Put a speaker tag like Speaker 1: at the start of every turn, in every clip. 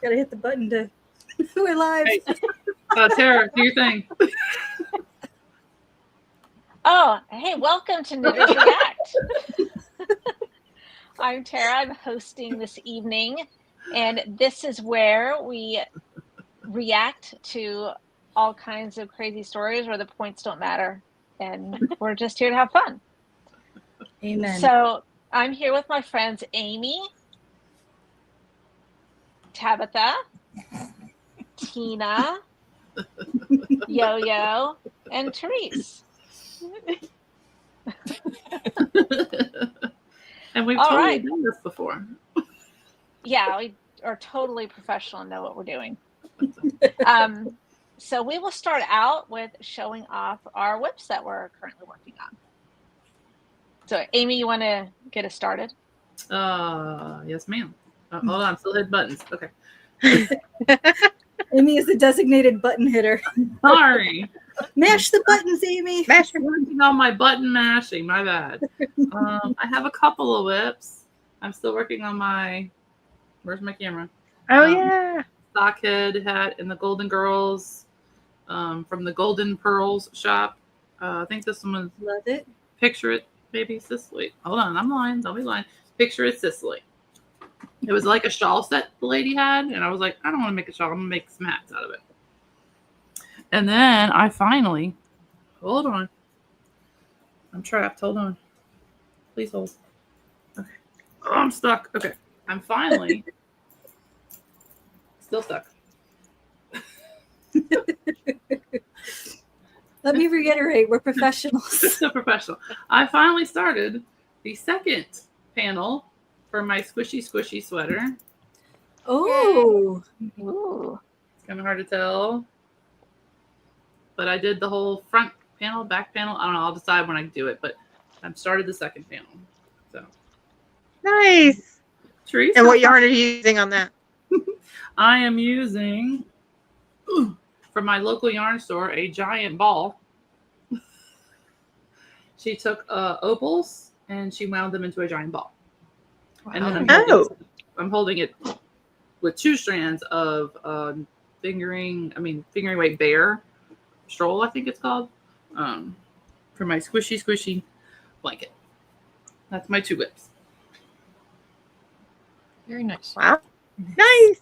Speaker 1: Gotta hit the button to. We're live.
Speaker 2: Hey, Tara, do your thing.
Speaker 3: Oh, hey, welcome to Knitters React. I'm Tara. I'm hosting this evening, and this is where we react to all kinds of crazy stories where the points don't matter, and we're just here to have fun.
Speaker 1: Amen.
Speaker 3: So I'm here with my friends Amy, Tabitha, Tina, Yoyo, and Therese.
Speaker 2: And we've
Speaker 3: All
Speaker 2: totally
Speaker 3: right.
Speaker 2: done this before.
Speaker 3: Yeah, we are totally professional and know what we're doing. So we will start out with showing off our whips that we're currently working on. So Amy, you want to get us started?
Speaker 2: Yes, ma'am. Hold on, I'm still hitting buttons. Okay.
Speaker 1: Amy is the designated button hitter.
Speaker 2: Sorry.
Speaker 1: Mash the buttons, Amy.
Speaker 2: Mash working on my button mashing. My bad. I have a couple of whips. I'm still working on my. Where's my camera?
Speaker 4: Oh yeah.
Speaker 2: Stockhead hat in the Golden Girls from the Golden Pearls shop. I think this one was.
Speaker 1: Love it.
Speaker 2: Picture It, maybe Sicily. Hold on, I'm lying. Don't be lying. Picture It, Sicily. It was like a shawl set the lady had, and I was like, I don't want to make a shawl. I'm gonna make some hats out of it. And then I finally, hold on. I'm trapped. Hold on. Please hold. Okay. Oh, I'm stuck. Okay. I'm finally still stuck.
Speaker 1: Let me reiterate, we're professionals.
Speaker 2: So professional. I finally started the second panel for my squishy sweater.
Speaker 1: Oh.
Speaker 3: Ooh.
Speaker 2: It's kind of hard to tell. But I did the whole front panel, back panel. I don't know. I'll decide when I do it. But I've started the second panel. So
Speaker 4: Nice.
Speaker 2: Therese,
Speaker 4: And what yarn are you using on that?
Speaker 2: I am using from my local yarn store a giant ball. She took opals and she wound them into a giant ball. Wow. And then I'm holding it with two strands of fingering weight bear stroll, I think it's called, for my squishy blanket. That's my two whips.
Speaker 3: Very nice.
Speaker 4: Wow. Nice.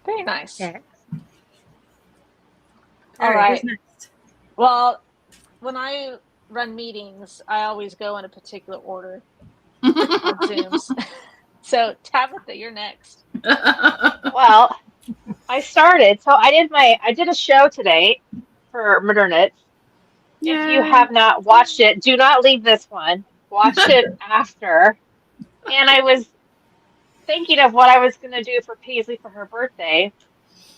Speaker 3: Very nice.
Speaker 4: Yeah.
Speaker 3: All right.
Speaker 1: Who's next?
Speaker 3: Well, when I run meetings, I always go in a particular order with Zooms. So Tabitha, you're next.
Speaker 5: Well, I started. So I did a show today for Modernit. If you have not watched it, do not leave this one. Watch it after. And I was thinking of what I was going to do for Paisley for her birthday.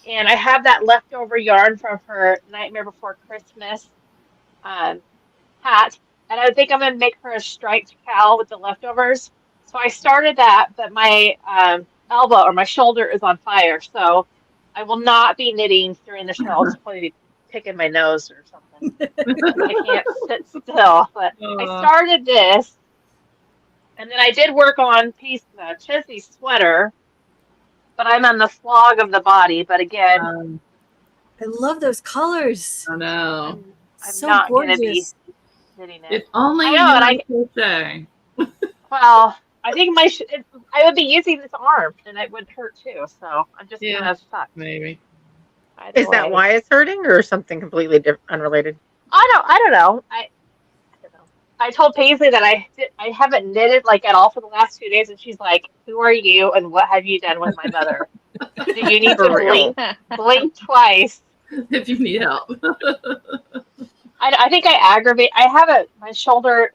Speaker 5: And I have that leftover yarn from her Nightmare Before Christmas hat. And I think I'm going to make her a striped cowl with the leftovers. So I started that, but my elbow or my shoulder is on fire. So I will not be knitting during the show. I'll just probably be picking my nose or something. I can't sit still. But I started this. And then I did work on Chesney's sweater. But I'm on the slog of the body. But again,
Speaker 1: I love those colors.
Speaker 2: I know.
Speaker 5: I'm
Speaker 1: So
Speaker 5: not going to
Speaker 1: gorgeous.
Speaker 5: be knitting it.
Speaker 2: If only
Speaker 5: I
Speaker 2: you
Speaker 5: know,
Speaker 2: knew crochet.
Speaker 5: Well, I think I would be using this arm, and it would hurt too. So I'm just gonna suck.
Speaker 2: Maybe.
Speaker 5: Either
Speaker 4: Is that
Speaker 5: way.
Speaker 4: why it's hurting or something completely unrelated?
Speaker 5: I don't know. I don't know. I told Paisley that I haven't knitted like at all for the last 2 days, and she's like, "Who are you, and what have you done with my mother? Do you need
Speaker 4: For
Speaker 5: to
Speaker 4: real.
Speaker 5: blink twice?"
Speaker 2: If you need help.
Speaker 5: I think I aggravate. I have my shoulder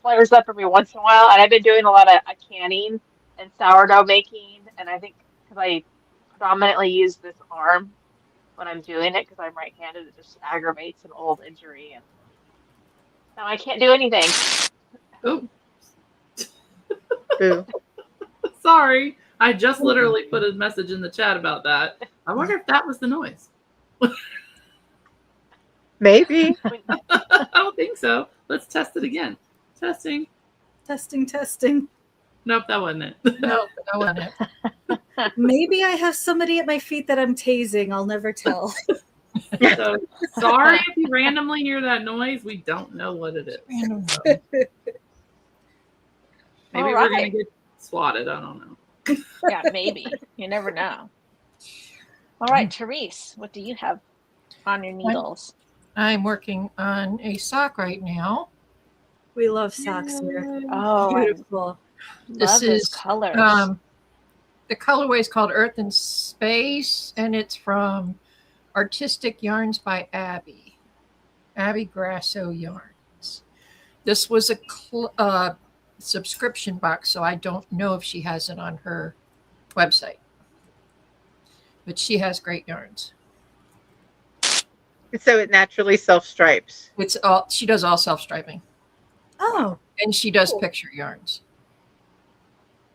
Speaker 5: flares up every once in a while, and I've been doing a lot of canning and sourdough making, and I think because I predominantly use this arm when I'm doing it because I'm right-handed, it just aggravates an old injury, and now I can't do anything.
Speaker 2: Oh,
Speaker 4: Boo.
Speaker 2: sorry. I just literally put a message in the chat about that. I wonder if that was the noise.
Speaker 4: Maybe.
Speaker 2: I don't think so. Let's test it again. Testing.
Speaker 1: Testing.
Speaker 2: Nope, that wasn't it.
Speaker 6: No, that wasn't it.
Speaker 1: Maybe I have somebody at my feet that I'm tasing. I'll never tell.
Speaker 2: So sorry if you randomly hear that noise. We don't know what it is.
Speaker 6: Random.
Speaker 2: Maybe
Speaker 3: All
Speaker 2: we're
Speaker 3: right.
Speaker 2: gonna get swatted. I don't know.
Speaker 3: Yeah, maybe. You never know. All right, Therese, what do you have on your needles?
Speaker 6: I'm working on a sock right now.
Speaker 1: We love socks here.
Speaker 3: Oh, I
Speaker 1: Beautiful.
Speaker 6: This
Speaker 3: love those
Speaker 6: is
Speaker 3: colors.
Speaker 6: the colorway is called Earth and Space, and it's from Artistic Yarns by Abby Grasso Yarns. This was a subscription box, so I don't know if she has it on her website, but she has great yarns.
Speaker 4: So it naturally self-stripes.
Speaker 6: She does all self-striping,
Speaker 1: Oh,
Speaker 6: and she does
Speaker 1: Cool.
Speaker 6: picture yarns.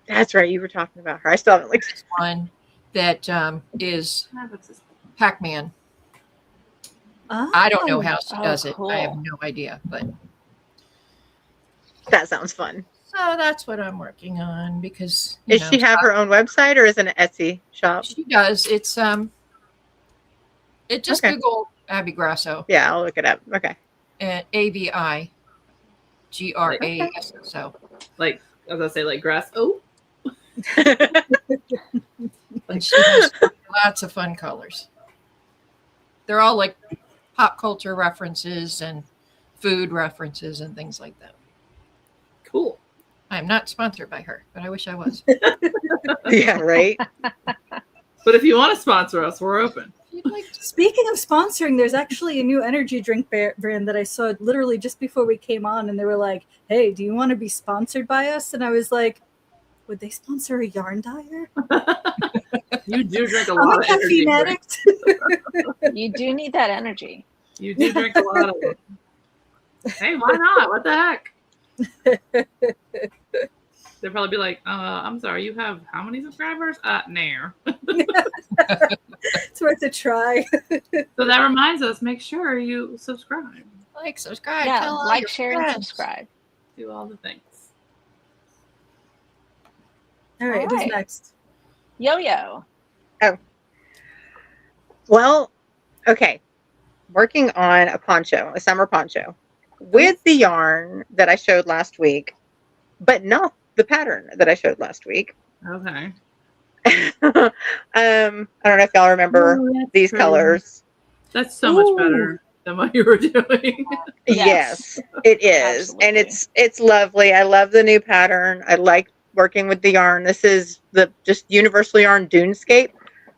Speaker 4: That's right. You were talking about her. I still haven't looked.
Speaker 6: One that is
Speaker 2: Ah, that's just-
Speaker 6: Pac-Man.
Speaker 1: oh.
Speaker 6: I don't know how she
Speaker 3: Oh,
Speaker 6: does it.
Speaker 3: cool.
Speaker 6: I have no idea, but
Speaker 4: That sounds fun.
Speaker 6: so that's what I'm working on because you
Speaker 4: Does she have her own website or is it an Etsy shop?
Speaker 6: She does. It's it just
Speaker 4: Okay.
Speaker 6: Google Abby Grasso
Speaker 4: Yeah, I'll look it up. Okay.
Speaker 6: and AVIGRASSO.
Speaker 2: Like I was gonna say, like grass. Oh,
Speaker 6: And she has lots of fun colors. They're all like pop culture references and food references and things like that.
Speaker 2: cool.
Speaker 6: I'm not sponsored by her, but I wish I was.
Speaker 4: Yeah, right.
Speaker 2: But if you want to sponsor us, we're open.
Speaker 6: If you'd like to-
Speaker 1: Speaking of sponsoring, there's actually a new energy drink brand that I saw literally just before we came on, and they were like, "Hey, do you want to be sponsored by us?" And I was like, "Would they sponsor a yarn dyer?"
Speaker 2: You do drink a
Speaker 1: I'm
Speaker 2: lot
Speaker 1: a
Speaker 2: of energy.
Speaker 1: caffeine
Speaker 2: drinks.
Speaker 1: addict.
Speaker 3: You do need that energy.
Speaker 2: You do drink a lot of it. Hey, why not? What the heck? They'll probably be like, I'm sorry, you have how many subscribers? Nair.
Speaker 1: It's worth a try.
Speaker 2: So that reminds us, make sure you subscribe.
Speaker 6: like, subscribe,
Speaker 3: Yeah,
Speaker 6: tell all
Speaker 3: like,
Speaker 6: your
Speaker 3: share, and
Speaker 6: friends.
Speaker 3: subscribe.
Speaker 2: Do all the things.
Speaker 1: All right,
Speaker 3: All
Speaker 1: who's
Speaker 3: right.
Speaker 1: next?
Speaker 3: Yo-yo.
Speaker 4: Well, okay. Working on a poncho, a summer poncho, with the yarn that I showed last week, but not the pattern that I showed last week.
Speaker 2: Okay.
Speaker 4: I don't know if y'all remember
Speaker 2: Oh, that's
Speaker 4: these
Speaker 2: pretty.
Speaker 4: colors.
Speaker 2: That's so much better than what you were doing.
Speaker 4: Yes, it is. And it's lovely. I love the new pattern. I like working with the yarn. This is the just universal yarn Dunescape.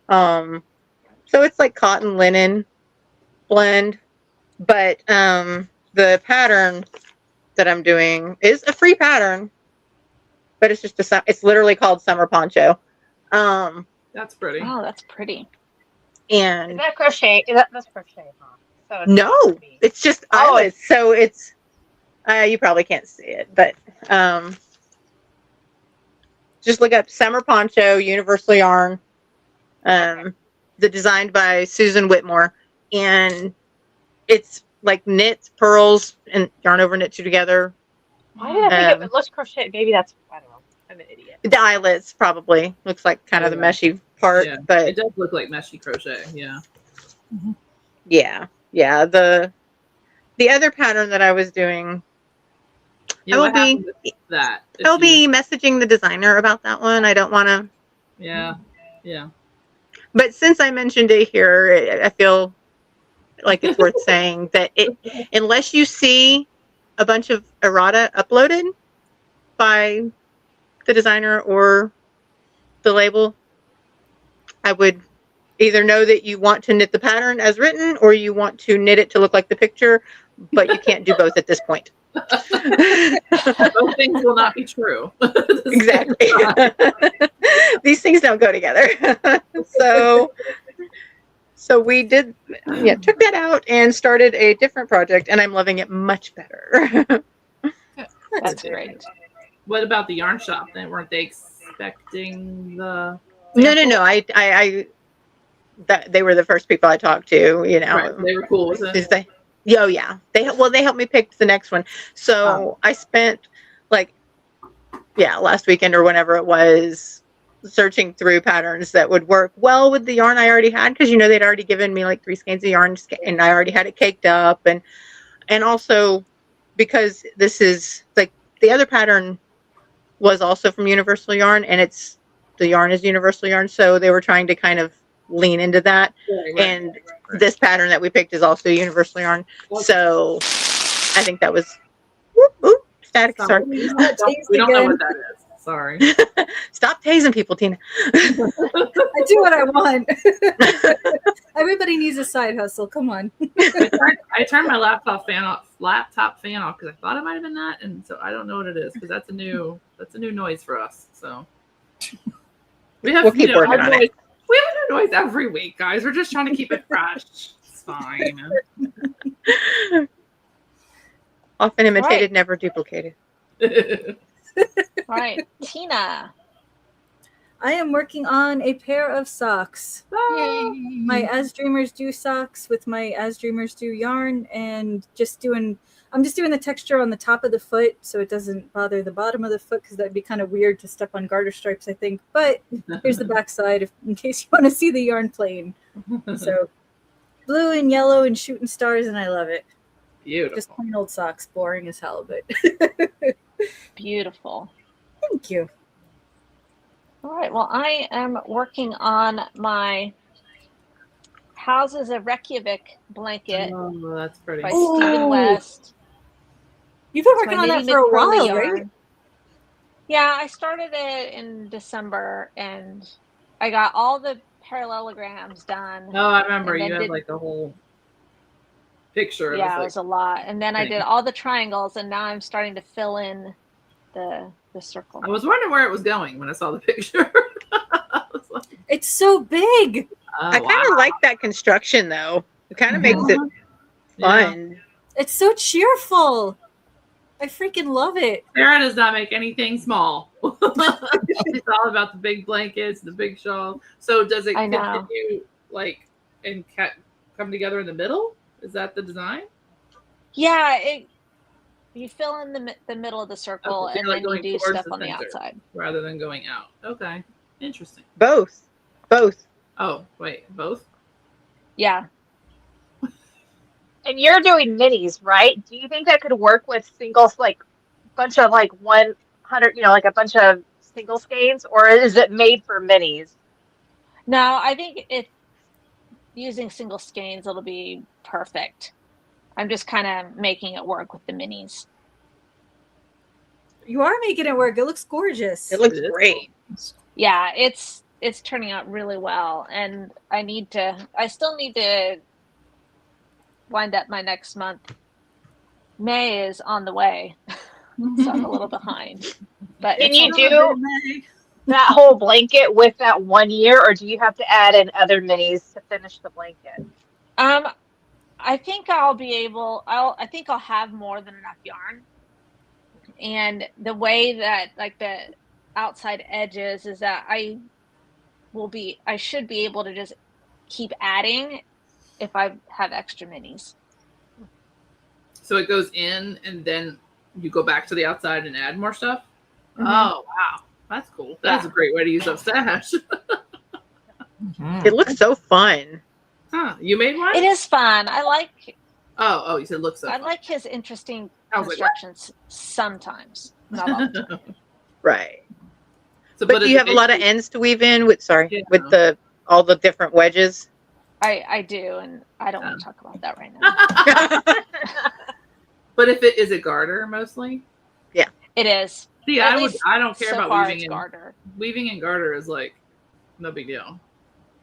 Speaker 4: So it's like cotton linen blend, but the pattern that I'm doing is a free pattern, but it's just it's literally called Summer Poncho.
Speaker 2: That's pretty.
Speaker 3: Oh, that's pretty.
Speaker 4: And
Speaker 5: Is that crochet? That's crochet, huh? So it's
Speaker 4: no,
Speaker 5: not me.
Speaker 4: it's just
Speaker 5: Oh,
Speaker 4: eyelets. So it's you probably can't see it, but just look up Summer Poncho Universal Yarn. The designed by Susan Whitmore, and it's like knits, pearls, and yarn over knit two together.
Speaker 5: Why did I think it looks crochet? Maybe that's, I don't know. I'm an idiot.
Speaker 4: The eyelets probably looks like kind of the
Speaker 2: Yeah.
Speaker 4: meshy part,
Speaker 2: Yeah,
Speaker 4: but
Speaker 2: it does look like meshy crochet. Yeah.
Speaker 4: yeah. The other pattern that I was doing,
Speaker 2: Yeah.
Speaker 4: I will
Speaker 2: What happened
Speaker 4: be-
Speaker 2: with that?
Speaker 4: I'll be messaging the designer about that one. I don't want to,
Speaker 2: Yeah. Yeah.
Speaker 4: but since I mentioned it here, I feel like it's worth saying that unless you see a bunch of errata uploaded by the designer or the label, I would either know that you want to knit the pattern as written or you want to knit it to look like the picture, but you can't do both at this point.
Speaker 2: Those things will not be true.
Speaker 4: Exactly. These things don't go together. So we did, took that out and started a different project, and I'm loving it much better.
Speaker 3: That's great.
Speaker 2: What about the yarn shop? Then weren't they expecting the?
Speaker 4: No. They were the first people I talked to. You know,
Speaker 2: Right, they were cool with it.
Speaker 4: They helped me pick the next one. So I spent like last weekend or whenever it was, searching through patterns that would work well with the yarn I already had, because they'd already given me like 3 skeins of yarn and I already had it caked up, and also because this is like the other pattern was also from Universal Yarn, and the yarn is Universal Yarn, so they were trying to kind of lean into that. And this pattern that we picked is also Universal Yarn, so I think that was static. Sorry,
Speaker 2: we don't know what that is. Sorry.
Speaker 4: Stop tasing people, Tina.
Speaker 1: I do what I want. Everybody needs a side hustle. Come on.
Speaker 2: I turned my laptop fan off because I thought it might have been that, and so I don't know what it is, because that's a new noise for us. So
Speaker 4: we'll keep working on it.
Speaker 2: We have a new noise every week, guys. We're just trying to keep it fresh. It's fine.
Speaker 4: Often imitated, never duplicated.
Speaker 3: All right, Tina.
Speaker 1: I am working on a pair of socks.
Speaker 6: Yay.
Speaker 1: My As Dreamers Do socks with my As Dreamers Do yarn, and I'm just doing the texture on the top of the foot so it doesn't bother the bottom of the foot, because that'd be kind of weird to step on garter stripes, I think. But here's the back side in case you want to see the yarn plain. So blue and yellow and shooting stars, and I love it.
Speaker 2: Beautiful.
Speaker 1: Just plain old socks, boring as hell, but
Speaker 3: Beautiful.
Speaker 1: thank you.
Speaker 3: All right. Well, I am working on my Houses of Reykjavik blanket
Speaker 2: Oh, that's pretty.
Speaker 3: by
Speaker 1: Ooh.
Speaker 3: Stephen West.
Speaker 1: You've been
Speaker 3: It's
Speaker 1: working
Speaker 3: my
Speaker 1: on that
Speaker 3: Knitty
Speaker 1: for a
Speaker 3: McCurly
Speaker 1: while,
Speaker 3: yarn.
Speaker 1: right?
Speaker 3: Yeah, I started it in December, and I got all the parallelograms done.
Speaker 2: Oh, I remember
Speaker 3: And
Speaker 2: you
Speaker 3: then
Speaker 2: had like a whole picture.
Speaker 3: Yeah, it was a lot. And then I
Speaker 2: Thing.
Speaker 3: did all the triangles, and now I'm starting to fill in the circle.
Speaker 2: I was wondering where it was going when I saw the picture. I was like,
Speaker 1: It's so big.
Speaker 2: oh,
Speaker 4: I kind of like that construction, though. It kind of makes it fun.
Speaker 1: It's so cheerful. I freaking love it.
Speaker 2: Sarah does not make anything small. She's all about the big blankets, the big shawl. So does it
Speaker 3: I know.
Speaker 2: continue like and come together in the middle? Is that the design?
Speaker 3: Yeah, you fill in the middle of the circle,
Speaker 2: Okay,
Speaker 3: and
Speaker 2: like
Speaker 3: then you
Speaker 2: going
Speaker 3: do
Speaker 2: towards
Speaker 3: stuff
Speaker 2: the
Speaker 3: on the
Speaker 2: center.
Speaker 3: outside.
Speaker 2: Rather than going out. Okay. Interesting.
Speaker 4: Both.
Speaker 2: Oh, wait, both?
Speaker 3: Yeah.
Speaker 5: And you're doing minis, right? Do you think that could work with singles, like bunch of like 100, like a bunch of single skeins, or is it made for minis?
Speaker 3: No, I think using single skeins, it'll be perfect. I'm just kind of making it work with the minis.
Speaker 1: You are making it work. It looks gorgeous.
Speaker 4: It looks
Speaker 2: It is.
Speaker 4: great.
Speaker 3: Yeah, it's turning out really well, and I still need to wind up my next month. May is on the way, so I'm a little behind. But
Speaker 5: Can
Speaker 3: it's
Speaker 5: you
Speaker 3: on
Speaker 5: do
Speaker 3: the way.
Speaker 5: that whole blanket with that 1 year, or do you have to add in other minis to finish the blanket?
Speaker 3: I think I'll be able. I think I'll have more than enough yarn, and the way that like the outside edges is that I should be able to just keep adding if I have extra minis.
Speaker 2: So it goes in and then you go back to the outside and add more stuff?
Speaker 3: Mhm.
Speaker 2: Oh, wow. That's cool. That's a great way to use up stash.
Speaker 4: It looks so fun.
Speaker 2: Huh. You made one?
Speaker 3: It is fun. I like
Speaker 2: Oh, you said looks so
Speaker 3: I
Speaker 2: fun.
Speaker 3: like his interesting
Speaker 2: I was like, what?
Speaker 3: constructions sometimes. Not all the time.
Speaker 4: Right.
Speaker 2: So,
Speaker 4: But do you have a lot of ends to weave in with
Speaker 2: Yeah.
Speaker 4: all the different wedges?
Speaker 3: I do, and I don't want to talk about that right now.
Speaker 2: But is it garter mostly?
Speaker 3: It is.
Speaker 2: See,
Speaker 3: At
Speaker 2: I
Speaker 3: least
Speaker 2: don't care
Speaker 3: so
Speaker 2: about
Speaker 3: far
Speaker 2: weaving
Speaker 3: it's
Speaker 2: in
Speaker 3: garter.
Speaker 2: weaving and garter is like no big deal.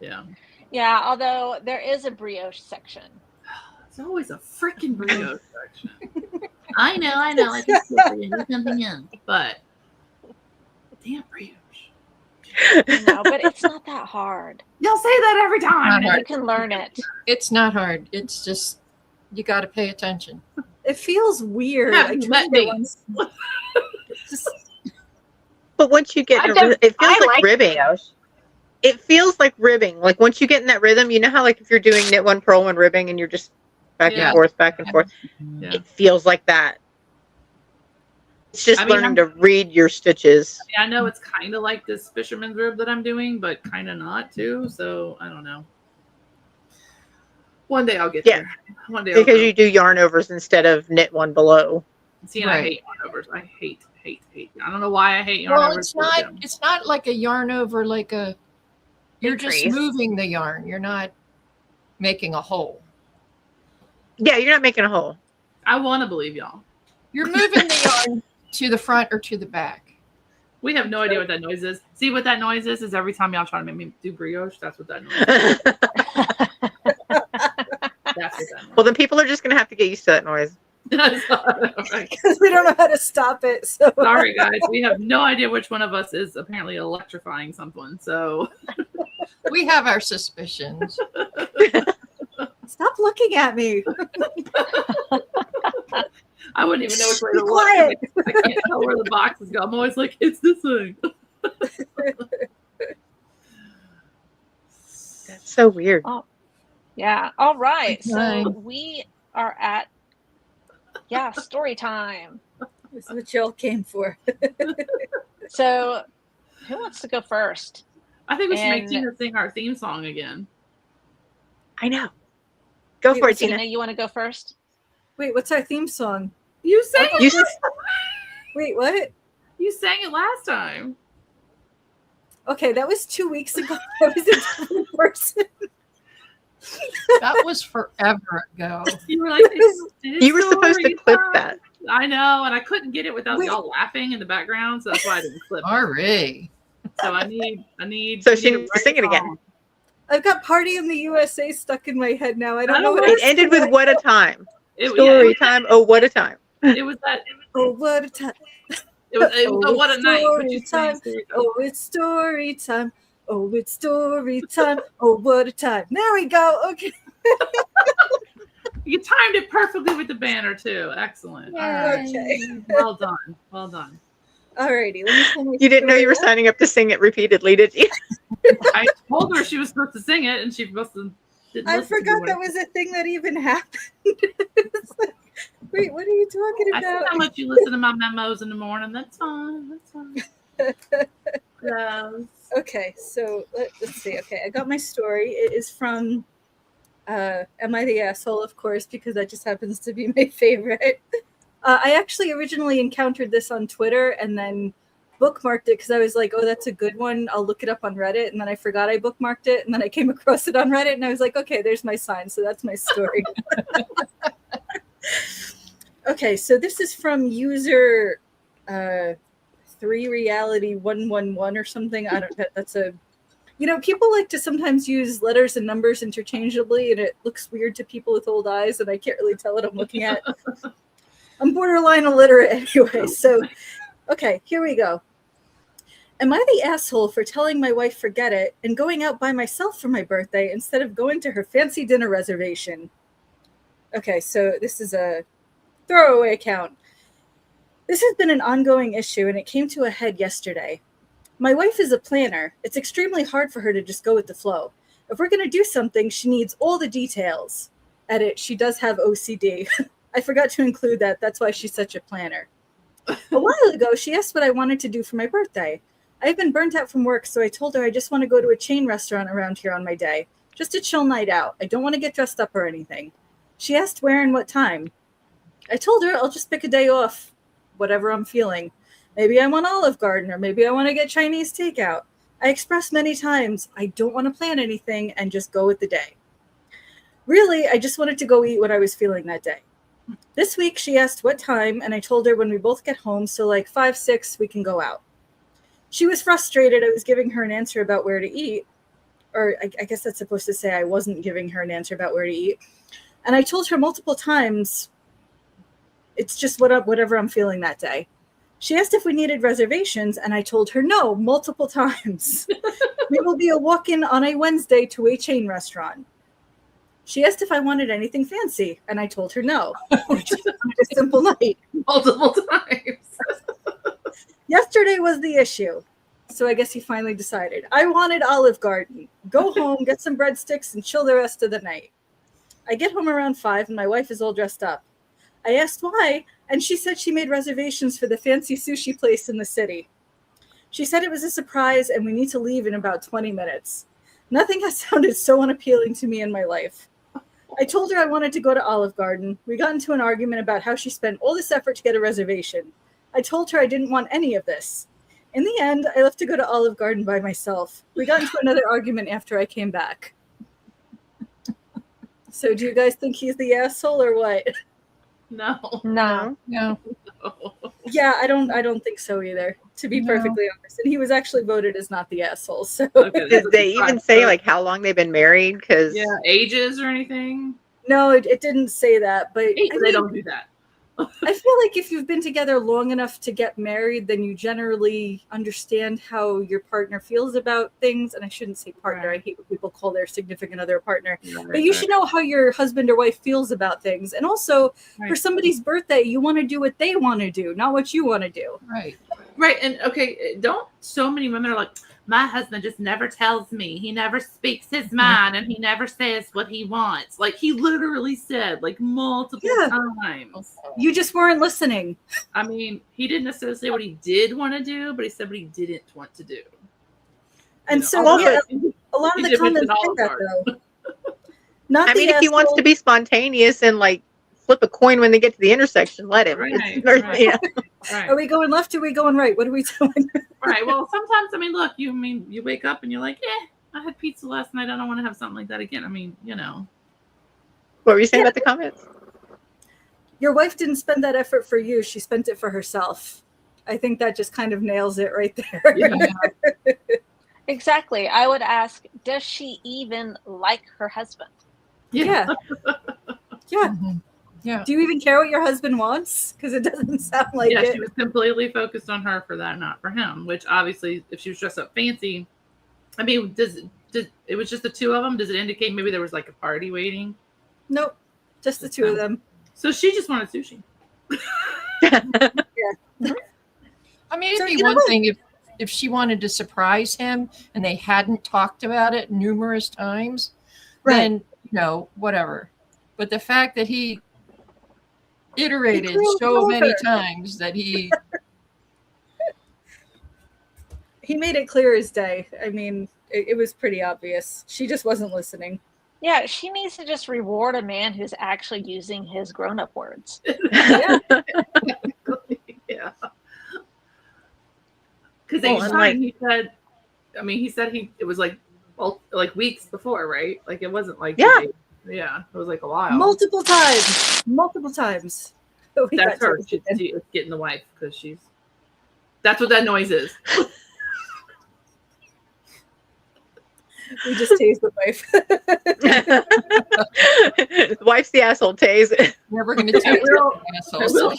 Speaker 2: Yeah.
Speaker 3: Yeah, although there is a brioche section.
Speaker 2: It's always a freaking brioche section. I know. I just do something in, but damn brioche.
Speaker 3: No, but it's not that hard.
Speaker 2: You'll say that every time.
Speaker 6: Not hard.
Speaker 3: You can learn it.
Speaker 6: It's not hard. It's just you got to pay attention.
Speaker 1: It feels weird.
Speaker 2: Have
Speaker 1: I
Speaker 2: you
Speaker 1: tried
Speaker 2: met
Speaker 1: it
Speaker 2: me?
Speaker 1: once. It's just-
Speaker 4: But once you get, it feels like ribbing.
Speaker 5: brioche.
Speaker 4: It feels like ribbing. Like once you get in that rhythm, you know how like if you're doing knit one, purl one, ribbing, and you're just back
Speaker 2: Yeah.
Speaker 4: and forth, back and forth.
Speaker 2: Yeah.
Speaker 4: It feels like that. It's just
Speaker 2: I mean,
Speaker 4: learning to read your stitches.
Speaker 2: I know it's kind of like this fisherman's rib that I'm doing, but kind of not too. So I don't know. One day I'll get there. One day
Speaker 4: because you do yarn overs instead of knit one below.
Speaker 2: See, and I hate yarn overs. I hate. I don't know why I hate yarn overs.
Speaker 6: It's not like a yarn over, like a. You're just moving the yarn. You're not making a hole.
Speaker 4: Yeah, you're not making a hole.
Speaker 2: I want to believe y'all.
Speaker 6: You're moving the yarn to the front or to the back.
Speaker 2: We have no idea what that noise is. See what that noise is? Is every time y'all try to make me do brioche, that's what that noise is. That's what that noise.
Speaker 4: Well, then people are just going to have to get used to that noise.
Speaker 1: Because we don't know how to stop it. So
Speaker 2: sorry, guys. We have no idea which one of us is apparently electrifying someone. So
Speaker 6: we have our suspicions.
Speaker 1: Stop looking at me.
Speaker 2: I wouldn't even know which way to look. I can't tell where the boxes go. I'm always like, it's this thing.
Speaker 4: That's so weird.
Speaker 3: Oh, yeah. All right.
Speaker 6: Okay.
Speaker 3: So we are at story time.
Speaker 1: This is what y'all came for.
Speaker 3: So who wants to go first?
Speaker 2: I think we should make Tina sing our theme song again.
Speaker 4: I know. Go for it, Tina.
Speaker 3: You want to go first?
Speaker 1: Wait, what's our theme song?
Speaker 2: You sang it.
Speaker 1: Wait, what?
Speaker 2: You sang it last time.
Speaker 1: Okay, that was 2 weeks ago. I was a different person.
Speaker 6: That was forever ago.
Speaker 2: You were like,
Speaker 4: you were supposed to clip that.
Speaker 2: I know, and I couldn't get it without y'all laughing in the background, so that's why I didn't clip it.
Speaker 6: Sorry.
Speaker 2: So I need.
Speaker 4: So she needs to sing it again.
Speaker 1: I've got "Party in the USA" stuck in my head now. I don't know what
Speaker 4: it ended with "What a time."
Speaker 2: Story
Speaker 4: time. Oh, what a time.
Speaker 2: It was that.
Speaker 1: Oh, what a time.
Speaker 2: It was what a night.
Speaker 1: Story time. Oh, it's story time. Oh, it's story time. Oh, what a time. There we go. Okay.
Speaker 2: You timed it perfectly with the banner too. Excellent. All right.
Speaker 1: Okay.
Speaker 2: Well done. Well done.
Speaker 1: Alrighty. Let me pull my
Speaker 4: You didn't know you were signing up to sing it repeatedly, did you?
Speaker 2: I told her she was supposed to sing it, and she must have.
Speaker 1: I forgot that was a thing that even happened. Wait, what are you talking
Speaker 2: I
Speaker 1: about?
Speaker 2: see how much you listen to my memos in the morning. That's fine. That's fine. Yes.
Speaker 1: Okay, so let's see. Okay, I got my story. It is from Am I the Asshole, of course, because that just happens to be my favorite. I actually originally encountered this on Twitter and then bookmarked it because I was like, oh, that's a good one. I'll look it up on Reddit. And then I forgot I bookmarked it. And then I came across it on Reddit and I was like, okay, there's my sign. So that's my story. Okay, so this is from user 3reality111 or something. I don't know. That's a, people like to sometimes use letters and numbers interchangeably, and it looks weird to people with old eyes, and I can't really tell what I'm looking at. I'm borderline illiterate anyway. So, okay, here we go. Am I the asshole for telling my wife forget it and going out by myself for my birthday instead of going to her fancy dinner reservation? Okay, so this is a throwaway account. This has been an ongoing issue, and it came to a head yesterday. My wife is a planner. It's extremely hard for her to just go with the flow. If we're going to do something, she needs all the details. Edit, she does have OCD. I forgot to include that. That's why she's such a planner. A while ago, she asked what I wanted to do for my birthday. I've been burnt out from work, so I told her I just want to go to a chain restaurant around here on my day. Just a chill night out. I don't want to get dressed up or anything. She asked where and what time. I told her I'll just pick a day off, whatever I'm feeling. Maybe I want Olive Garden, or maybe I want to get Chinese takeout. I expressed many times I don't want to plan anything and just go with the day. Really, I just wanted to go eat what I was feeling that day. This week, she asked what time, and I told her when we both get home, so like 5, 6, we can go out. She was frustrated. I was giving her an answer about where to eat, or I guess that's supposed to say I wasn't giving her an answer about where to eat. And I told her multiple times, it's just whatever I'm feeling that day. She asked if we needed reservations, and I told her no multiple times. We will be a walk-in on a Wednesday to a chain restaurant. She asked if I wanted anything fancy, and I told her no. I just wanted a simple night.
Speaker 2: Multiple times.
Speaker 1: Yesterday was the issue, so I guess he finally decided. I wanted Olive Garden. Go home, get some breadsticks, and chill the rest of the night. I get home around 5, and my wife is all dressed up. I asked why, and she said she made reservations for the fancy sushi place in the city. She said it was a surprise and we need to leave in about 20 minutes. Nothing has sounded so unappealing to me in my life. I told her I wanted to go to Olive Garden. We got into an argument about how she spent all this effort to get a reservation. I told her I didn't want any of this. In the end, I left to go to Olive Garden by myself. We got into another argument after I came back. So do you guys think he's the asshole or what?
Speaker 2: No.
Speaker 3: No.
Speaker 6: No.
Speaker 1: Yeah, I don't think so either, to be
Speaker 6: No.
Speaker 1: perfectly honest. And he was actually voted as not the asshole. So
Speaker 2: Okay,
Speaker 4: Did they even say like how long they've been married? Because
Speaker 2: yeah, ages or anything?
Speaker 1: no, it didn't say that. But
Speaker 2: They
Speaker 1: I mean,
Speaker 2: don't do that.
Speaker 1: I feel like if you've been together long enough to get married, then you generally understand how your partner feels about things. And I shouldn't say partner.
Speaker 2: Right.
Speaker 1: I hate when people call their significant other a partner.
Speaker 2: Right,
Speaker 1: But you should know how your husband or wife feels about things. And also,
Speaker 2: Right.
Speaker 1: for somebody's birthday, you want to do what they want to do, not what you want to do.
Speaker 6: Right.
Speaker 2: Right, and okay, don't so many women are like, my husband just never tells me. He never speaks his mind and he never says what he wants. Like he literally said like multiple times.
Speaker 1: You just weren't listening.
Speaker 2: I mean, he didn't necessarily say what he did want to do, but he said what he didn't want to do.
Speaker 1: And
Speaker 2: You
Speaker 1: so
Speaker 2: know,
Speaker 1: yeah,
Speaker 2: although-
Speaker 1: a lot of
Speaker 2: he
Speaker 1: the
Speaker 2: did mention
Speaker 1: comments say
Speaker 2: Olive
Speaker 1: that
Speaker 2: Garden.
Speaker 1: though. Not
Speaker 4: I
Speaker 1: the
Speaker 4: mean, if he wants
Speaker 1: asshole.
Speaker 4: to be spontaneous and like flip a coin when they get to the intersection, let him.
Speaker 2: Right,
Speaker 4: It's-
Speaker 2: right.
Speaker 4: yeah.
Speaker 2: Right.
Speaker 1: Are we going left or are we going right? What are we doing?
Speaker 2: Right. Well, sometimes I mean, look, you wake up and you're like, I had pizza last night. I don't want to have something like that again. I mean, you know.
Speaker 4: What were you saying about the comments?
Speaker 1: Your wife didn't spend that effort for you. She spent it for herself. I think that just kind of nails it right there.
Speaker 2: Yeah.
Speaker 3: Exactly. I would ask, does she even like her husband?
Speaker 1: Yeah. Yeah.
Speaker 6: Mhm. Yeah.
Speaker 1: Do you even care what your husband wants? Because it doesn't sound like
Speaker 2: Yeah,
Speaker 1: it.
Speaker 2: she was completely focused on her for that, not for him. Which obviously, if she was dressed up fancy, I mean, does it was just the two of them? Does it indicate maybe there was like a party waiting?
Speaker 1: Nope. Just the two of them.
Speaker 2: So she just wanted sushi.
Speaker 6: I mean,
Speaker 1: So,
Speaker 6: it'd
Speaker 1: you
Speaker 6: be
Speaker 1: know
Speaker 6: one
Speaker 1: what?
Speaker 6: thing if she wanted to surprise him and they hadn't talked about it numerous times,
Speaker 1: Right.
Speaker 6: then, whatever. But the fact that he iterated
Speaker 1: clearly
Speaker 6: so
Speaker 1: told
Speaker 6: many
Speaker 1: her.
Speaker 6: times that he
Speaker 1: He made it clear as day. I mean, it was pretty obvious. She just wasn't listening.
Speaker 3: Yeah, she needs to just reward a man who's actually using his grown-up words.
Speaker 1: Yeah.
Speaker 2: Yeah. Because
Speaker 4: Well,
Speaker 2: each
Speaker 4: and,
Speaker 2: time
Speaker 4: like-
Speaker 2: he said it was like weeks before, right? Like it wasn't like
Speaker 4: Yeah.
Speaker 2: yeah, it was like a while.
Speaker 1: Multiple times. But we
Speaker 2: That's
Speaker 1: got
Speaker 2: her.
Speaker 1: toasted.
Speaker 2: She's getting the wife because that's what that noise is.
Speaker 1: We just tased the wife.
Speaker 4: Wife's the asshole, Taze.
Speaker 6: never going to take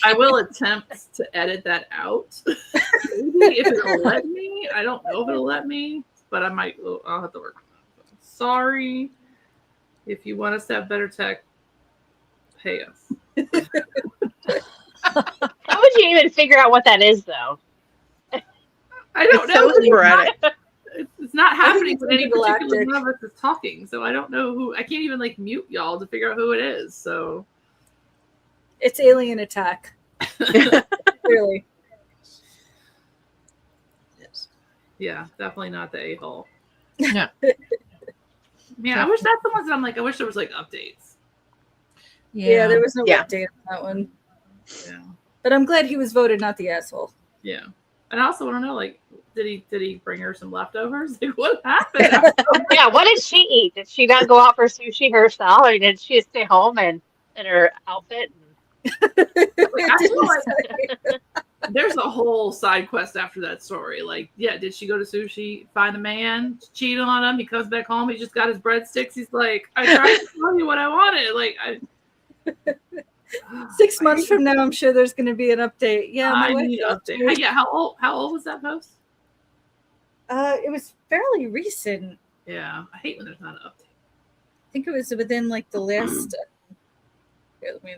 Speaker 2: I will attempt to edit that out. Maybe if it'll let me. I don't know if it'll let me, but I'll have to work on that. Sorry. If you want us to have better tech, pay us.
Speaker 5: How would you even figure out what that is, though?
Speaker 2: I don't
Speaker 4: It's
Speaker 2: know.
Speaker 4: so sporadic.
Speaker 2: It's not happening
Speaker 1: it's
Speaker 2: when any particular
Speaker 1: intergalactic.
Speaker 2: one of us is talking, so I don't know who. I can't even like mute y'all to figure out who it is. So
Speaker 1: It's alien attack. Clearly.
Speaker 2: yeah, definitely not the a-hole.
Speaker 6: No.
Speaker 2: Man, I wish that's the ones that I'm like. I wish there was like updates.
Speaker 1: Yeah, there was no
Speaker 4: Yeah.
Speaker 1: update on that one.
Speaker 2: Yeah,
Speaker 1: But I'm glad he was voted not the asshole.
Speaker 2: yeah. And I also want to know, like, did he bring her some leftovers? Like, what happened?
Speaker 5: Yeah, what did she eat? Did she not go out for sushi herself, or did she stay home and in her outfit?
Speaker 2: Like, I feel like there's a whole side quest after that story. Like, yeah, did she go to sushi, find a man, cheat on him? He comes back home, he just got his breadsticks. He's like, I tried to tell you what I wanted. Like,
Speaker 1: 6 months from now, I'm sure there's going to be an update. Yeah, my
Speaker 2: I
Speaker 1: wife
Speaker 2: need an
Speaker 1: left
Speaker 2: update.
Speaker 1: me.
Speaker 2: Yeah, how old was that post?
Speaker 1: It was fairly recent.
Speaker 2: Yeah, I hate when there's not an update.
Speaker 1: I think it was within like the last. Here, let me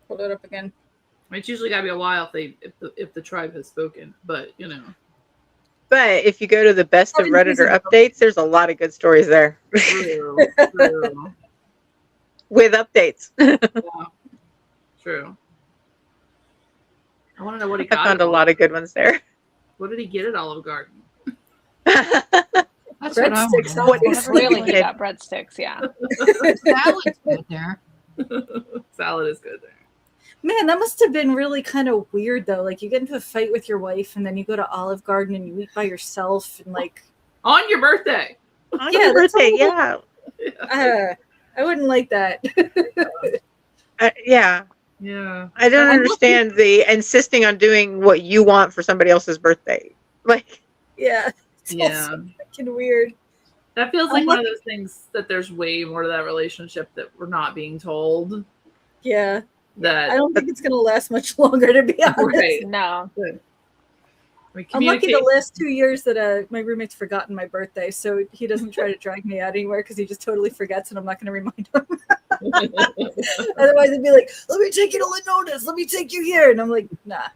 Speaker 1: pull it up again.
Speaker 2: I mean, it's usually got to be a while if the tribe has spoken, but you know.
Speaker 4: But if you go to the best of Redditor updates, there's a lot of good stories there
Speaker 2: True. True.
Speaker 4: with updates.
Speaker 2: Yeah. True. I want to know what he
Speaker 4: I
Speaker 2: got.
Speaker 4: found a lot of good ones there.
Speaker 2: What did he get at Olive Garden?
Speaker 6: That's what I
Speaker 1: Breadsticks,
Speaker 6: want.
Speaker 1: huh?
Speaker 4: What
Speaker 3: Really,
Speaker 4: wanted.
Speaker 3: he got breadsticks. Yeah.
Speaker 6: Salad's good there.
Speaker 2: Salad is good there.
Speaker 1: Man, that must have been really kind of weird though. Like you get into a fight with your wife and then you go to Olive Garden and you eat by yourself and like
Speaker 2: On your birthday.
Speaker 4: On
Speaker 1: Yeah,
Speaker 4: your
Speaker 1: that's
Speaker 4: birthday,
Speaker 1: all-
Speaker 4: yeah.
Speaker 1: I wouldn't like that.
Speaker 4: Yeah.
Speaker 2: Yeah.
Speaker 4: I don't understand the insisting on doing what you want for somebody else's birthday. Like,
Speaker 1: Yeah. It's all
Speaker 2: Yeah.
Speaker 1: so fucking weird.
Speaker 2: That feels like
Speaker 1: I'm
Speaker 2: one of those things that there's way more to that relationship that we're not being told.
Speaker 1: Yeah.
Speaker 2: That
Speaker 1: I don't think it's gonna last much longer to be honest.
Speaker 2: Right.
Speaker 3: No.
Speaker 2: I
Speaker 1: I'm
Speaker 2: mean,
Speaker 1: lucky the last 2 years that my roommate's forgotten my birthday, so he doesn't try to drag me out anywhere because he just totally forgets and I'm not going to remind him. Otherwise, he'd be like, let me take you to Linona's, let me take you here. And I'm like, nah.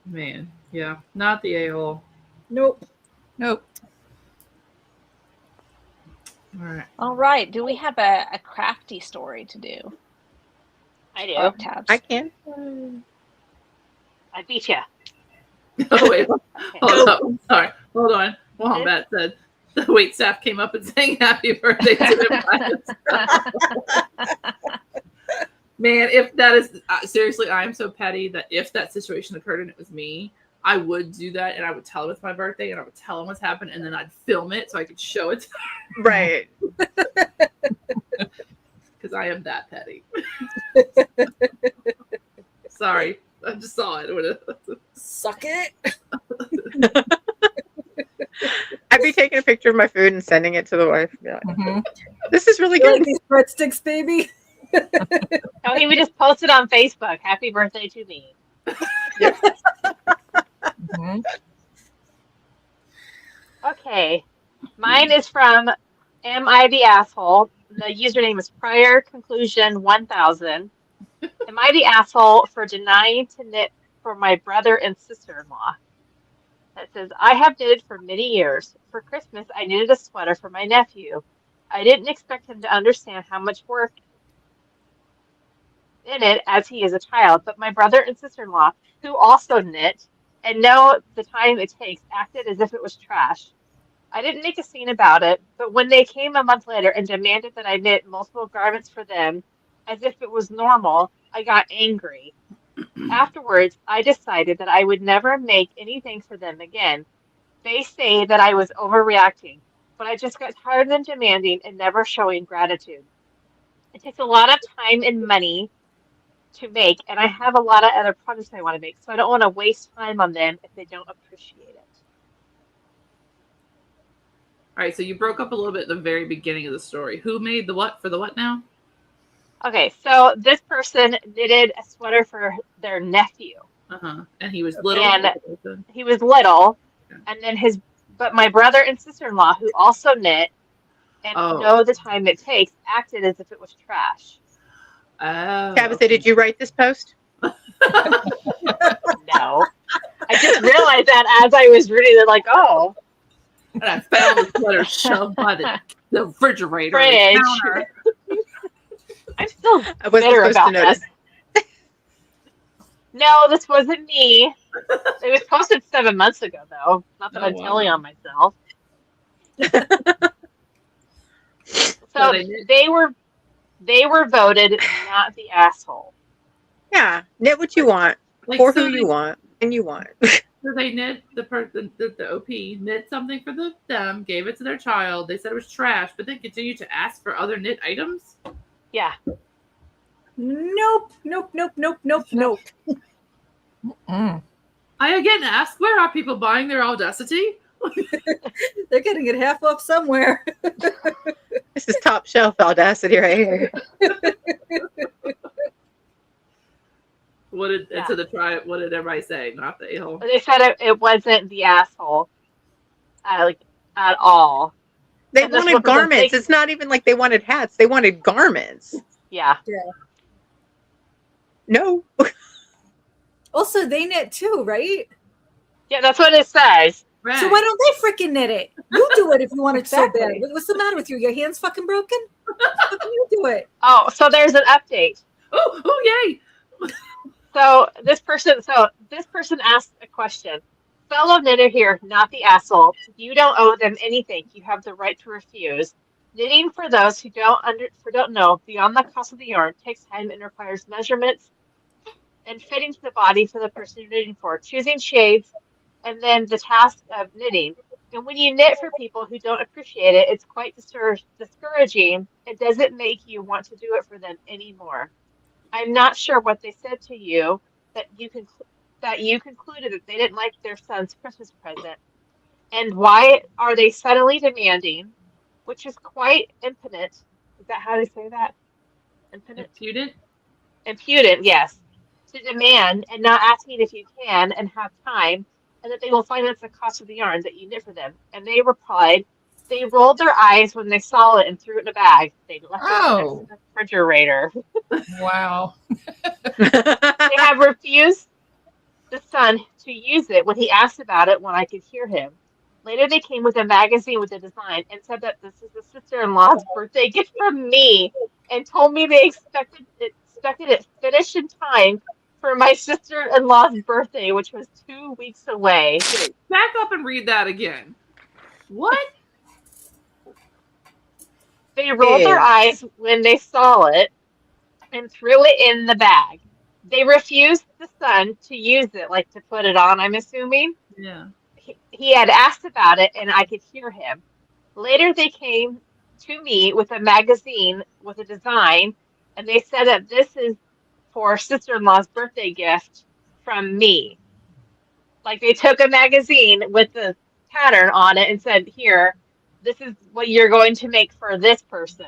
Speaker 2: Man, yeah, not the a-hole.
Speaker 1: Nope.
Speaker 6: Nope.
Speaker 2: All right.
Speaker 3: All right. Do we have a crafty story to do?
Speaker 5: I do.
Speaker 3: Oh, tabs.
Speaker 4: I can.
Speaker 5: I beat you.
Speaker 2: Oh, wait.
Speaker 5: Okay.
Speaker 2: Hold up. Sorry. Hold on. Wombat said the wait staff came up and sang happy birthday to him. Man, if that is seriously, I am so petty that if that situation occurred and it was me, I would do that and I would tell him it's my birthday and I would tell him what's happened and then I'd film it so I could show it
Speaker 4: Right.
Speaker 2: because I am that petty. Sorry. I just saw it.
Speaker 1: Suck it.
Speaker 4: I'd be taking a picture of my food and sending it to the wife. Be like,
Speaker 6: Mhm.
Speaker 4: this is really
Speaker 1: You like
Speaker 4: good.
Speaker 1: these breadsticks, baby?
Speaker 5: Oh, he would just post it on Facebook. Happy birthday to me.
Speaker 6: Mhm.
Speaker 5: Okay. Mine is from Am I the Asshole? The username is Prior Conclusion 1000. Am I the asshole for denying to knit for my brother and sister-in-law? That says, I have knitted for many years. For Christmas, I knitted a sweater for my nephew. I didn't expect him to understand how much work in it as he is a child, but my brother and sister-in-law, who also knit and know the time it takes, acted as if it was trash. I didn't make a scene about it, but when they came a month later and demanded that I knit multiple garments for them as if it was normal, I got angry. Afterwards, I decided that I would never make anything for them again. They say that I was overreacting, but I just got tired of them demanding and never showing gratitude. It takes a lot of time and money to make, and I have a lot of other projects I want to make, so I don't want to waste time on them if they don't appreciate it.
Speaker 2: All right, so you broke up a little bit at the very beginning of the story. Who made the what for the what now?
Speaker 5: Okay, so this person knitted a sweater for their nephew.
Speaker 2: And he was little.
Speaker 5: And he was little, and then but my brother and sister-in-law, who also knit and know the time it takes, acted as if it was trash.
Speaker 4: Tabitha, did you write this post?
Speaker 5: No. I just realized that as I was reading it, like, oh.
Speaker 2: And I found the sweater shoved by the refrigerator.
Speaker 5: Fridge.
Speaker 2: On the counter.
Speaker 5: I'm still
Speaker 4: I wasn't
Speaker 5: bitter
Speaker 4: supposed
Speaker 5: about
Speaker 4: to notice.
Speaker 5: that. No, this wasn't me. It was posted 7 months ago, though. Not that I'm telling on myself. So they were voted not the asshole.
Speaker 4: Yeah, knit what you want
Speaker 2: Like,
Speaker 4: for
Speaker 2: so
Speaker 4: who you want and you want.
Speaker 2: So they knit the OP knit something for them, gave it to their child. They said it was trash, but then continued to ask for other knit items.
Speaker 5: Yeah.
Speaker 1: Nope.
Speaker 6: Mm.
Speaker 2: I again ask, where are people buying their audacity?
Speaker 1: They're getting it half off somewhere.
Speaker 4: This is top shelf audacity right here.
Speaker 2: What did everybody say? Not the a-hole.
Speaker 5: They said it wasn't the asshole, like at all.
Speaker 4: They
Speaker 5: And this
Speaker 4: wanted
Speaker 5: represents-
Speaker 4: garments. It's not even like they wanted hats. They wanted garments.
Speaker 5: Yeah.
Speaker 4: No.
Speaker 1: Also, they knit too, right?
Speaker 5: Yeah, that's what it says.
Speaker 2: Right.
Speaker 1: So why don't they freaking knit it? You do it if you want it so
Speaker 3: Exactly.
Speaker 1: bad. What's the matter with you? Your hands fucking broken? How can you do it?
Speaker 5: Oh, so there's an update.
Speaker 2: Oh, yay!
Speaker 5: So this person asked a question. Fellow knitter here, not the asshole. You don't owe them anything. You have the right to refuse. Knitting, for those who don't know, beyond the cost of the yarn, takes time and requires measurements and fitting to the body for the person you're knitting for, choosing shades, and then the task of knitting. And when you knit for people who don't appreciate it, it's quite discouraging. It doesn't make you want to do it for them anymore. I'm not sure what they said to you that you concluded that they didn't like their son's Christmas present. And why are they suddenly demanding, which is quite impotent. Is that how they say that? Impotent?
Speaker 2: Impudent?
Speaker 5: Impudent, yes. To demand and not asking if you can and have time, and that they will finance the cost of the yarn that you knit for them. And they replied, they rolled their eyes when they saw it and threw it in a bag. They left it in the refrigerator.
Speaker 6: Wow.
Speaker 5: They have refused the son to use it when he asked about it when I could hear him. Later, they came with a magazine with a design and said that this is the sister-in-law's birthday gift from me, and told me they expected it finished in time for my sister-in-law's birthday, which was 2 weeks away.
Speaker 2: Back up and read that again. What?
Speaker 5: They rolled their eyes when they saw it and threw it in the bag. They refused the son to use it, like to put it on, I'm assuming.
Speaker 2: Yeah.
Speaker 5: He had asked about it, and I could hear him. Later, they came to me with a magazine with a design, and they said that this is for sister-in-law's birthday gift from me. Like, they took a magazine with the pattern on it and said, here, this is what you're going to make for this person.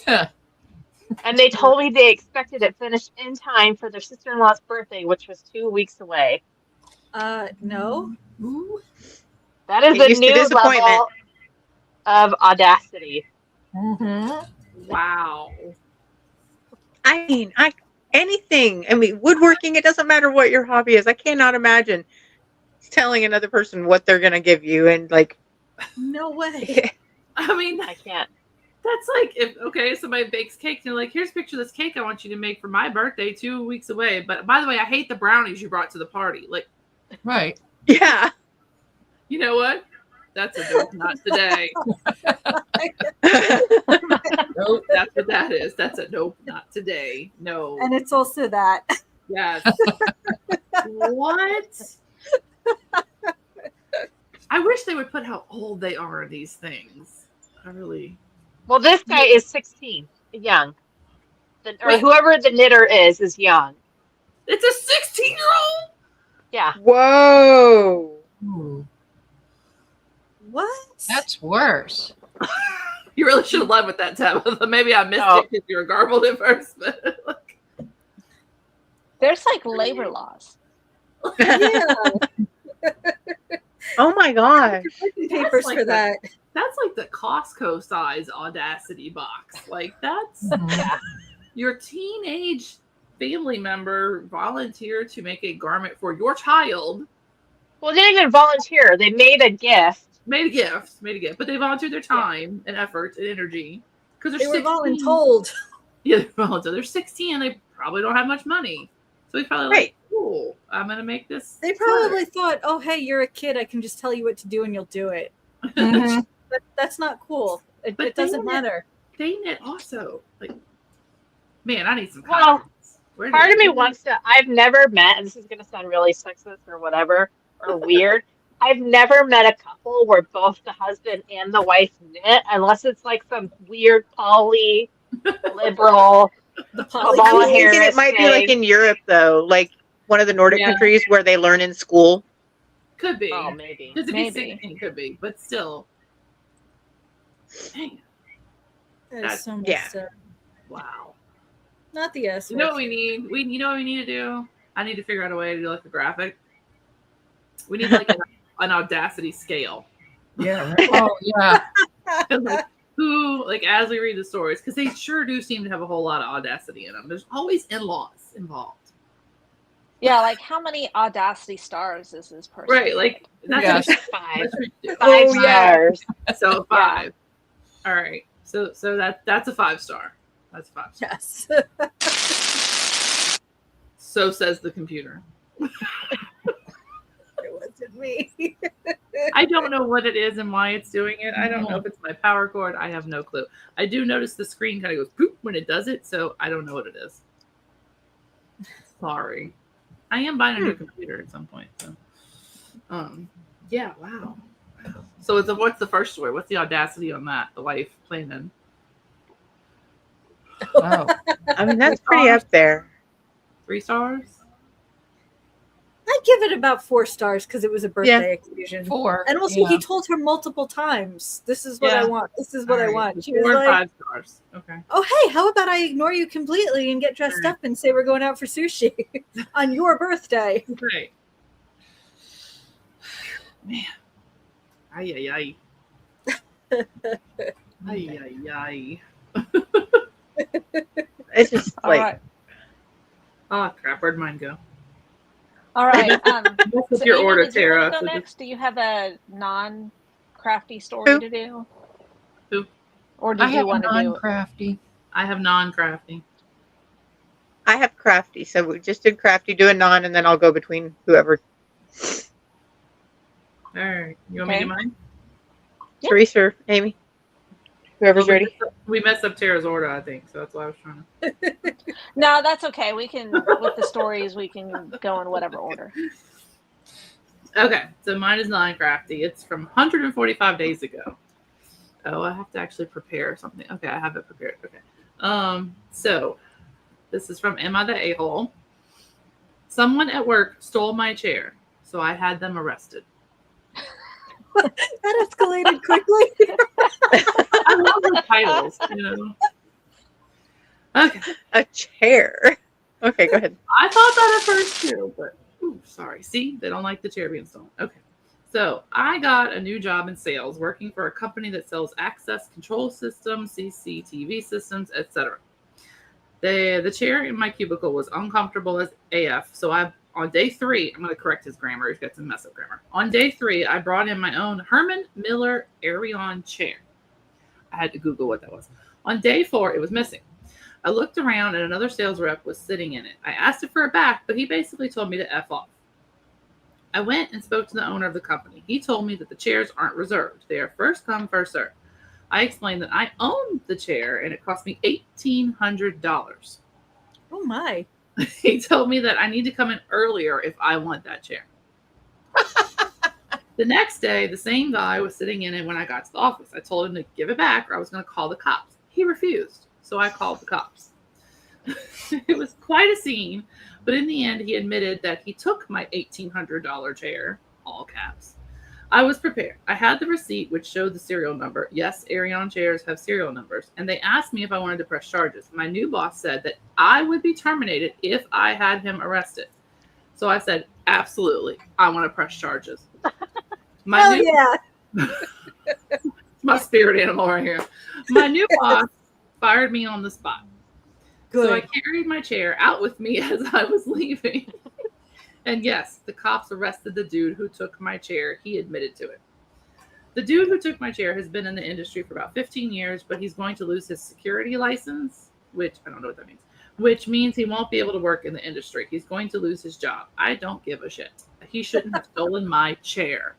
Speaker 5: And they told me they expected it finished in time for their sister-in-law's birthday, which was 2 weeks away.
Speaker 1: No.
Speaker 6: Ooh.
Speaker 5: That is a new level of audacity.
Speaker 6: Mm-hmm.
Speaker 2: Wow.
Speaker 4: I mean, anything. I mean, woodworking, it doesn't matter what your hobby is. I cannot imagine telling another person what they're going to give you and like.
Speaker 1: No way.
Speaker 2: I mean,
Speaker 5: I can't.
Speaker 2: That's like, if somebody bakes cake and they're like, here's a picture of this cake I want you to make for my birthday 2 weeks away. But by the way, I hate the brownies you brought to the party. Like,
Speaker 6: Right.
Speaker 4: Yeah.
Speaker 2: You know what? That's a nope, not today. Nope, that's what that is. That's a nope, not today. No.
Speaker 1: And it's also that.
Speaker 2: Yes. What? I wish they would put how old they are in these things. I really.
Speaker 5: Well, this guy is 16, young. Or whoever the knitter is young.
Speaker 2: It's a 16-year-old?
Speaker 5: Yeah.
Speaker 4: Whoa.
Speaker 6: Ooh.
Speaker 1: What?
Speaker 6: That's worse.
Speaker 2: You really should have led with that, Tabitha. Maybe I missed it because you were garbled at first. But
Speaker 3: There's like labor laws.
Speaker 1: Yeah.
Speaker 4: Oh my gosh.
Speaker 1: Papers
Speaker 2: like
Speaker 1: for that.
Speaker 2: That's like the Costco size Audacity box. Like that's your teenage family member volunteered to make a garment for your child.
Speaker 5: Well, they didn't even volunteer. They made a gift.
Speaker 2: Made a gift, but they volunteered their time and effort and energy because
Speaker 1: They were
Speaker 2: 16.
Speaker 1: voluntold.
Speaker 2: Yeah, they're 16 and they probably don't have much money. So he's probably like, cool, I'm going to make this.
Speaker 1: They probably thought, oh, hey, you're a kid. I can just tell you what to do and you'll do it.
Speaker 6: Mm-hmm.
Speaker 1: That's not cool. It
Speaker 2: But
Speaker 1: doesn't matter.
Speaker 2: They knit also. Like, man, I need some
Speaker 5: Well,
Speaker 2: confidence.
Speaker 5: part of me wants to, I've never met, and this is going to sound really sexist or whatever, or weird. I've never met a couple where both the husband and the wife knit, unless it's like some weird poly liberal.
Speaker 4: I'm thinking it might be like in Europe, though, like one of the Nordic countries where they learn in school.
Speaker 2: Could be.
Speaker 5: Oh, maybe.
Speaker 2: Because if he's 16, could be. But still. Dang.
Speaker 1: That is so messed up.
Speaker 2: Wow.
Speaker 1: Not the S.
Speaker 2: You know what we need? You know what we need to do? I need to figure out a way to do like a graphic. We need like an Audacity scale.
Speaker 6: Yeah. Right. Oh, yeah.
Speaker 2: Like, who, like, as we read the stories, because they sure do seem to have a whole lot of audacity in them. There's always in-laws involved.
Speaker 3: Yeah, like how many Audacity stars is this person?
Speaker 2: Right, like that's
Speaker 5: five.
Speaker 2: Five
Speaker 5: stars.
Speaker 2: So 5. All right. So that's a 5-star. That's a 5-star.
Speaker 1: Yes.
Speaker 2: So says the computer.
Speaker 1: It wasn't me.
Speaker 2: I don't know what it is and why it's doing it. I don't know if it's my power cord. I have no clue. I do notice the screen kind of goes poop when it does it, so I don't know what it is. Sorry. I am buying a new computer at some point. So, yeah, wow. So what's the first story? What's the audacity on that? The wife planning.
Speaker 6: Oh,
Speaker 4: I mean, that's pretty up there.
Speaker 2: 3 stars?
Speaker 1: I'd give it about 4 stars because it was a birthday occasion.
Speaker 6: 4.
Speaker 1: And also, he told her multiple times, "This is what I want. This is what I want." She was
Speaker 2: 4 and
Speaker 1: like,
Speaker 2: 5 stars. Okay.
Speaker 1: "Oh, hey, how about I ignore you completely and get dressed up and say we're going out for sushi on your birthday?"
Speaker 2: Great. Man. Ay, ay, ay. Ay, ay, ay.
Speaker 4: It's just
Speaker 3: All
Speaker 4: like,
Speaker 3: right.
Speaker 2: Oh, crap. Where'd mine go?
Speaker 3: All right.
Speaker 2: What's your
Speaker 3: Amy,
Speaker 2: order,
Speaker 3: did you wanna
Speaker 2: Tara?
Speaker 3: go next? Do you have a non-crafty story
Speaker 4: Who?
Speaker 3: to do?
Speaker 2: Who?
Speaker 3: Or
Speaker 6: I
Speaker 3: did you
Speaker 6: have a
Speaker 3: want to do it?
Speaker 6: non-crafty.
Speaker 2: I have non-crafty.
Speaker 4: I have crafty, so we just did crafty, do a non, and then I'll go between whoever.
Speaker 2: All right. You want me to do mine?
Speaker 3: Yeah.
Speaker 4: Therese or Amy? Whoever's
Speaker 2: Well,
Speaker 4: ready.
Speaker 2: We messed up Tara's order, I think. So that's why I was trying to.
Speaker 3: No, that's okay. We can, with the stories, we can go in whatever order.
Speaker 2: Okay. So mine is non-crafty. It's from 145 days ago. Oh, I have to actually prepare something. Okay, I have it prepared. Okay. So this is from Am I the A-hole? Someone at work stole my chair, so I had them arrested.
Speaker 1: That escalated quickly.
Speaker 2: I love the titles, you know. Okay.
Speaker 4: A chair. Okay, go ahead.
Speaker 2: I thought that at first too, but sorry. See, they don't like the chair being stolen. Okay. So I got a new job in sales working for a company that sells access control systems, CCTV systems, etc. The chair in my cubicle was uncomfortable as AF, so on day 3, I'm going to correct his grammar. He's got some mess up grammar. On day 3, I brought in my own Herman Miller Arion chair. I had to Google what that was. On day 4, it was missing. I looked around and another sales rep was sitting in it. I asked it for it back, but he basically told me to F off. I went and spoke to the owner of the company. He told me that the chairs aren't reserved. They are first come, first served. I explained that I owned the chair and it cost me $1,800.
Speaker 1: Oh my.
Speaker 2: He told me that I need to come in earlier if I want that chair. The next day, the same guy was sitting in it when I got to the office. I told him to give it back or I was going to call the cops. He refused, so I called the cops. It was quite a scene, but in the end, he admitted that he took my $1,800 chair, all caps. I was prepared. I had the receipt, which showed the serial number. Yes, Arion chairs have serial numbers. And they asked me if I wanted to press charges. My new boss said that I would be terminated if I had him arrested. So I said, absolutely, I want to press charges. My spirit animal right here. My new boss fired me on the spot.
Speaker 1: Good.
Speaker 2: So I carried my chair out with me as I was leaving. And yes, the cops arrested the dude who took my chair. He admitted to it. The dude who took my chair has been in the industry for about 15 years, but he's going to lose his security license, which I don't know what that means, which means he won't be able to work in the industry. He's going to lose his job. I don't give a shit. He shouldn't have stolen my chair.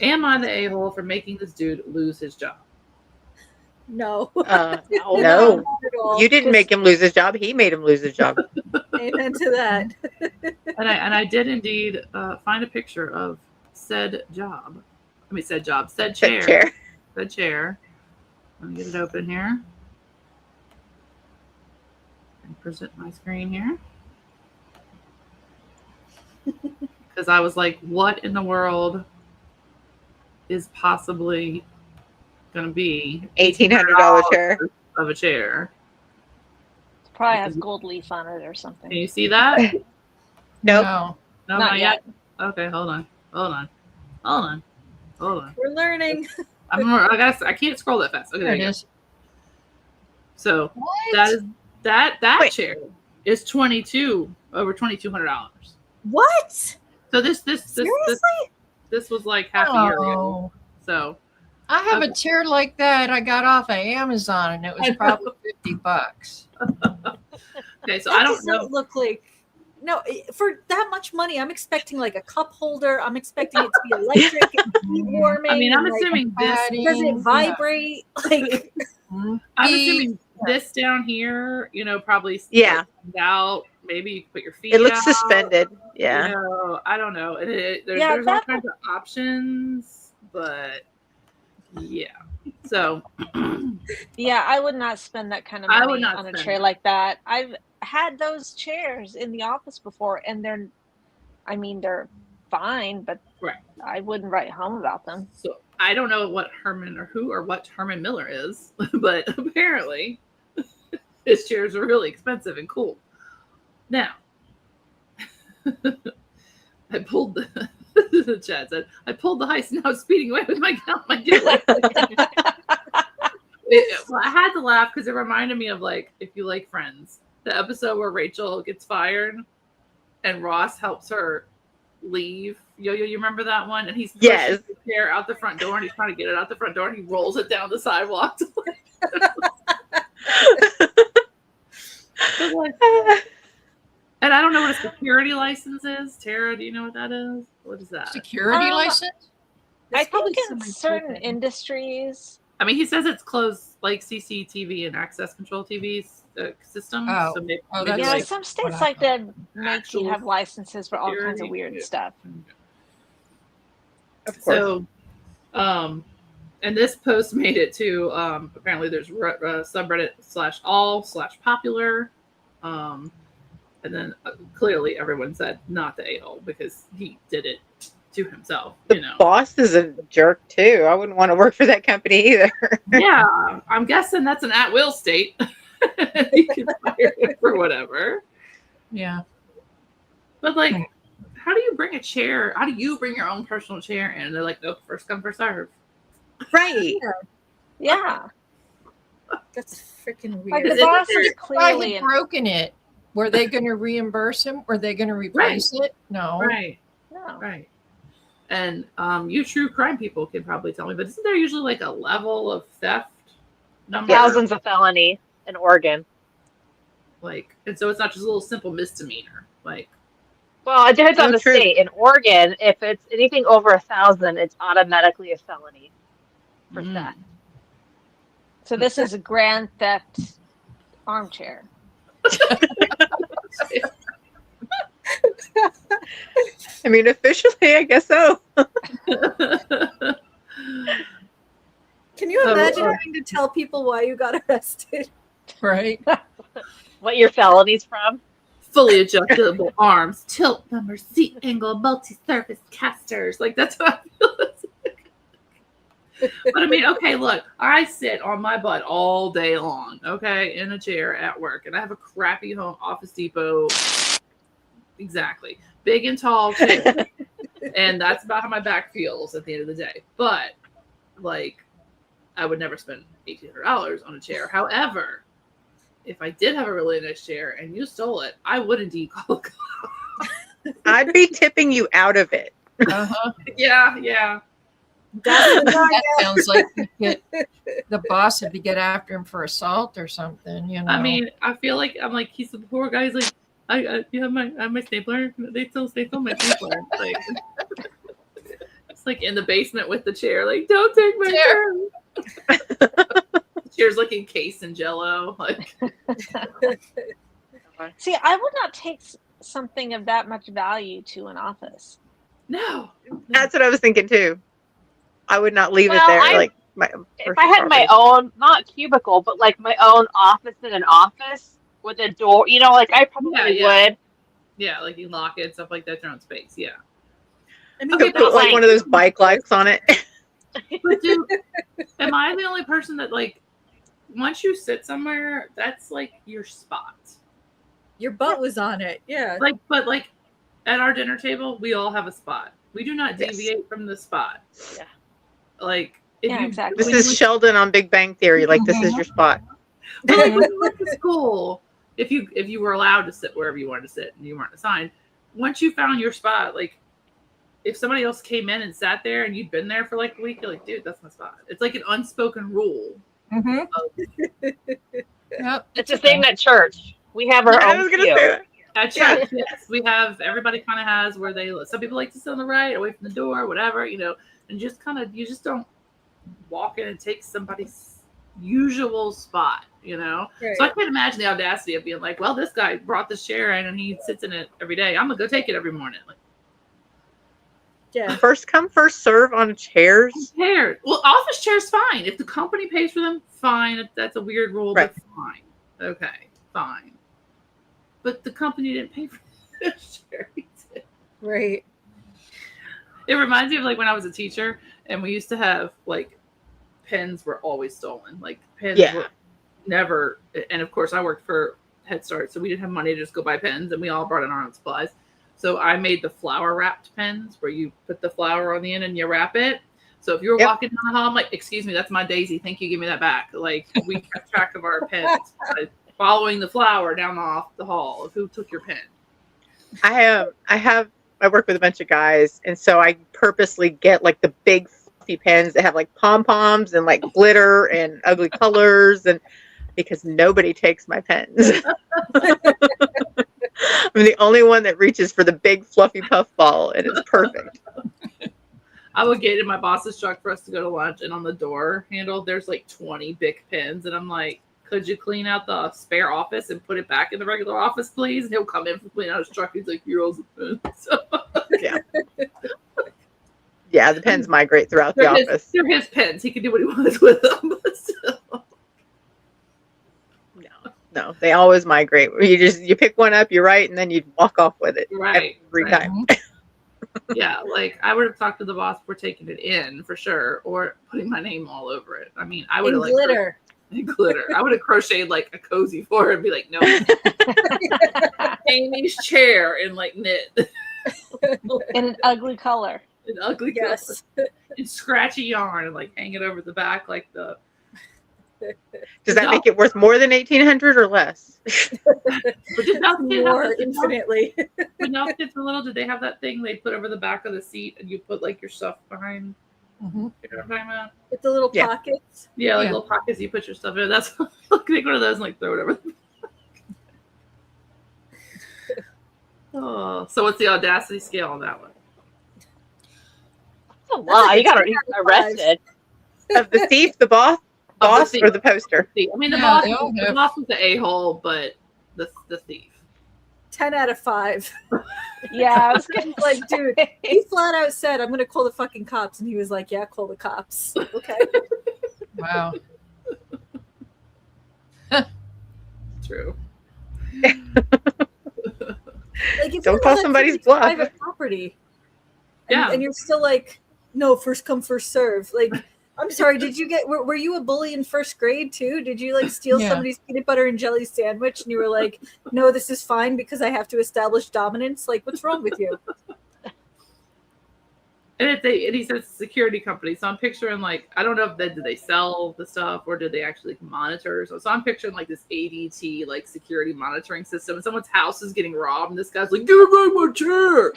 Speaker 2: Am I the a-hole for making this dude lose his job?
Speaker 1: No.
Speaker 4: No. You didn't make him lose his job. He made him lose his job.
Speaker 1: Amen to that.
Speaker 2: And I did indeed find a picture of said chair. Said chair. Let me get it open here. And present my screen here. Because I was like, what in the world is possibly going to be
Speaker 4: $1,800 chair
Speaker 2: of a chair?
Speaker 3: It probably has gold leaf on it or something.
Speaker 2: Can you see that?
Speaker 4: Nope.
Speaker 6: No.
Speaker 2: No,
Speaker 3: Not yet.
Speaker 2: Okay, hold on.
Speaker 1: We're learning.
Speaker 2: I can't scroll that fast. Okay,
Speaker 6: There
Speaker 2: there
Speaker 6: it
Speaker 2: you go.
Speaker 6: is.
Speaker 2: So
Speaker 6: What?
Speaker 2: that
Speaker 4: Wait.
Speaker 2: chair is over $2,200.
Speaker 1: What?
Speaker 2: So this
Speaker 1: Seriously?
Speaker 2: this was like half a year ago.
Speaker 6: Oh.
Speaker 2: So
Speaker 6: I have a chair like that I got off of Amazon and it was probably $50.
Speaker 2: okay, so
Speaker 1: That
Speaker 2: I don't
Speaker 1: does
Speaker 2: know.
Speaker 1: not look like. No, for that much money, I'm expecting like a cup holder. I'm expecting it to be electric and heat warming.
Speaker 2: I mean, I'm
Speaker 1: and, like,
Speaker 2: assuming this.
Speaker 1: does it vibrate? Like,
Speaker 2: I'm assuming this down here, probably
Speaker 4: Yeah.
Speaker 2: comes out. Maybe you can put your feet
Speaker 4: It looks
Speaker 2: out.
Speaker 4: suspended. Yeah.
Speaker 2: I don't know. There's all
Speaker 3: that-
Speaker 2: kinds of options, but yeah. So
Speaker 3: Yeah, I would not spend that kind of
Speaker 2: I would
Speaker 3: money
Speaker 2: not
Speaker 3: on a
Speaker 2: spend
Speaker 3: chair
Speaker 2: that.
Speaker 3: like that. I've had those chairs in the office before, and they're fine, but
Speaker 2: Right.
Speaker 3: I wouldn't write home about them.
Speaker 2: So I don't know what Herman Miller is, but apparently his chairs are really expensive and cool. Now, I pulled the Chad said, I pulled the heist and I was speeding away with my gilet. Well, I had to laugh because it reminded me of, like, if you like Friends, the episode where Rachel gets fired and Ross helps her leave. Yo-Yo, you remember that one? And he's pushing
Speaker 4: Yes.
Speaker 2: the chair out the front door, and he's trying to get it out the front door, and he rolls it down the sidewalk. And I don't know what a security license is. Tara, do you know what that is? What is that?
Speaker 6: Security license?
Speaker 3: I
Speaker 1: There's probably
Speaker 3: think in
Speaker 1: some
Speaker 3: certain
Speaker 1: equipment.
Speaker 3: industries,
Speaker 2: I mean, he says it's closed, like CCTV and access control TVs systems.
Speaker 6: Oh.
Speaker 2: So maybe,
Speaker 6: Oh,
Speaker 2: maybe
Speaker 6: that's
Speaker 3: yeah,
Speaker 2: like,
Speaker 3: some states
Speaker 6: what I
Speaker 3: like that make
Speaker 2: actual
Speaker 3: you have licenses for all kinds of
Speaker 2: security,
Speaker 3: weird
Speaker 2: yeah.
Speaker 3: stuff.
Speaker 4: Of course.
Speaker 2: So, and this post made it to apparently there's subreddit /all/popular, and then clearly everyone said not the a-hole because he did it to himself.
Speaker 4: The boss is a jerk too. I wouldn't want to work for that company either.
Speaker 2: Yeah, I'm guessing that's an at-will state. You can fire him for whatever.
Speaker 6: Yeah.
Speaker 2: But like, how do you bring a chair? How do you bring your own personal chair in? They're like, nope, first come, first serve.
Speaker 4: Right.
Speaker 3: Yeah,
Speaker 1: That's freaking
Speaker 3: like
Speaker 1: weird.
Speaker 3: the boss
Speaker 2: Isn't
Speaker 3: is
Speaker 6: If I
Speaker 3: clearly
Speaker 6: had
Speaker 3: an
Speaker 6: broken it, were they going to reimburse him? Were they going to replace it? No.
Speaker 2: Right,
Speaker 3: no.
Speaker 2: right. And you true crime people can probably tell me, but isn't there usually like a level of theft number?
Speaker 5: Thousands of felony in Oregon.
Speaker 2: Like, and so it's not just a little simple misdemeanor. Like,
Speaker 5: Well, it depends on
Speaker 4: Oh,
Speaker 5: the
Speaker 4: true.
Speaker 5: state. In Oregon, if it's anything over 1,000, it's automatically a felony for theft.
Speaker 3: So this is a grand theft armchair.
Speaker 4: I mean, officially, I guess so.
Speaker 1: Can you
Speaker 2: So,
Speaker 1: imagine having to tell people why you got arrested?
Speaker 6: Right?
Speaker 5: What your felonies from?
Speaker 2: fully adjustable arms, tilt number, seat angle, multi-surface casters. Like, that's what I feel. But I mean, okay, look, I sit on my butt all day long, okay, in a chair at work, and I have a crappy home Office Depot, exactly, big and tall chair, and that's about how my back feels at the end of the day. But like, I would never spend $1,800 on a chair. However, if I did have a really nice chair and you stole it, I would indeed call the cops.
Speaker 4: I'd be tipping you out of it.
Speaker 6: Uh-huh.
Speaker 2: Yeah.
Speaker 6: That sounds like the boss had to get after him for assault or something, you know.
Speaker 2: I mean, I feel like I'm like, he's the poor guy. He's like, you have my stapler. They stole my stapler. Like, it's like in the basement with the chair. Like, don't take my chair. Chair's like encased in Jello. Like,
Speaker 3: See, I would not take something of that much value to an office.
Speaker 2: no.
Speaker 4: That's what I was thinking too. I would not leave it
Speaker 5: Well,
Speaker 4: there.
Speaker 5: I-
Speaker 4: Like my
Speaker 5: If I had my own, not cubicle, but like my own office in an office with a door, you know, like I probably
Speaker 2: Yeah.
Speaker 5: would.
Speaker 2: Yeah, like you lock it, stuff like that, your own space. Yeah.
Speaker 1: I mean,
Speaker 2: Okay,
Speaker 1: you
Speaker 2: but
Speaker 4: put like
Speaker 5: like-
Speaker 4: one of those bike lights on it.
Speaker 2: But dude, am I the only person that, like, once you sit somewhere, that's like your spot?
Speaker 1: your butt was on it. Yeah.
Speaker 2: Like, but like at our dinner table, we all have a spot. We do not
Speaker 4: Yes.
Speaker 2: deviate from the spot.
Speaker 5: Yeah.
Speaker 2: Like, if
Speaker 3: Yeah,
Speaker 2: you,
Speaker 3: exactly.
Speaker 4: This
Speaker 2: when
Speaker 4: is
Speaker 2: you-
Speaker 4: Sheldon on Big Bang Theory. Like this is your spot.
Speaker 2: but like, when you went to school, if you were allowed to sit wherever you wanted to sit and you weren't assigned, once you found your spot, like, if somebody else came in and sat there and you'd been there for like a week, you're like, dude, that's my spot. It's like an unspoken rule.
Speaker 6: Mm-hmm. Yep.
Speaker 5: It's the same at church. We have our
Speaker 4: I
Speaker 5: own
Speaker 4: was gonna
Speaker 5: queue.
Speaker 4: say that.
Speaker 2: At church, yes, we have, everybody kind of has where some people like to sit on the right, away from the door, whatever, you know, and just kind of, you just don't walk in and take somebody's usual spot, you know?
Speaker 1: Right.
Speaker 2: So I can't imagine the audacity of being like, well, this guy brought this chair in and he sits in it every day. I'm going to go take it every morning. Like,
Speaker 1: Yeah.
Speaker 4: First come, first serve on chairs.
Speaker 2: chairs. Well, office chairs, fine. If the company pays for them, fine. If that's a weird rule,
Speaker 4: Right.
Speaker 2: but fine. Okay, fine. But the company didn't pay for the chair.
Speaker 1: Right.
Speaker 2: It reminds me of like when I was a teacher and we used to have like pens were always stolen. Like pens were never, and of course I worked for Head Start, so we didn't have money to just go buy pens and we all brought in our own supplies. So I made the flower wrapped pens where you put the flower on the end and you wrap it. So if you were walking down the hall, I'm like, excuse me, that's my daisy. Thank you. Give me that back. Like we kept track of our pens by following the flower down the hall of who took your pen.
Speaker 4: I work with a bunch of guys, and so I purposely get like the big fluffy pens that have like pom-poms and like glitter and ugly colors, and because nobody takes my pens. I'm the only one that reaches for the big fluffy puff ball, and it's perfect.
Speaker 2: I would get in my boss's truck for us to go to lunch, and on the door handle, there's like 20 big pens, and I'm like, could you clean out the spare office and put it back in the regular office, please? And he'll come in from cleaning out his truck. He's like, "You're all the pens."
Speaker 4: Yeah. Yeah, the pens migrate throughout the office.
Speaker 2: They're his pens. He can do what he wants with them, but still.
Speaker 4: No, they always migrate. You pick one up, you write, and then you walk off with it.
Speaker 2: Right.
Speaker 4: Every time.
Speaker 2: Yeah, like I would have talked to the boss for taking it in for sure, or putting my name all over it. I mean, I would have like
Speaker 1: glitter.
Speaker 2: Glitter. I would have crocheted like a cozy for her and be like, no, Amy's chair and like knit
Speaker 3: In an ugly color.
Speaker 2: an ugly color and scratchy yarn and like hang it over the back like the.
Speaker 4: Does that make it worth more than 1,800 or less?
Speaker 2: But did not
Speaker 1: More infinitely.
Speaker 2: When y'all kids were little, did they have that thing they put over the back of the seat and you put like your stuff behind?
Speaker 6: Mm-hmm.
Speaker 2: You know what I'm talking about?
Speaker 1: With the little pockets.
Speaker 2: Yeah, like little pockets you put your stuff in. That's like take one of those and like throw it over the back. Oh, so what's the audacity scale on that one?
Speaker 5: That's a lot. You got arrested.
Speaker 4: Of the thief, the boss, or the poster?
Speaker 2: I mean, the
Speaker 6: Yeah,
Speaker 2: boss was the a-hole, but the thief.
Speaker 1: 10 out of 5.
Speaker 3: Yeah, I was gonna
Speaker 1: Like, dude, he flat out said, "I'm gonna call the fucking cops," and he was like, "Yeah, call the cops." Okay.
Speaker 6: Wow.
Speaker 2: True.
Speaker 1: Like, if
Speaker 4: Don't
Speaker 1: you
Speaker 4: call
Speaker 1: know
Speaker 4: somebody's
Speaker 1: that's
Speaker 4: bluff.
Speaker 1: private property.
Speaker 2: Yeah.
Speaker 1: And you're still like, no, first come, first serve. Like, I'm sorry, were you a bully in first grade too? Did you like steal somebody's peanut butter and jelly sandwich and you were like, no, this is fine because I have to establish dominance? Like, what's wrong with you?
Speaker 2: And he says security company. So I'm picturing like, I don't know if did they sell the stuff or did they actually monitor? So I'm picturing like this ADT like security monitoring system. And someone's house is getting robbed and this guy's like, "Give me my chair."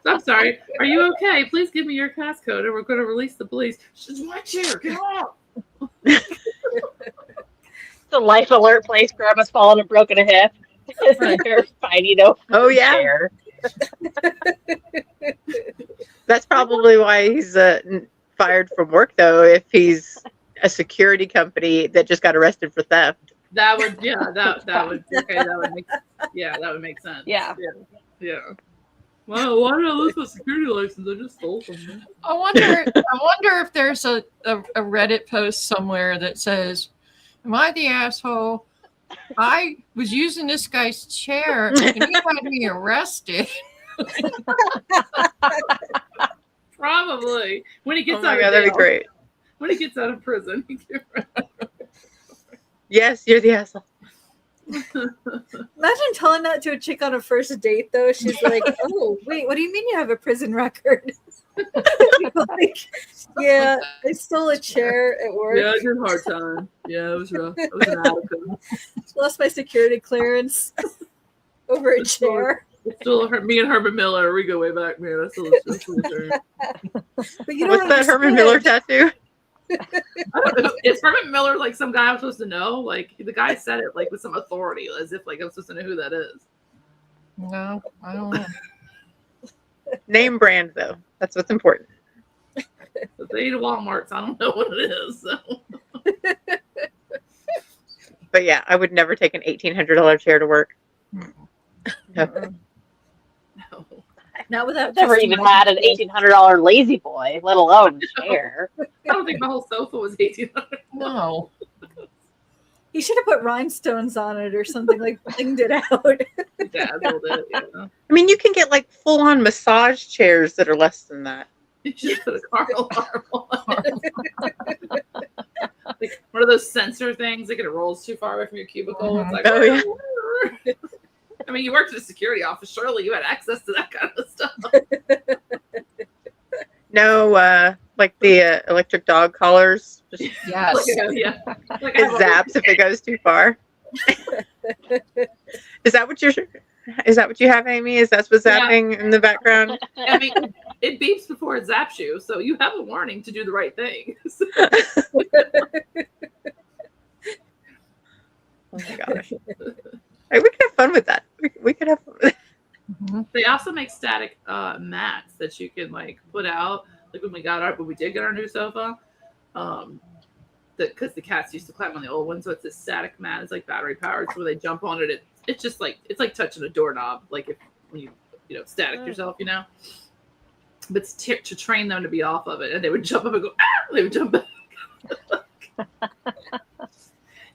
Speaker 2: So I'm sorry. Are you okay? Please give me your passcode or we're going to release the police. She says, "My chair, get out."
Speaker 5: The life alert place. Grandma's fallen and broken a hip. They're fighting over the chair.
Speaker 4: That's probably why he's fired from work, though, if he's a security company that just got arrested for theft.
Speaker 2: That would make sense.
Speaker 3: Yeah.
Speaker 2: Yeah. Well, why did I lose my security license? I just stole something.
Speaker 6: I wonder if there's a Reddit post somewhere that says, "Am I the asshole? I was using this guy's chair and he had me arrested."
Speaker 2: Probably when he gets
Speaker 4: Oh my
Speaker 2: out
Speaker 4: God,
Speaker 2: of
Speaker 4: that'd be
Speaker 2: jail.
Speaker 4: great.
Speaker 2: When he gets out of prison.
Speaker 4: Yes, you're the asshole.
Speaker 1: Imagine telling that to a chick on a first date, though. She's like, "Oh, wait, what do you mean you have a prison record?" Like, yeah, I stole a chair at work.
Speaker 2: Yeah, I did a hard time. Yeah, it was rough. I was an addict.
Speaker 1: Lost my security clearance over a chair.
Speaker 2: Still, me and Herman Miller, we go way back, man. That's still a chair.
Speaker 1: But you
Speaker 4: What's that Herman Miller tattoo?
Speaker 2: Is Herman Miller like some guy I'm supposed to know? Like the guy said it like with some authority, as if like I'm supposed to know who that is.
Speaker 6: No, I don't know.
Speaker 4: Name brand though. That's what's important.
Speaker 2: If they eat Walmart's, I don't know what it is. So.
Speaker 4: But yeah, I would never take an $1,800 chair to work. No.
Speaker 2: No.
Speaker 1: Not without
Speaker 5: I've never even had an $1,800 lazy boy, let alone a chair.
Speaker 2: I don't think my whole sofa was $1,800.
Speaker 6: No.
Speaker 1: You should have put rhinestones on it or something, like blinged it out.
Speaker 2: Dazzled it, yeah.
Speaker 4: I mean, you can get like full-on massage chairs that are less than that.
Speaker 2: You should put a car alarm on it. Like one of those sensor things, like it rolls too far away from your cubicle. It's like,
Speaker 4: Oh, yeah.
Speaker 2: I mean, you worked at a security office. Surely you had access to that kind of stuff.
Speaker 4: No, like the electric dog collars. Just
Speaker 6: Yes.
Speaker 2: Yeah. Like
Speaker 4: it zaps if it goes too far. Is that what you have, Amy? Is that what's zapping in the background?
Speaker 2: I mean, it beeps before it zaps you, so you have a warning to do the right thing.
Speaker 4: Oh my gosh. Hey, we could have fun with that. We could have fun with that.
Speaker 2: They also make static mats that you can like put out. Like when we did get our new sofa, because the cats used to climb on the old one, so it's a static mat. It's like battery powered, so when they jump on it, it's just like it's like touching a doorknob. Like when you static yourself, But it's to train them to be off of it, and they would jump up and go. Ah! They would jump back.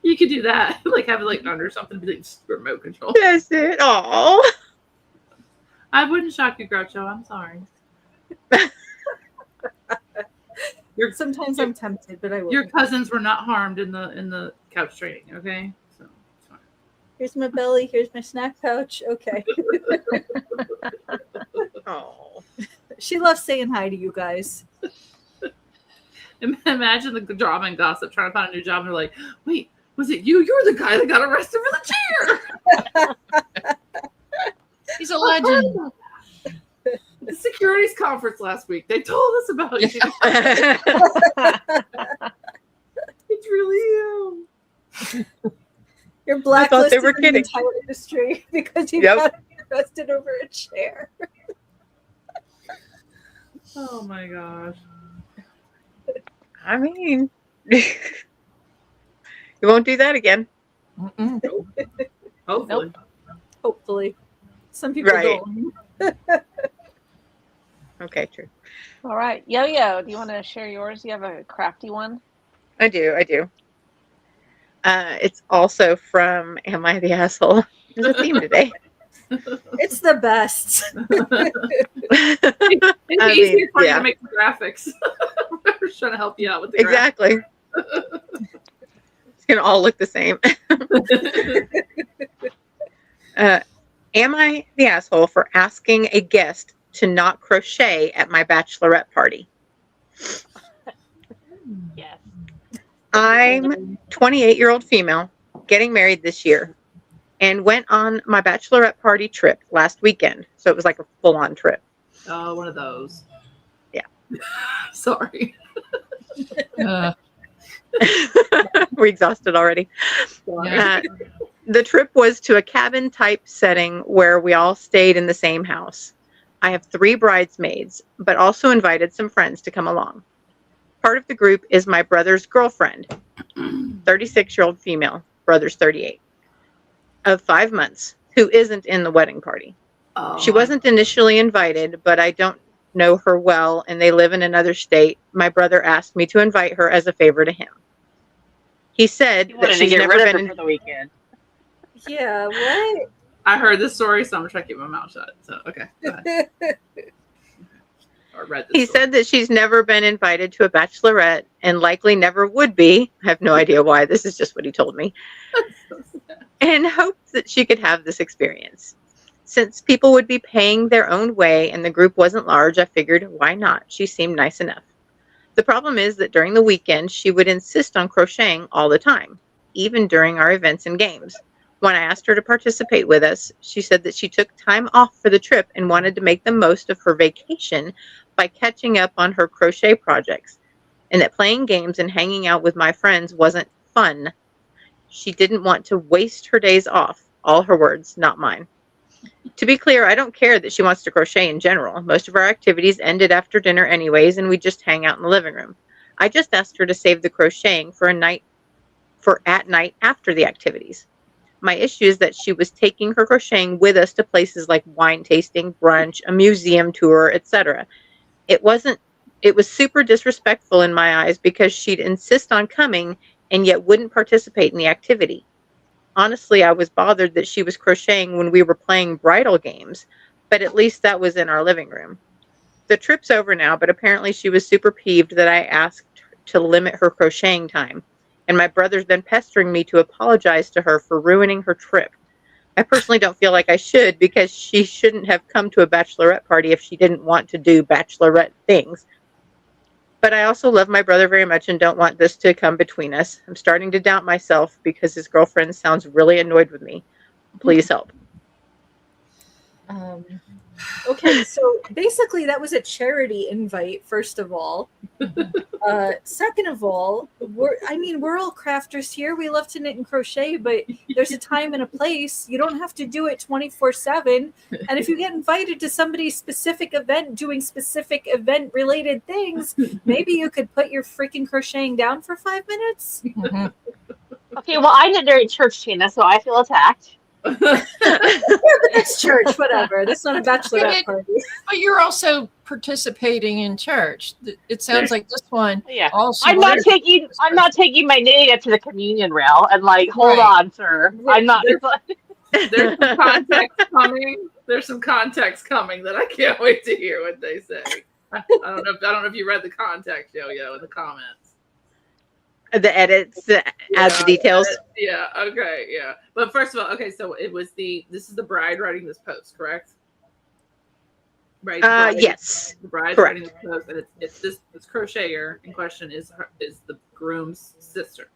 Speaker 2: You could do that, like have it like under something, be like remote control.
Speaker 4: That's it. Oh.
Speaker 2: I wouldn't shock you, Groucho. I'm sorry.
Speaker 1: Sometimes I'm tempted, but I won't.
Speaker 2: Your cousins were not harmed in the couch training, okay? So it's fine.
Speaker 1: Here's my belly. Here's my snack pouch. Okay.
Speaker 4: Oh.
Speaker 1: She loves saying hi to you guys.
Speaker 2: Imagine the drama and gossip trying to find a new job, and they're like, "Wait, was it you? You're the guy that got arrested for the chair."
Speaker 6: He's a legend.
Speaker 2: The securities conference last week. They told us about you. It's really you.
Speaker 1: You're blacklisted
Speaker 4: were
Speaker 1: in the
Speaker 4: kidding.
Speaker 1: entire industry because you
Speaker 4: Yep.
Speaker 1: got arrested over a chair.
Speaker 2: Oh my gosh.
Speaker 4: I mean, you won't do that again.
Speaker 6: Mm-mm.
Speaker 2: Hopefully.
Speaker 1: Hopefully. Some people
Speaker 4: Right.
Speaker 1: don't.
Speaker 4: Okay, true.
Speaker 3: All right. Yo-Yo, do you want to share yours? You have a crafty one?
Speaker 4: I do. It's also from Am I the Asshole? There's a theme today.
Speaker 1: It's the best.
Speaker 2: It's
Speaker 4: I
Speaker 2: easier
Speaker 4: mean,
Speaker 2: for you
Speaker 4: yeah.
Speaker 2: to make the graphics. We're trying to help you out with the
Speaker 4: Exactly. It's going to all look the same. Am I the asshole for asking a guest to not crochet at my bachelorette party?
Speaker 5: Yes.
Speaker 4: I'm 28-year-old female, getting married this year, and went on my bachelorette party trip last weekend. So it was like a full-on trip.
Speaker 2: Oh, one of those.
Speaker 4: Yeah.
Speaker 2: Sorry.
Speaker 4: We're exhausted already.
Speaker 6: Yeah.
Speaker 4: The trip was to a cabin-type setting where we all stayed in the same house. I have 3 bridesmaids, but also invited some friends to come along. Part of the group is my brother's girlfriend, 36-year-old female, brother's 38, of 5 months, who isn't in the wedding party.
Speaker 2: Oh,
Speaker 4: She wasn't initially invited, but I don't know her well, and they live in another state. My brother asked me to invite her as a favor to him. He said
Speaker 5: You
Speaker 4: that
Speaker 5: wanted to
Speaker 4: she's
Speaker 5: get
Speaker 4: never
Speaker 5: rid of
Speaker 4: been
Speaker 5: her for the weekend.
Speaker 1: Yeah, what?
Speaker 2: I heard this story, so I'm gonna try to keep my mouth shut. So okay. Go ahead. Or read this
Speaker 4: He
Speaker 2: story.
Speaker 4: said that she's never been invited to a bachelorette and likely never would be. I have no idea why. This is just what he told me. And hoped that she could have this experience. Since people would be paying their own way and the group wasn't large, I figured, why not? She seemed nice enough. The problem is that during the weekend, she would insist on crocheting all the time, even during our events and games. When I asked her to participate with us, she said that she took time off for the trip and wanted to make the most of her vacation by catching up on her crochet projects. and that playing games and hanging out with my friends wasn't fun. She didn't want to waste her days off. All her words, not mine. To be clear, I don't care that she wants to crochet in general. Most of our activities ended after dinner anyways, and we just hang out in the living room. I just asked her to save the crocheting for at night after the activities. My issue is that she was taking her crocheting with us to places like wine tasting, brunch, a museum tour, etc. It was super disrespectful in my eyes because she'd insist on coming and yet wouldn't participate in the activity. Honestly, I was bothered that she was crocheting when we were playing bridal games, but at least that was in our living room. The trip's over now, but apparently she was super peeved that I asked to limit her crocheting time, and my brother's been pestering me to apologize to her for ruining her trip. I personally don't feel like I should, because she shouldn't have come to a bachelorette party if she didn't want to do bachelorette things. But I also love my brother very much and don't want this to come between us. I'm starting to doubt myself because his girlfriend sounds really annoyed with me. Please help.
Speaker 1: Okay, so basically that was a charity invite, first of all. Second of all, we're all crafters here. We love to knit and crochet, but there's a time and a place. You don't have to do it 24/7. And if you get invited to somebody's specific event doing specific event-related things, maybe you could put your freaking crocheting down for 5 minutes.
Speaker 6: Mhm.
Speaker 5: Okay, well, I knit during church, Tina, so I feel attacked.
Speaker 1: Yeah, but that's church, whatever. That's not a bachelorette party.
Speaker 6: But you're also participating in church. It sounds like this one.
Speaker 5: Yeah,
Speaker 6: Also,
Speaker 5: I'm not taking my knitting up to the communion rail and like, hold
Speaker 6: Right.
Speaker 5: on, sir. I'm not.
Speaker 2: There's some context coming. There's some context coming that I can't wait to hear what they say. I don't know if you read the context, Yo-Yo, in the comments.
Speaker 4: The edits, add the details.
Speaker 2: Yeah. Okay. Yeah. But first of all, okay. So this is the bride writing this post, correct? Right.
Speaker 4: Yes.
Speaker 2: The bride
Speaker 4: Correct.
Speaker 2: writing this post, and it's this crocheter in question is the groom's sister,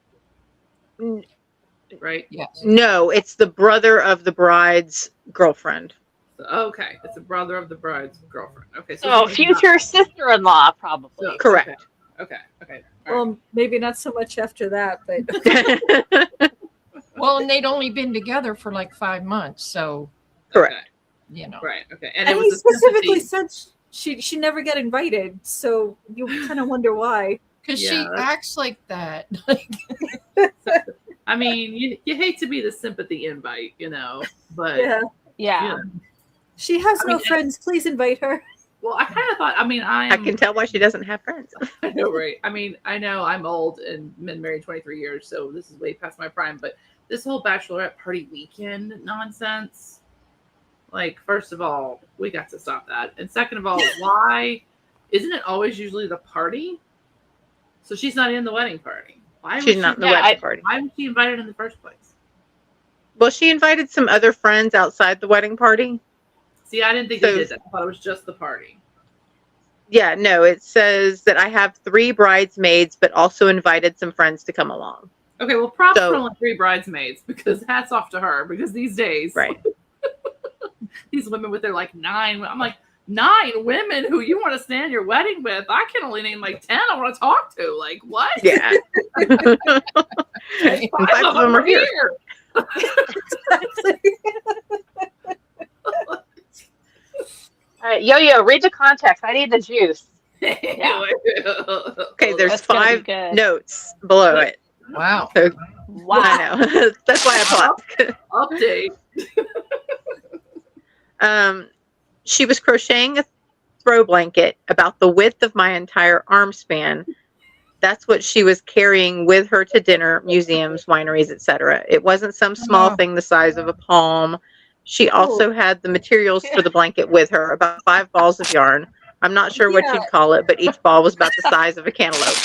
Speaker 2: right?
Speaker 6: Yes.
Speaker 4: No, it's the brother of the bride's girlfriend.
Speaker 2: So, okay, it's the brother of the bride's girlfriend. Okay.
Speaker 5: So
Speaker 2: she's
Speaker 5: future sister-in-law, probably.
Speaker 2: So-
Speaker 4: Correct.
Speaker 2: Okay. All right.
Speaker 1: Well, maybe not so much after that, but
Speaker 6: Well, and they'd only been together for like 5 months, so
Speaker 4: Correct.
Speaker 2: Okay.
Speaker 6: you know.
Speaker 2: Right. Okay.
Speaker 1: and
Speaker 2: it
Speaker 1: he
Speaker 2: was a
Speaker 1: specifically
Speaker 2: sympathy-
Speaker 1: said she never got invited, so you kind of wonder why.
Speaker 6: Because
Speaker 2: Yeah,
Speaker 6: she
Speaker 2: that's-
Speaker 6: acts like that.
Speaker 2: I mean, you hate to be the sympathy invite, but
Speaker 1: Yeah,
Speaker 5: Yeah.
Speaker 1: she has
Speaker 2: I
Speaker 1: no
Speaker 2: mean,
Speaker 1: friends. Please invite her.
Speaker 2: well, I kind of thought. I mean,
Speaker 4: I can tell why she doesn't have friends.
Speaker 2: I know, right? I mean, I know I'm old and been married 23 years, so this is way past my prime. But this whole bachelorette party weekend nonsense, like, first of all, we got to stop that. And second of all, why isn't it always usually the party? So she's not in the wedding party. Why was
Speaker 4: She's not in the
Speaker 5: Yeah,
Speaker 4: wedding party.
Speaker 2: Why was she invited in the first place?
Speaker 4: Well, she invited some other friends outside the wedding party.
Speaker 2: See, I didn't think
Speaker 4: So-
Speaker 2: they did that. I thought it was just the party.
Speaker 4: Yeah, no, it says that I have 3 bridesmaids, but also invited some friends to come along.
Speaker 2: Okay, well, props
Speaker 4: So-
Speaker 2: for only 3 bridesmaids, because hats off to her. Because these days,
Speaker 4: Right.
Speaker 2: these women with their like 9, I'm like, 9 women who you want to stand your wedding with? I can only name like 10 I want to talk to. Like, what?
Speaker 4: Yeah.
Speaker 6: Okay.
Speaker 4: And 5 of them are here.
Speaker 5: All right, Yo-Yo, read the context. I need the juice.
Speaker 2: Yeah.
Speaker 4: Okay, there's
Speaker 5: That's gonna be
Speaker 4: 5
Speaker 5: good.
Speaker 4: notes below it.
Speaker 6: Wow.
Speaker 4: So
Speaker 5: Wow.
Speaker 4: I know. That's why I paused.
Speaker 2: Update.
Speaker 4: She was crocheting a throw blanket about the width of my entire arm span. That's what she was carrying with her to dinner, museums, wineries, etc. It wasn't some small
Speaker 6: Wow.
Speaker 4: thing the size of a palm. She also had the materials for the blanket with her, about 5 balls of yarn. I'm not sure what
Speaker 1: Yeah.
Speaker 4: you'd call it, but each ball was about the size of a cantaloupe.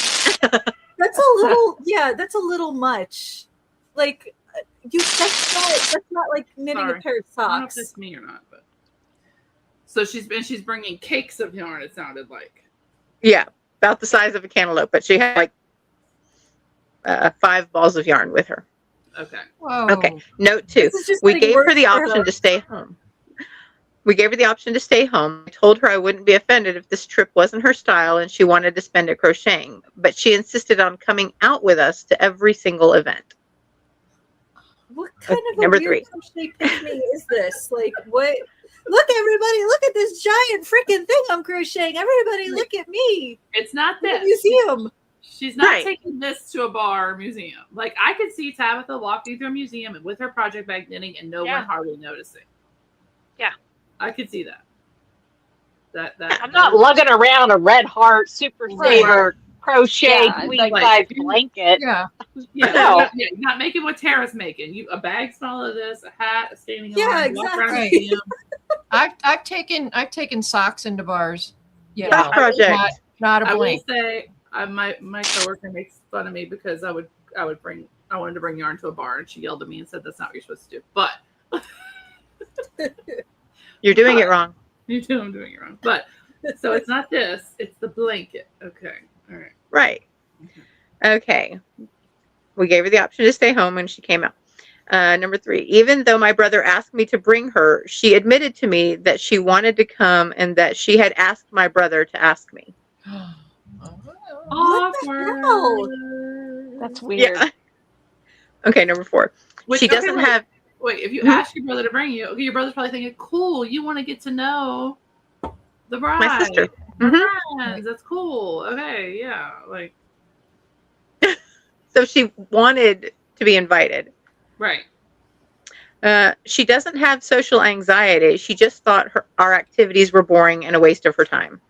Speaker 1: That's a little, that's a little much. Like, that's not like knitting
Speaker 2: Sorry.
Speaker 1: a pair of
Speaker 2: I don't know if
Speaker 1: socks.
Speaker 2: it's me or not, but so she's bringing cakes of yarn. It sounded like.
Speaker 4: Yeah, about the size of a cantaloupe, but she had like 5 balls of yarn with her.
Speaker 2: Okay.
Speaker 6: Whoa.
Speaker 4: Okay, note 2.
Speaker 1: This is just
Speaker 4: We
Speaker 1: getting
Speaker 4: gave
Speaker 1: worse
Speaker 4: her the
Speaker 1: for
Speaker 4: option to stay home. We gave her the option to stay home. I told her I wouldn't be offended if this trip wasn't her style and she wanted to spend it crocheting, but she insisted on coming out with us to every single event.
Speaker 1: What kind of a
Speaker 4: Number
Speaker 1: weird
Speaker 4: 3.
Speaker 1: crochet pick me is this? Like, what? Look, everybody, look at this giant freaking thing I'm crocheting. Everybody, look at me.
Speaker 2: It's not
Speaker 1: The
Speaker 2: this.
Speaker 1: museum.
Speaker 2: She's not
Speaker 4: Right.
Speaker 2: taking this to a bar or museum. Like, I could see Tabitha walking through a museum with her project bag knitting and no
Speaker 5: Yeah.
Speaker 2: one hardly noticing.
Speaker 5: Yeah.
Speaker 2: I could see that.
Speaker 5: I'm not lugging around a Red Heart Super
Speaker 2: Right.
Speaker 5: Saver crochet
Speaker 3: Yeah,
Speaker 5: queen
Speaker 2: like-
Speaker 5: size blanket.
Speaker 6: Yeah.
Speaker 2: Yeah,
Speaker 5: No.
Speaker 2: you're not making what Tara's making. You a bag small of this, a hat, a standing
Speaker 1: Yeah,
Speaker 2: arm, walk around a
Speaker 6: exactly.
Speaker 2: museum.
Speaker 6: I've taken socks into bars. You
Speaker 4: Class
Speaker 6: know,
Speaker 4: project.
Speaker 6: not a
Speaker 2: I will
Speaker 6: blank.
Speaker 2: say, my coworker makes fun of me because I wanted to bring yarn to a bar and she yelled at me and said that's not what you're supposed to do. But
Speaker 4: You're doing it wrong.
Speaker 2: I'm doing it wrong. But so it's not this, it's the blanket. Okay. All right.
Speaker 4: Right. Okay. We gave her the option to stay home and she came out. Number 3, even though my brother asked me to bring her, she admitted to me that she wanted to come and that she had asked my brother to ask me.
Speaker 1: What the hell?
Speaker 3: That's weird.
Speaker 4: Yeah. Okay, number 4.
Speaker 2: Which,
Speaker 4: She
Speaker 2: okay,
Speaker 4: doesn't
Speaker 2: wait.
Speaker 4: have.
Speaker 2: Wait, if you
Speaker 4: Mhm.
Speaker 2: ask your brother to bring you, okay, your brother's probably thinking, cool, you want to get to know the bride.
Speaker 4: My sister.
Speaker 2: Her
Speaker 4: Mhm.
Speaker 2: friends. That's cool. Okay, yeah. Like,
Speaker 4: So she wanted to be invited.
Speaker 2: right.
Speaker 4: She doesn't have social anxiety. She just thought our activities were boring and a waste of her time.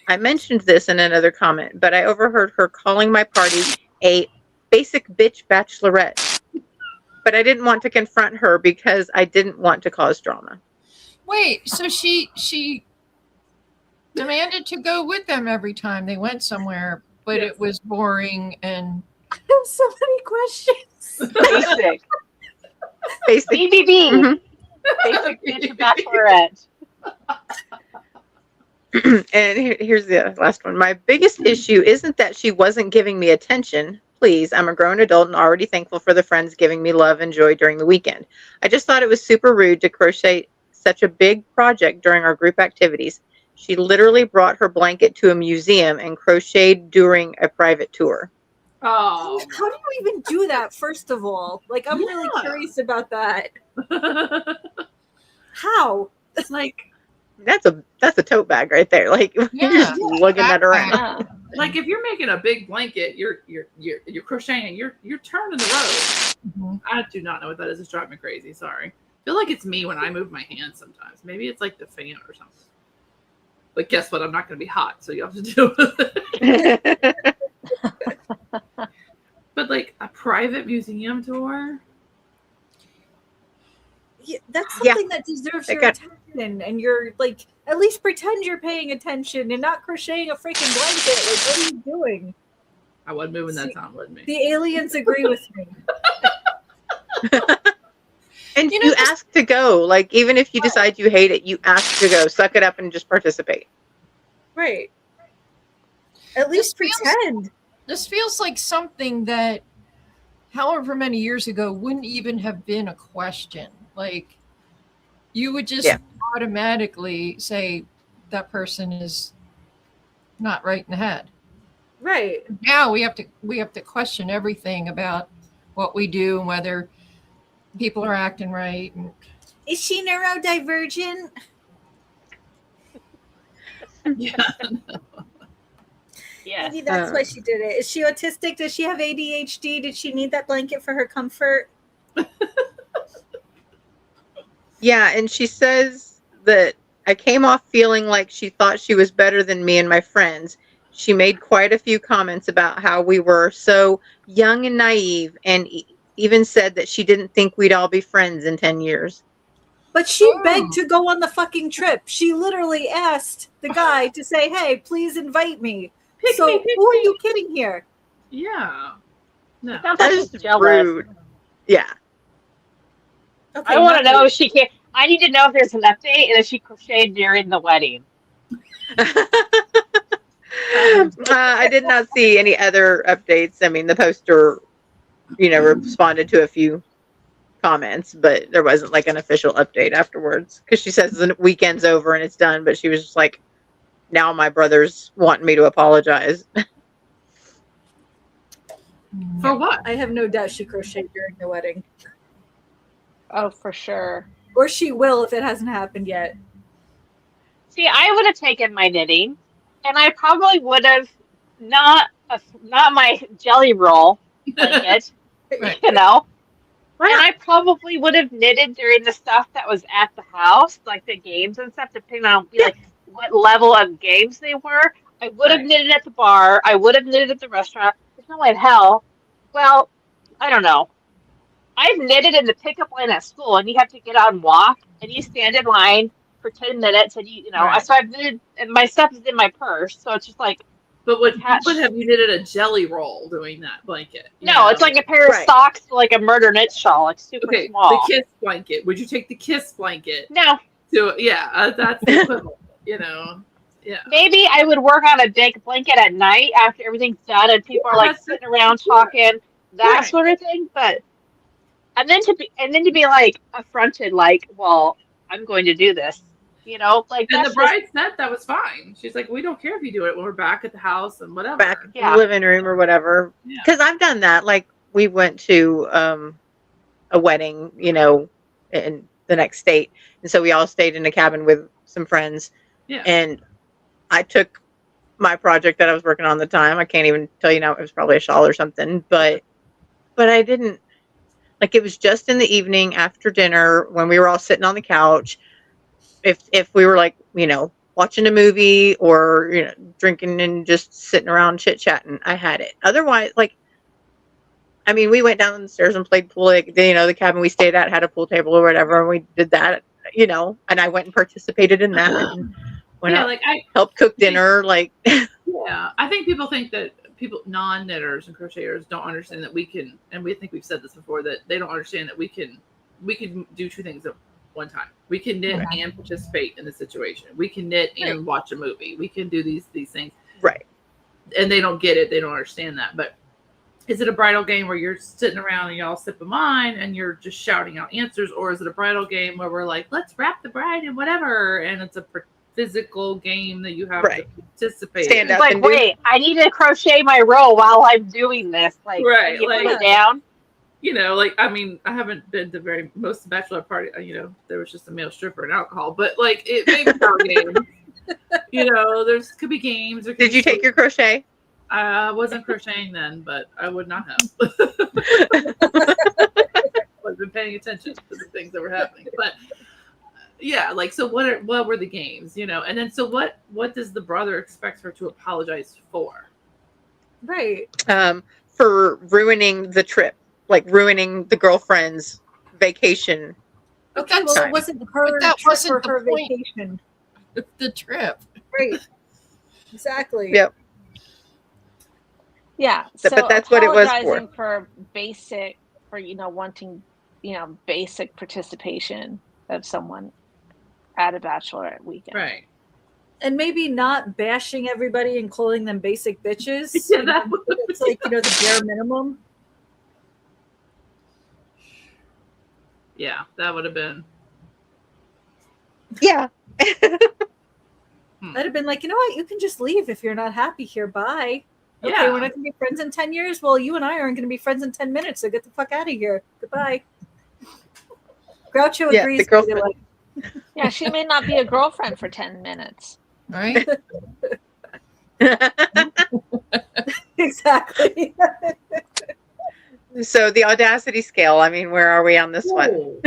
Speaker 4: I mentioned this in another comment, but I overheard her calling my party a basic bitch bachelorette. But I didn't want to confront her because I didn't want to cause drama.
Speaker 6: Wait, so she demanded to go with them every time they went somewhere, but
Speaker 2: Yes.
Speaker 6: it was boring and
Speaker 1: I have so many questions.
Speaker 5: Basic.
Speaker 4: Basic.
Speaker 5: BBB.
Speaker 4: Mhm.
Speaker 5: Basic bitch bachelorette.
Speaker 4: And here's the last one. My biggest issue isn't that she wasn't giving me attention. Please, I'm a grown adult and already thankful for the friends giving me love and joy during the weekend. I just thought it was super rude to crochet such a big project during our group activities. She literally brought her blanket to a museum and crocheted during a private tour.
Speaker 2: Oh.
Speaker 1: How do you even do that, first of all? Like, I'm really
Speaker 2: Yeah.
Speaker 1: curious about that. How?
Speaker 2: like,
Speaker 4: That's a tote bag right there. Like you're just lugging that around.
Speaker 3: Yeah.
Speaker 2: like if you're making a big blanket, you're crocheting, you're turning the road.
Speaker 6: Mhm.
Speaker 2: I do not know what that is. It's driving me crazy. Sorry. I feel like it's me when I move my hands sometimes. Maybe it's like the fan or something. But guess what? I'm not going to be hot, so you have to deal with it. But like a private museum tour?
Speaker 1: Yeah, that's
Speaker 4: Yeah.
Speaker 1: something that deserves
Speaker 4: I
Speaker 1: your
Speaker 4: got-
Speaker 1: attention, and you're like, at least pretend you're paying attention and not crocheting a freaking blanket. Like, what are you doing?
Speaker 2: I wasn't moving that
Speaker 1: See,
Speaker 2: time, wasn't me?
Speaker 1: The aliens agree with me.
Speaker 4: And
Speaker 6: You know,
Speaker 4: you
Speaker 6: this-
Speaker 4: ask to go. Like even if you decide you hate it, you ask to go. Suck it up and just participate.
Speaker 1: Right. At least
Speaker 6: feels-
Speaker 1: pretend.
Speaker 6: This feels like something that, however many years ago, wouldn't even have been a question. Like, you would just
Speaker 4: Yeah.
Speaker 6: automatically say that person is not right in the head.
Speaker 1: Right.
Speaker 6: Now we have to question everything about what we do and whether people are acting right. And
Speaker 1: Is she neurodivergent?
Speaker 2: Yeah.
Speaker 5: Yes.
Speaker 1: Maybe that's why she did it. Is she autistic? Does she have ADHD? Did she need that blanket for her comfort?
Speaker 4: Yeah, and she says that I came off feeling like she thought she was better than me and my friends. She made quite a few comments about how we were so young and naive, and even said that she didn't think we'd all be friends in 10 years.
Speaker 1: But she
Speaker 6: Oh.
Speaker 1: begged to go on the fucking trip. She literally asked the guy to say, "Hey, please invite me."
Speaker 2: Pick
Speaker 1: So
Speaker 2: me, pick
Speaker 1: who are
Speaker 2: me.
Speaker 1: you kidding here?
Speaker 2: Yeah. No.
Speaker 5: Sounds
Speaker 4: That
Speaker 5: like
Speaker 4: is
Speaker 5: she's jealous.
Speaker 4: rude. Yeah.
Speaker 1: Okay,
Speaker 5: I want to
Speaker 1: not
Speaker 5: know
Speaker 1: you.
Speaker 5: if she can. I need to know if there's an update and if she crocheted during the wedding.
Speaker 4: I did not see any other updates. I mean, the poster, responded to a few comments, but there wasn't like an official update afterwards because she says the weekend's over and it's done, but she was just like, now my brother's wanting me to apologize.
Speaker 2: For what?
Speaker 1: I have no doubt she crocheted during the wedding.
Speaker 3: Oh, for sure.
Speaker 1: Or she will if it hasn't happened yet.
Speaker 5: See, I would have taken my knitting, and I probably would have not my jelly roll blanket,
Speaker 6: Right.
Speaker 5: you know.
Speaker 4: Why
Speaker 5: And
Speaker 4: not?
Speaker 5: I probably would have knitted during the stuff that was at the house, like the games and stuff, depending on like what level of games they were. I would have
Speaker 2: Right.
Speaker 5: knitted at the bar. I would have knitted at the restaurant. There's no way in hell. Well, I don't know. I've knitted in the pickup line at school, and you have to get out and walk, and you stand in line for 10 minutes, and you know.
Speaker 2: Right.
Speaker 5: So I've knitted, and my stuff is in my purse, so it's just like,
Speaker 2: But what
Speaker 5: Attached.
Speaker 2: would have you knitted a jelly roll doing that blanket? You
Speaker 5: no,
Speaker 2: know?
Speaker 5: it's like a pair of
Speaker 4: Right.
Speaker 5: socks, like a murder knit shawl, like super
Speaker 2: okay,
Speaker 5: small.
Speaker 2: the kiss blanket. Would you take the kiss blanket
Speaker 5: No,
Speaker 2: to that's the equivalent, you know? Yeah.
Speaker 5: maybe I would work on a big blanket at night after everything's done and people are like
Speaker 2: That's
Speaker 5: sitting around talking, that
Speaker 2: Right.
Speaker 5: sort of thing. But and then to be like affronted, like, well, I'm going to do this, you know, like
Speaker 2: And
Speaker 5: that's
Speaker 2: the bride said that was fine. She's like, we don't care if you do it when we're back at the house and whatever.
Speaker 4: Back in
Speaker 5: Yeah.
Speaker 4: the living room or whatever.
Speaker 2: Yeah.
Speaker 4: Because I've done that. Like we went to a wedding, you know, in the next state, and so we all stayed in a cabin with some friends.
Speaker 2: Yeah.
Speaker 4: And I took my project that I was working on at the time. I can't even tell you now. It was probably a shawl or something, but I didn't like. It was just in the evening after dinner when we were all sitting on the couch. If we were like, you know, watching a movie or, you know, drinking and just sitting around chit chatting, I had it. Otherwise, like, I mean, we went downstairs and played pool. Like, you know, the cabin we stayed at had a pool table or whatever, and we did that, you know, and I went and participated in that. And went
Speaker 2: Yeah,
Speaker 4: out,
Speaker 2: like I
Speaker 4: helped cook dinner. Like,
Speaker 2: yeah. I think people think that people non-knitters and crocheters don't understand that we can, and we think we've said this before, that they don't understand that we can do two things at one time. We can knit and participate in the situation. We can knit and watch a movie. We can do these things.
Speaker 4: right.
Speaker 2: And they don't get it. They don't understand that. But is it a bridal game where you're sitting around and y'all sip of wine and you're just shouting out answers? Or is it a bridal game where we're like, let's wrap the bride and whatever, and it's a physical game that you have
Speaker 4: Right.
Speaker 2: to participate
Speaker 4: Stand
Speaker 2: in?
Speaker 4: up.
Speaker 5: like,
Speaker 4: and do-
Speaker 5: wait, I need to crochet my row while I'm doing this. Like,
Speaker 2: Right,
Speaker 5: can you put
Speaker 2: like-
Speaker 5: it down?
Speaker 2: You know, like, I mean, I haven't been to most of the bachelor party, you know, there was just a male stripper and alcohol, but like it maybe not games. You know, could be games. There could
Speaker 4: Did
Speaker 2: be
Speaker 4: you take your crochet?
Speaker 2: I wasn't crocheting then, but I would not have. I've been paying attention to the things that were happening. But yeah, like, so what were the games, you know? And then so what does the brother expect her to apologize for?
Speaker 1: Right.
Speaker 4: For ruining the trip, like ruining the girlfriend's vacation.
Speaker 1: Okay,
Speaker 6: that's-
Speaker 1: well, it wasn't her
Speaker 6: but that
Speaker 1: trip
Speaker 6: wasn't
Speaker 1: or
Speaker 6: the
Speaker 1: her
Speaker 6: point.
Speaker 1: vacation.
Speaker 6: The trip.
Speaker 1: Right. Exactly.
Speaker 4: Yep.
Speaker 3: Yeah.
Speaker 4: But
Speaker 3: So
Speaker 4: that's what it was for.
Speaker 3: apologizing for you know, wanting, you know, basic participation of someone at a bachelorette weekend.
Speaker 2: Right.
Speaker 1: And maybe not bashing everybody and calling them basic bitches.
Speaker 2: Yeah, that would
Speaker 1: It's like, you know, the bare minimum.
Speaker 2: Yeah, that would have been.
Speaker 4: Yeah.
Speaker 1: I'd have been like, you know what? You can just leave if you're not happy here. Bye. Okay,
Speaker 2: Yeah.
Speaker 1: we're not going to be friends in 10 years. Well, you and I aren't going to be friends in 10 minutes. So get the fuck out of here. Goodbye. Groucho
Speaker 4: Yeah,
Speaker 1: agrees.
Speaker 4: the girlfriend-
Speaker 1: by
Speaker 3: Yeah, she may not be a girlfriend for 10 minutes.
Speaker 6: Right?
Speaker 1: the way. Exactly.
Speaker 4: So the audacity scale, I mean, where are we on this one?
Speaker 2: Whoa.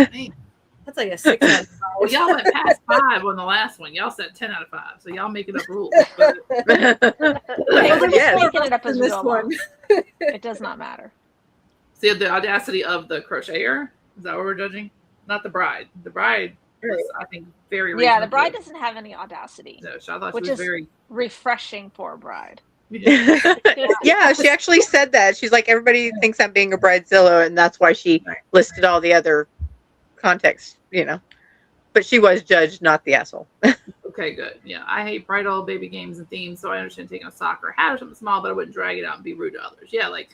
Speaker 1: That's like a 6 out of 5.
Speaker 2: Well, y'all went past 5 on the last one. Y'all said 10 out of 5. So y'all making up rules. But
Speaker 3: Well, they're just
Speaker 4: Yes.
Speaker 3: making it up as
Speaker 1: in
Speaker 3: we
Speaker 1: this
Speaker 3: go
Speaker 1: one.
Speaker 3: along. It does not matter.
Speaker 2: see, the audacity of the crocheter, is that what we're judging? Not the bride. The bride was, I think, very
Speaker 3: Yeah, the
Speaker 2: reasonable.
Speaker 3: bride doesn't have any audacity.
Speaker 2: No, so I thought
Speaker 3: Which
Speaker 2: she was
Speaker 3: is-
Speaker 2: very.
Speaker 3: Refreshing for a bride.
Speaker 4: Yeah, she actually said that. She's like, everybody thinks I'm being a bridezilla, and that's why she listed all the other contexts, you know. But she was judged, not the asshole.
Speaker 2: Okay, good. Yeah, I hate bridal baby games and themes, so I understand taking a sock or a hat or something small, but I wouldn't drag it out and be rude to others. Yeah, like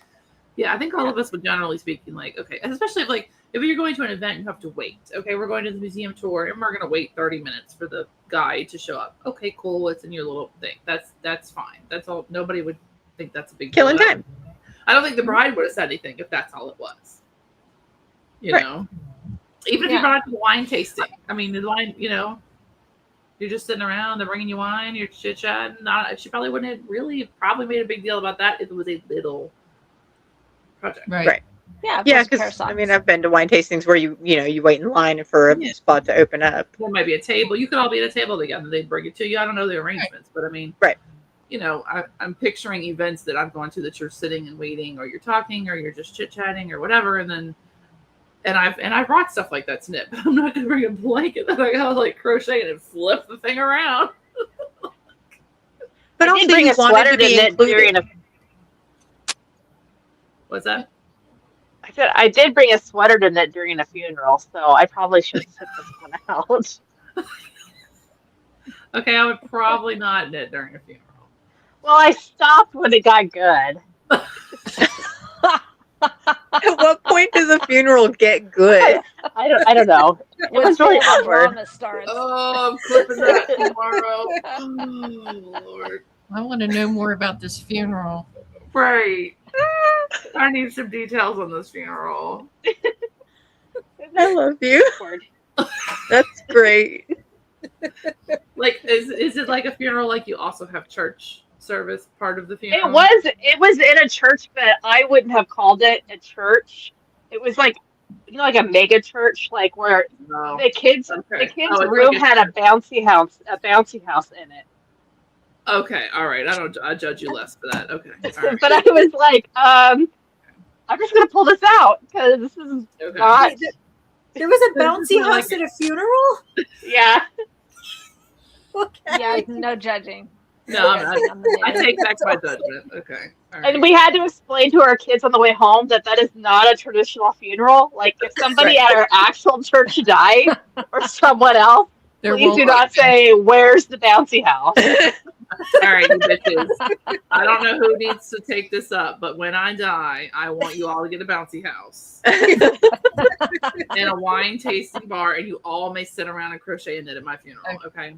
Speaker 2: Yeah, I think all of us would generally speaking, like, okay, especially if you're going to an event, you have to wait. Okay, we're going to the museum tour, and we're going to wait 30 minutes for the guy to show up. Okay, cool. What's in your little thing? That's fine. That's all. Nobody would think that's a big deal.
Speaker 4: Killing time.
Speaker 2: I don't think the bride would have said anything if that's all it was. You
Speaker 4: Right.
Speaker 2: know, even if you brought it to wine tasting. I mean, the wine, you're just sitting around, they're bringing you wine, you're chit-chatting. She probably wouldn't have really probably made a big deal about that if it was a little project.
Speaker 6: Right.
Speaker 3: Yeah.
Speaker 4: Yeah,
Speaker 3: plus a pair of
Speaker 4: because
Speaker 3: socks.
Speaker 4: I've been to wine tastings where you wait in line for a spot to open up.
Speaker 2: There might be a table. You could all be at a table together. They'd bring it to you. I don't know the arrangements, but I mean,
Speaker 4: Right.
Speaker 2: I'm picturing events that I've gone to that you're sitting and waiting, or you're talking, or you're just chit-chatting, or whatever, and I brought stuff like that to knit, but I'm not going to bring a blanket that I got to crochet and flip the thing around.
Speaker 4: But
Speaker 5: I
Speaker 4: also
Speaker 5: did bring
Speaker 4: you
Speaker 5: a
Speaker 4: wanted
Speaker 5: sweater
Speaker 4: to
Speaker 5: to
Speaker 4: be
Speaker 5: knit during
Speaker 4: included.
Speaker 2: What's that?
Speaker 5: I said I did bring a sweater to knit during a funeral, so I probably should sit this one out.
Speaker 2: Okay, I would probably not knit during a funeral.
Speaker 5: Well, I stopped when it got good.
Speaker 4: At what point does a funeral get good?
Speaker 5: I don't know. It was really
Speaker 3: Until the
Speaker 5: awkward.
Speaker 3: drama starts.
Speaker 2: Oh, I'm clipping that tomorrow. Oh, Lord.
Speaker 6: I want to know more about this funeral.
Speaker 2: Right. I need some details on this funeral.
Speaker 4: I love you.
Speaker 5: Awkward.
Speaker 4: That's great.
Speaker 2: Is it like a funeral? Like you also have church service part of the funeral?
Speaker 5: It was in a church, but I wouldn't have called it a church. It was like a mega church, like where
Speaker 2: No.
Speaker 5: the kids'
Speaker 2: Okay.
Speaker 5: room
Speaker 2: Like
Speaker 5: had a bouncy house in it.
Speaker 2: Okay, all right. I judge you less for that. Okay, all right.
Speaker 5: But I was like, I'm just gonna pull this out because this is
Speaker 2: Okay.
Speaker 5: not.
Speaker 1: There was a
Speaker 2: This
Speaker 1: bouncy
Speaker 2: is like
Speaker 1: house at a funeral?
Speaker 5: Yeah.
Speaker 1: Okay.
Speaker 3: Yeah, no judging.
Speaker 2: No, I
Speaker 3: I
Speaker 2: take back my judgment. Okay, all right.
Speaker 5: And we had to explain to our kids on the way home that is not a traditional funeral. Like if somebody at our actual church died or someone else, please do not say, "Where's the bouncy house?"
Speaker 2: All right, you bitches. I don't know who needs to take this up, but when I die, I want you all to get a bouncy house and a wine tasting bar, and you all may sit around and crochet and knit at my funeral. Okay.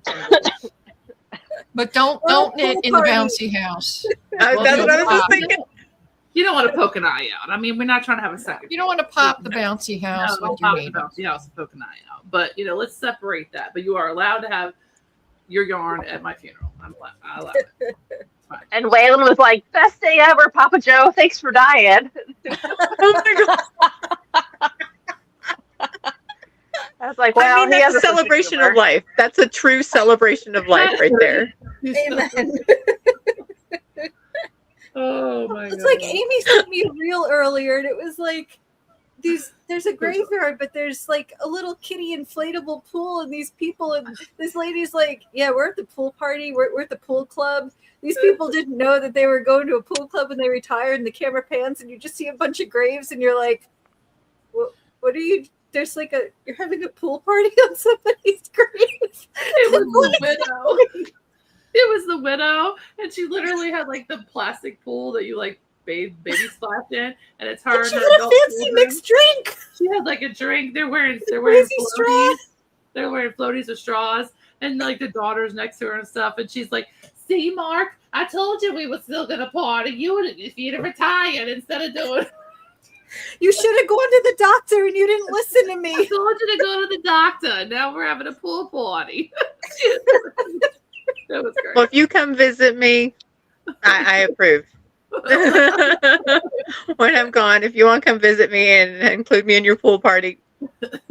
Speaker 6: But don't knit in the bouncy house.
Speaker 4: That's what I was just thinking.
Speaker 2: You don't want to poke an eye out. I mean, we're not trying to have a second.
Speaker 6: You don't want to pop the bouncy house
Speaker 2: No,
Speaker 6: with
Speaker 2: don't
Speaker 6: your
Speaker 2: pop the
Speaker 6: needle.
Speaker 2: bouncy house and poke an eye out. But let's separate that. But you are allowed to have your yarn at my funeral. I allow it. It's fine.
Speaker 5: And Waylon was like, "Best day ever, Papa Joe. Thanks for dying."
Speaker 4: Oh my God.
Speaker 5: I was like, "Well,
Speaker 4: I mean,
Speaker 5: he has
Speaker 4: that's a
Speaker 5: sense of
Speaker 4: celebration
Speaker 5: humor."
Speaker 4: of life. That's a true celebration of life right there.
Speaker 1: Amen.
Speaker 2: Oh my god.
Speaker 1: It's like Amy sent me a reel earlier, and it was like there's a graveyard, but there's like a little kiddie inflatable pool, and these people, and this lady's like, yeah, we're at the pool party, we're at the pool club. These people didn't know that they were going to a pool club when they retired, and the camera pans, and you just see a bunch of graves, and you're like, what are you? There's like you're having a pool party on somebody's grave.
Speaker 2: It was the widow. It was the widow, and she literally had like the plastic pool that you like baby splash in, and it's her.
Speaker 1: And she
Speaker 2: and
Speaker 1: had
Speaker 2: her
Speaker 1: a
Speaker 2: adult
Speaker 1: fancy
Speaker 2: children.
Speaker 1: mixed drink.
Speaker 2: She had like a drink. They're wearing
Speaker 1: Crazy
Speaker 2: floaties.
Speaker 1: straws.
Speaker 2: They're wearing floaties with straws, and like the daughter's next to her and stuff. And she's like, "See, Mark, I told you we were still gonna party. If you'd have retired instead of doing."
Speaker 1: You should have gone to the doctor, and you didn't listen to
Speaker 2: I
Speaker 1: me.
Speaker 2: told you to go to the doctor. Now we're having a pool party. That was great.
Speaker 4: Well, if you come visit me, I approve. When I'm gone, if you want to come visit me and include me in your pool party,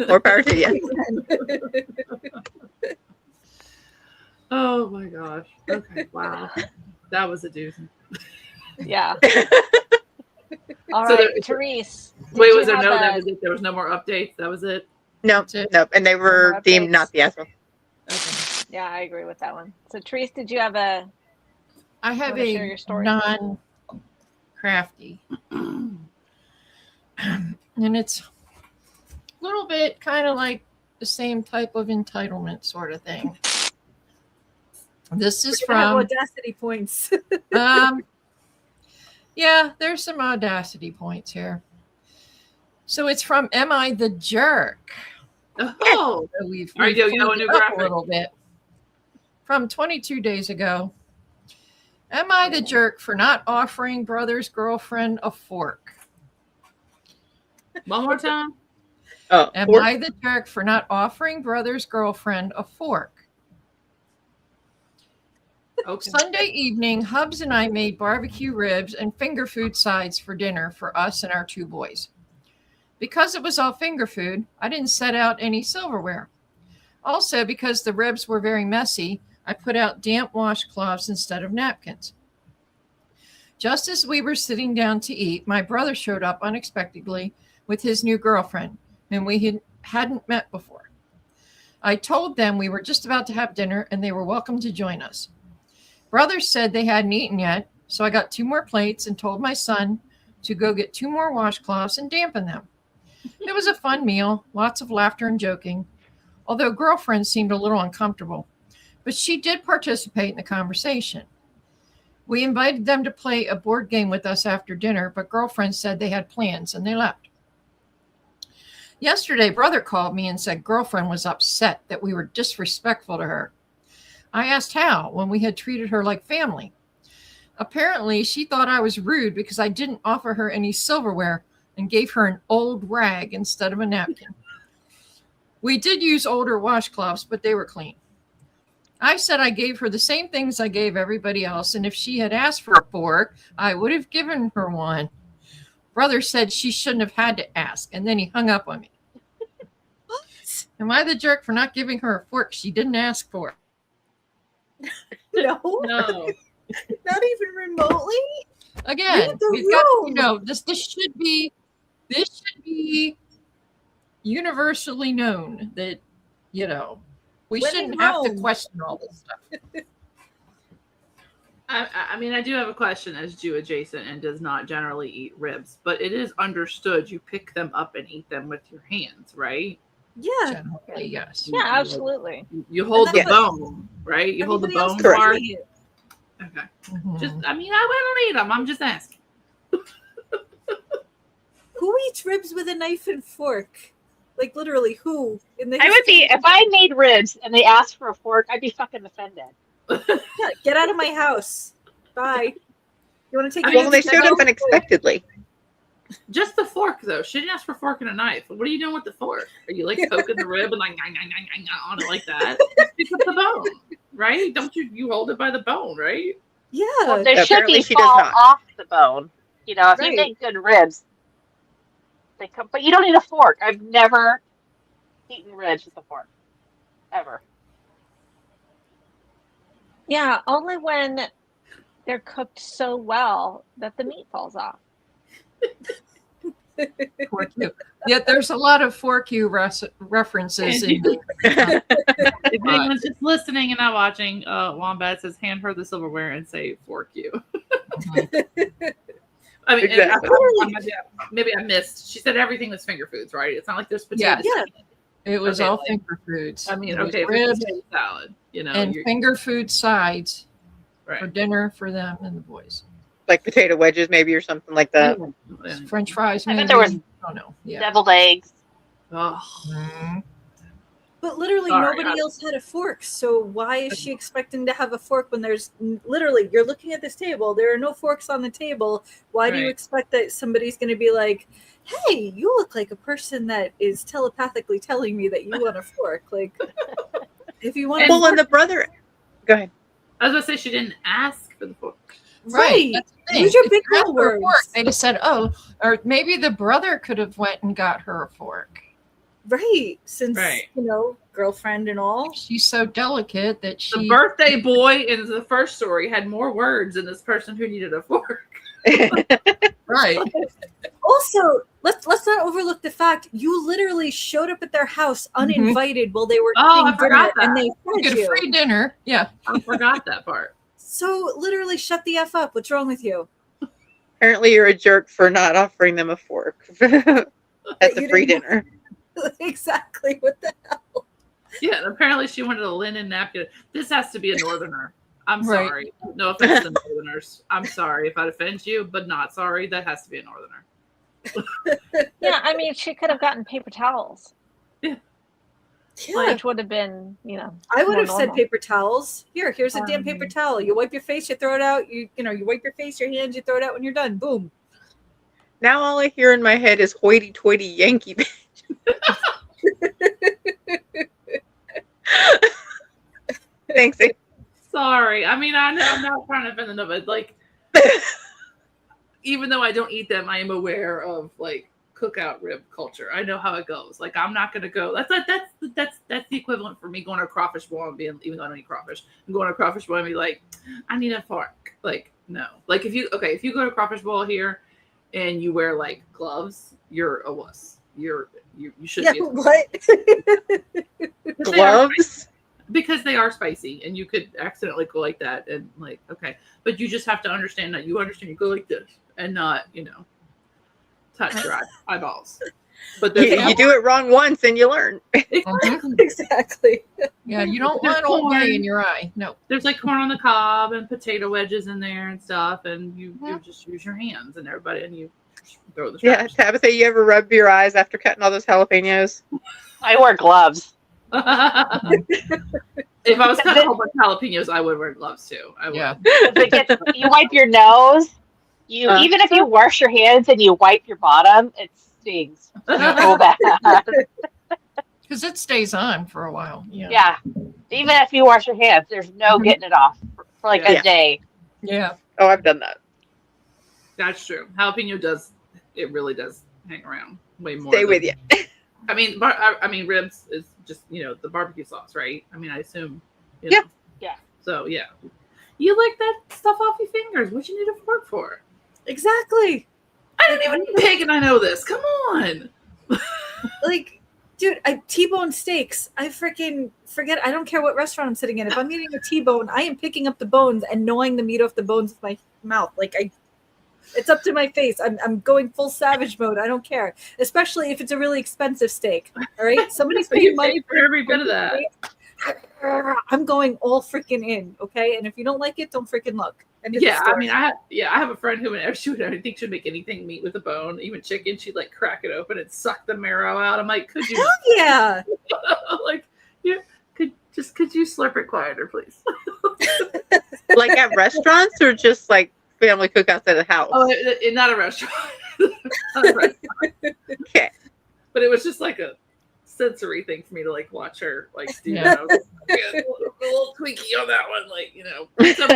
Speaker 4: more power to you.
Speaker 2: Oh my gosh. Okay. Wow. That was a doozy.
Speaker 3: Yeah. All
Speaker 2: So
Speaker 3: right,
Speaker 2: there-
Speaker 3: Therese.
Speaker 2: Wait,
Speaker 3: did
Speaker 2: was
Speaker 3: you
Speaker 2: there
Speaker 3: have
Speaker 2: that
Speaker 3: a-
Speaker 2: was it? There was no more updates? That was it?
Speaker 4: No,
Speaker 6: That's it.
Speaker 4: no, and they were
Speaker 3: more
Speaker 4: deemed
Speaker 3: updates?
Speaker 4: not the asshole.
Speaker 2: Okay.
Speaker 3: Yeah, I agree with that one. So, Therese, did you have a?
Speaker 6: I have
Speaker 3: Wanna share
Speaker 6: a
Speaker 3: your story?
Speaker 6: non-crafty. And it's a little bit kind of like the same type of entitlement sort of thing. This is
Speaker 1: We're gonna have
Speaker 6: from
Speaker 1: audacity points.
Speaker 6: Yeah, there's some audacity points here. So it's from Am I the Jerk?
Speaker 2: Oh,
Speaker 6: So we've
Speaker 2: All right, Yo-Yo,
Speaker 6: cleaned
Speaker 2: a
Speaker 6: it
Speaker 2: new
Speaker 6: up a
Speaker 2: graphic.
Speaker 6: little bit. From 22 days ago. Am I the jerk for not offering brother's girlfriend a fork?
Speaker 2: one more time.
Speaker 6: Am
Speaker 4: Fork?
Speaker 6: I the jerk for not offering brother's girlfriend a fork?
Speaker 2: Okay.
Speaker 6: Sunday evening, Hubs and I made barbecue ribs and finger food sides for dinner for us and our 2 boys. Because it was all finger food, I didn't set out any silverware. Also, because the ribs were very messy, I put out damp washcloths instead of napkins. Just as we were sitting down to eat, my brother showed up unexpectedly with his new girlfriend, whom we hadn't met before. I told them we were just about to have dinner and they were welcome to join us. Brother said they hadn't eaten yet, so I got 2 more plates and told my son to go get 2 more washcloths and dampen them. It was a fun meal, lots of laughter and joking, although girlfriend seemed a little uncomfortable, but she did participate in the conversation. We invited them to play a board game with us after dinner, but girlfriend said they had plans and they left. Yesterday, brother called me and said girlfriend was upset that we were disrespectful to her. I asked how, when we had treated her like family. Apparently, she thought I was rude because I didn't offer her any silverware and gave her an old rag instead of a napkin. We did use older washcloths, but they were clean. I said I gave her the same things I gave everybody else, and if she had asked for a fork, I would have given her one. Brother said she shouldn't have had to ask, and then he hung up on me.
Speaker 1: What?
Speaker 6: Am I the jerk for not giving her a fork she didn't ask for?
Speaker 1: No,
Speaker 2: No.
Speaker 1: not even remotely.
Speaker 6: Again,
Speaker 1: Read the
Speaker 6: we've got,
Speaker 1: room.
Speaker 6: this should be universally known that, we
Speaker 1: When in
Speaker 6: shouldn't have to
Speaker 1: Rome.
Speaker 6: question all this stuff.
Speaker 2: I mean, I do have a question as Jew adjacent and does not generally eat ribs, but it is understood you pick them up and eat them with your hands, right?
Speaker 1: Yeah.
Speaker 6: Generally, yes.
Speaker 3: Yeah, absolutely.
Speaker 2: You hold the
Speaker 1: that's what-
Speaker 2: bone, right? You hold the
Speaker 1: Everybody else
Speaker 2: bone
Speaker 1: can
Speaker 2: part.
Speaker 1: eat it.
Speaker 2: Okay.
Speaker 6: Mhm.
Speaker 2: Just, I mean, I don't eat them. I'm just asking.
Speaker 1: Who eats ribs with a knife and fork? Like literally, who? In the
Speaker 5: I would be,
Speaker 1: history-
Speaker 5: if I made ribs and they asked for a fork, I'd be fucking offended.
Speaker 1: Yeah, get out of my house. Bye. You want to take?
Speaker 2: I
Speaker 1: your
Speaker 2: mean,
Speaker 4: Well, they
Speaker 1: hands
Speaker 4: showed
Speaker 1: out?
Speaker 4: up unexpectedly.
Speaker 2: Just the fork, though. She didn't ask for a fork and a knife. What are you doing with the fork? Are you like poking the rib and like on it like that? Pick up the bone, right? Don't you hold it by the bone, right?
Speaker 1: Yeah.
Speaker 5: Well, there should
Speaker 4: Apparently
Speaker 5: be
Speaker 4: she does
Speaker 5: fall
Speaker 4: not.
Speaker 5: off the bone. You know, if
Speaker 1: Right.
Speaker 5: you make good ribs, they come. But you don't need a fork. I've never eaten ribs with a fork, ever.
Speaker 3: Yeah, only when they're cooked so well that the meat falls off.
Speaker 6: Fork you. Yet there's a lot of fork you references in the
Speaker 2: If anyone's just listening and not watching, Wombat says, hand her the silverware and say, fork you. I mean,
Speaker 4: Exactly.
Speaker 2: maybe I missed. She said everything was finger foods, right? It's not like there's potatoes.
Speaker 1: Yeah.
Speaker 6: It was
Speaker 2: Okay,
Speaker 6: all
Speaker 2: like-
Speaker 6: finger foods.
Speaker 2: I mean,
Speaker 6: It was
Speaker 2: okay, if
Speaker 6: ribs
Speaker 2: it's potato salad,
Speaker 6: and
Speaker 2: you're
Speaker 6: finger food sides for
Speaker 2: right.
Speaker 6: dinner for them and the boys.
Speaker 4: Like potato wedges, maybe, or something like that.
Speaker 2: Yeah.
Speaker 6: French fries,
Speaker 5: I
Speaker 6: maybe.
Speaker 5: bet there was
Speaker 6: Oh no, yeah.
Speaker 5: deviled eggs.
Speaker 2: Oh,
Speaker 6: Mhm.
Speaker 1: But literally
Speaker 2: Sorry,
Speaker 1: nobody else had a fork. So why is she expecting to have a fork when there's literally you're looking at this table, there are no forks on the table. Why do you
Speaker 2: Right.
Speaker 1: expect that somebody's going to be like, "Hey, you look like a person that is telepathically telling me that you want a fork." Like if you want a
Speaker 4: Well,
Speaker 1: fork,
Speaker 4: and the brother. Go ahead.
Speaker 2: I was gonna say she didn't ask for the fork.
Speaker 1: right.
Speaker 6: That's the thing.
Speaker 1: Use your
Speaker 6: If
Speaker 1: big
Speaker 6: you asked
Speaker 1: girl
Speaker 6: for a fork,
Speaker 1: words.
Speaker 6: they just said, "Oh," or maybe the brother could have went and got her a fork.
Speaker 1: Right. Since
Speaker 2: Right.
Speaker 1: girlfriend and all.
Speaker 6: She's so delicate that
Speaker 2: The
Speaker 6: she.
Speaker 2: birthday boy in the first story had more words than this person who needed a fork.
Speaker 6: Right.
Speaker 1: Also, let's not overlook the fact you literally showed up at their house uninvited while they were
Speaker 2: Oh, I
Speaker 1: eating dinner,
Speaker 2: forgot that.
Speaker 1: and they
Speaker 6: You
Speaker 1: fed
Speaker 6: get a
Speaker 1: you.
Speaker 6: free dinner. Yeah.
Speaker 2: I forgot that part.
Speaker 1: So literally, shut the f up. What's wrong with you?
Speaker 4: Apparently, you're a jerk for not offering them a fork. That's
Speaker 1: You
Speaker 4: a free
Speaker 1: didn't-
Speaker 4: dinner.
Speaker 1: Exactly. What the hell?
Speaker 2: Yeah, and apparently she wanted a linen napkin. This has to be a northerner. I'm
Speaker 6: Right.
Speaker 2: sorry. No offense to Northerners. I'm sorry if I offend you, but not sorry. That has to be a Northerner.
Speaker 3: Yeah, I mean, she could have gotten paper towels,
Speaker 1: Yeah.
Speaker 3: which would have been,
Speaker 1: I would
Speaker 3: more
Speaker 1: have said
Speaker 3: normal.
Speaker 1: paper towels. Here's a damn paper towel. You wipe your face, you throw it out. You wipe your face, your hands, you throw it out when you're done. Boom.
Speaker 4: Now all I hear in my head is hoity-toity Yankee bitch. Thanks.
Speaker 2: Sorry. I mean, I'm not trying to offend them, but like, even though I don't eat them, I am aware of like cookout rib culture. I know how it goes. Like, I'm not gonna go. That's the equivalent for me going to a crawfish boil and being, even though I don't eat crawfish, I'm going to a crawfish boil and be like, I need a fork. Like, no. Like, if you go to a crawfish boil here and you wear like gloves, you're a wuss. You should
Speaker 1: Yeah,
Speaker 2: be.
Speaker 1: what?
Speaker 4: Gloves?
Speaker 2: Because they are spicy and you could accidentally go like that and like, okay. But you just have to understand that you go like this and not, touch your eyeballs. But
Speaker 4: You do it wrong once and you learn.
Speaker 1: Exactly.
Speaker 6: Yeah, you don't want Old Bay in your eye. No.
Speaker 2: There's like corn on the cob and potato wedges in there and stuff, and you just use your hands and everybody, and you throw the
Speaker 4: Yeah,
Speaker 2: trash.
Speaker 4: Tabitha, you ever rub your eyes after cutting all those jalapenos?
Speaker 5: I wear gloves.
Speaker 2: If I was cutting a whole bunch of jalapenos, I would wear gloves too. I would.
Speaker 6: Yeah.
Speaker 5: You wipe your nose. Even if you wash your hands and you wipe your bottom, it stings so bad.
Speaker 6: Because it stays on for a while. Yeah.
Speaker 5: Yeah. Even if you wash your hands, there's no getting it off for like a day.
Speaker 6: Yeah.
Speaker 4: Oh, I've done that.
Speaker 2: That's true. Jalapeno it really does hang around way more.
Speaker 4: Stay with you.
Speaker 2: I mean, ribs is just, the barbecue sauce, right? I mean, I assume.
Speaker 4: Yeah.
Speaker 5: Yeah.
Speaker 2: So, yeah. You lick that stuff off your fingers. What you need a fork for?
Speaker 1: Exactly.
Speaker 2: I don't even eat pig and I know this. Come on.
Speaker 1: Like, dude, T-bone steaks. I freaking forget. I don't care what restaurant I'm sitting in. If I'm eating a T-bone, I am picking up the bones and gnawing the meat off the bones with my mouth. Like, it's up to my face. I'm going full savage mode. I don't care. Especially if it's a really expensive steak. All right? Somebody's paying money
Speaker 2: for every bit of that.
Speaker 1: I'm going all freaking in, okay? And if you don't like it, don't freaking look.
Speaker 2: Yeah, I mean, I have a friend who, whenever I think she'd make anything meat with a bone, even chicken, she'd like crack it open and suck the marrow out. I'm like, could you?
Speaker 1: Hell yeah!
Speaker 2: Like, could you slurp it quieter, please?
Speaker 4: Like at restaurants or just like family cookouts at a house?
Speaker 2: Oh, not a restaurant. Not a restaurant.
Speaker 4: Okay.
Speaker 2: But it was just like a sensory thing for me to like watch her like do
Speaker 6: Yeah.
Speaker 2: a little tweaky on that one, like, So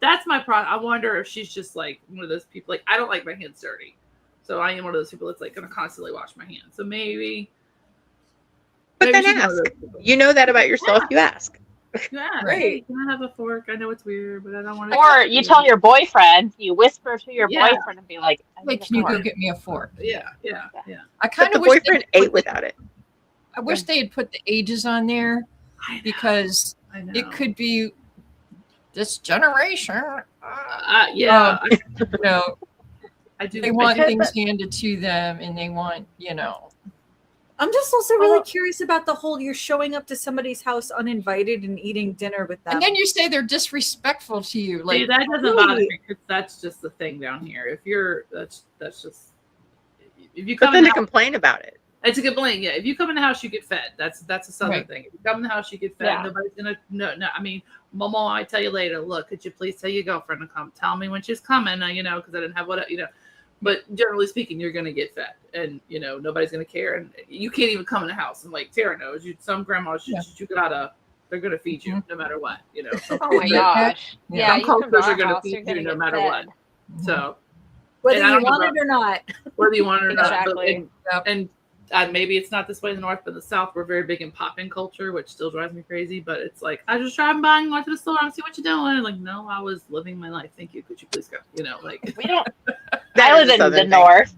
Speaker 2: that's my problem. I wonder if she's just like one of those people. Like, I don't like my hands dirty, so I am one of those people that's like going to constantly wash my hands. So maybe.
Speaker 4: But then
Speaker 2: she's one of
Speaker 4: ask.
Speaker 2: those people.
Speaker 4: You know that about yourself. You ask.
Speaker 2: Yeah,
Speaker 1: Right.
Speaker 2: hey, can I have a fork? I know it's weird, but I don't want to.
Speaker 5: Or you tell your boyfriend, you whisper to your
Speaker 2: Yeah.
Speaker 5: boyfriend and be like, I need a
Speaker 6: Can you go
Speaker 5: fork.
Speaker 6: get me a fork?
Speaker 2: Yeah.
Speaker 6: I
Speaker 4: But
Speaker 6: kind
Speaker 4: the
Speaker 6: of wish
Speaker 4: boyfriend ate without it.
Speaker 6: I wish they had put the ages on there
Speaker 2: I know.
Speaker 6: because
Speaker 2: I know.
Speaker 6: it could be this generation.
Speaker 2: Yeah, I do.
Speaker 6: They want things handed to them, and they want,
Speaker 1: I'm just also really curious about the whole you're showing up to somebody's house uninvited and eating dinner with them.
Speaker 6: and then you say they're disrespectful to you. Like,
Speaker 2: See, that doesn't bother me because that's just the thing down here. If you're, that's just. If you
Speaker 4: But
Speaker 2: come
Speaker 4: then
Speaker 2: in
Speaker 4: they
Speaker 2: the house,
Speaker 4: complain about it.
Speaker 2: it's a complaint. Yeah, if you come in the house, you get fed. That's a southern
Speaker 6: Right.
Speaker 2: thing. If you come in the house, you get fed.
Speaker 5: Yeah.
Speaker 2: Nobody's gonna no. I mean, Momo, I tell you later. Look, could you please tell your girlfriend to come? Tell me when she's coming. Because I didn't have what. But generally speaking, you're gonna get fed, and nobody's gonna care, and you can't even come in the house. And like Tara knows, some grandmas they're gonna feed you no matter what. Some
Speaker 3: Oh my
Speaker 2: cultures-
Speaker 3: gosh. Yeah,
Speaker 2: some
Speaker 3: you come to
Speaker 2: cultures
Speaker 3: our
Speaker 2: are gonna
Speaker 3: house, you're
Speaker 2: feed
Speaker 3: gonna
Speaker 2: you no
Speaker 3: get
Speaker 2: matter
Speaker 3: fed.
Speaker 2: what. So
Speaker 1: Whether
Speaker 2: and I
Speaker 1: you
Speaker 2: don't
Speaker 1: want
Speaker 2: know
Speaker 1: it or not.
Speaker 2: whether you want it or not.
Speaker 3: Exactly.
Speaker 2: And maybe it's not this way in the north, but in the south, we're very big in popping culture, which still drives me crazy. But it's like, I just driving by and going to the store and see what you're doing. And like, no, I was living my life. Thank you. Could you please go? Like
Speaker 5: We don't.
Speaker 4: That
Speaker 5: I
Speaker 4: is
Speaker 5: live
Speaker 4: a
Speaker 5: in
Speaker 4: southern
Speaker 5: the
Speaker 4: thing.
Speaker 5: north,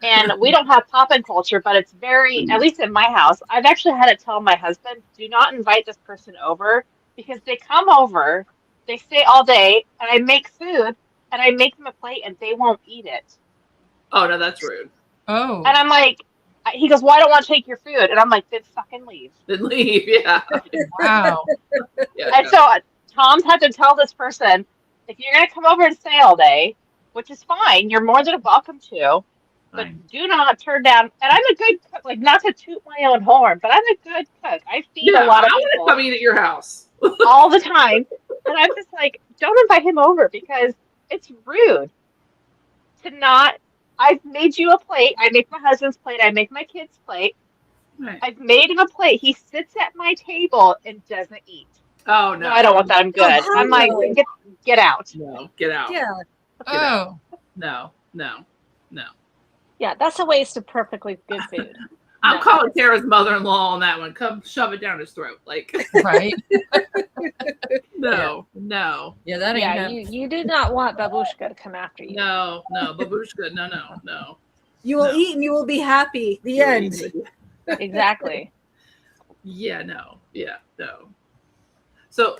Speaker 5: and we don't have pop-in culture, but it's very, at least in my house, I've actually had to tell my husband, do not invite this person over because they come over, they stay all day, and I make food, and I make them a plate, and they won't eat it.
Speaker 2: oh no, that's rude.
Speaker 6: oh,
Speaker 5: And I'm like, he goes, well, I don't want to take your food. And I'm like, then fucking leave.
Speaker 2: Then leave. Yeah.
Speaker 6: wow.
Speaker 2: Yeah.
Speaker 5: And so Tom's had to tell this person, if you're going to come over and stay all day, which is fine, you're more than welcome to, but
Speaker 2: Fine.
Speaker 5: do not turn down. And I'm a good cook, like not to toot my own horn, but I'm a good cook. I feed
Speaker 2: Yeah,
Speaker 5: a lot
Speaker 2: I
Speaker 5: of
Speaker 2: want to
Speaker 5: people
Speaker 2: come eat at your house.
Speaker 5: all the time. And I'm just like, don't invite him over because it's rude to not. I've made you a plate. I make my husband's plate. I make my kids' plate.
Speaker 2: Right.
Speaker 5: I've made him a plate. He sits at my table and doesn't eat.
Speaker 2: Oh no.
Speaker 5: No, I don't want that. I'm good.
Speaker 1: Oh,
Speaker 5: I'm like,
Speaker 1: no.
Speaker 5: get out.
Speaker 2: No, get out.
Speaker 1: Yeah.
Speaker 2: Get out.
Speaker 6: Oh,
Speaker 2: No.
Speaker 3: Yeah, that's a waste of perfectly good food.
Speaker 2: I'm
Speaker 3: No.
Speaker 2: calling Tara's mother-in-law on that one. Come shove it down his throat. Like,
Speaker 6: right.
Speaker 2: no.
Speaker 6: Yeah, that ain't
Speaker 3: Yeah,
Speaker 6: happening.
Speaker 3: you do not want babushka to come after you.
Speaker 2: No. Babushka, no.
Speaker 1: You will
Speaker 2: No.
Speaker 1: eat and you will be happy. The end.
Speaker 3: Exactly.
Speaker 2: Yeah, no. So,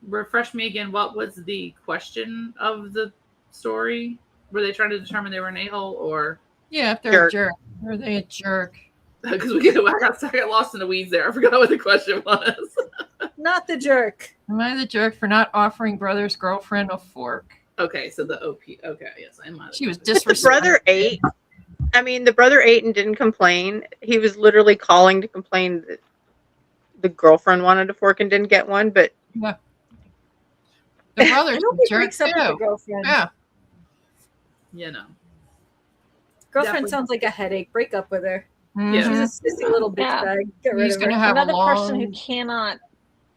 Speaker 2: refresh me again. What was the question of the story? Were they trying to determine they were an a-hole, or
Speaker 6: Yeah, if they're a jerk. Are they a jerk?
Speaker 2: because I got lost in the weeds there. I forgot what the question was.
Speaker 1: Not the jerk.
Speaker 6: Am I the jerk for not offering brother's girlfriend a fork?
Speaker 2: Okay, so the OP. Okay, yes, I might.
Speaker 6: She was
Speaker 4: The
Speaker 6: disrespectful.
Speaker 4: brother ate. I mean, the brother ate and didn't complain. He was literally calling to complain that the girlfriend wanted a fork and didn't get one. But
Speaker 6: The brother's
Speaker 1: I hope
Speaker 6: a
Speaker 1: he
Speaker 6: jerk
Speaker 1: breaks up with the
Speaker 6: too.
Speaker 1: girlfriend.
Speaker 6: Yeah.
Speaker 1: Girlfriend
Speaker 2: Definitely.
Speaker 1: sounds like a headache. Break up with her.
Speaker 6: Mhm.
Speaker 1: She's a sissy little bitch
Speaker 3: Yeah.
Speaker 1: bag. Get rid
Speaker 6: He's
Speaker 1: of
Speaker 6: gonna
Speaker 1: her.
Speaker 6: have
Speaker 3: Another
Speaker 6: a
Speaker 3: person who
Speaker 6: long.
Speaker 3: cannot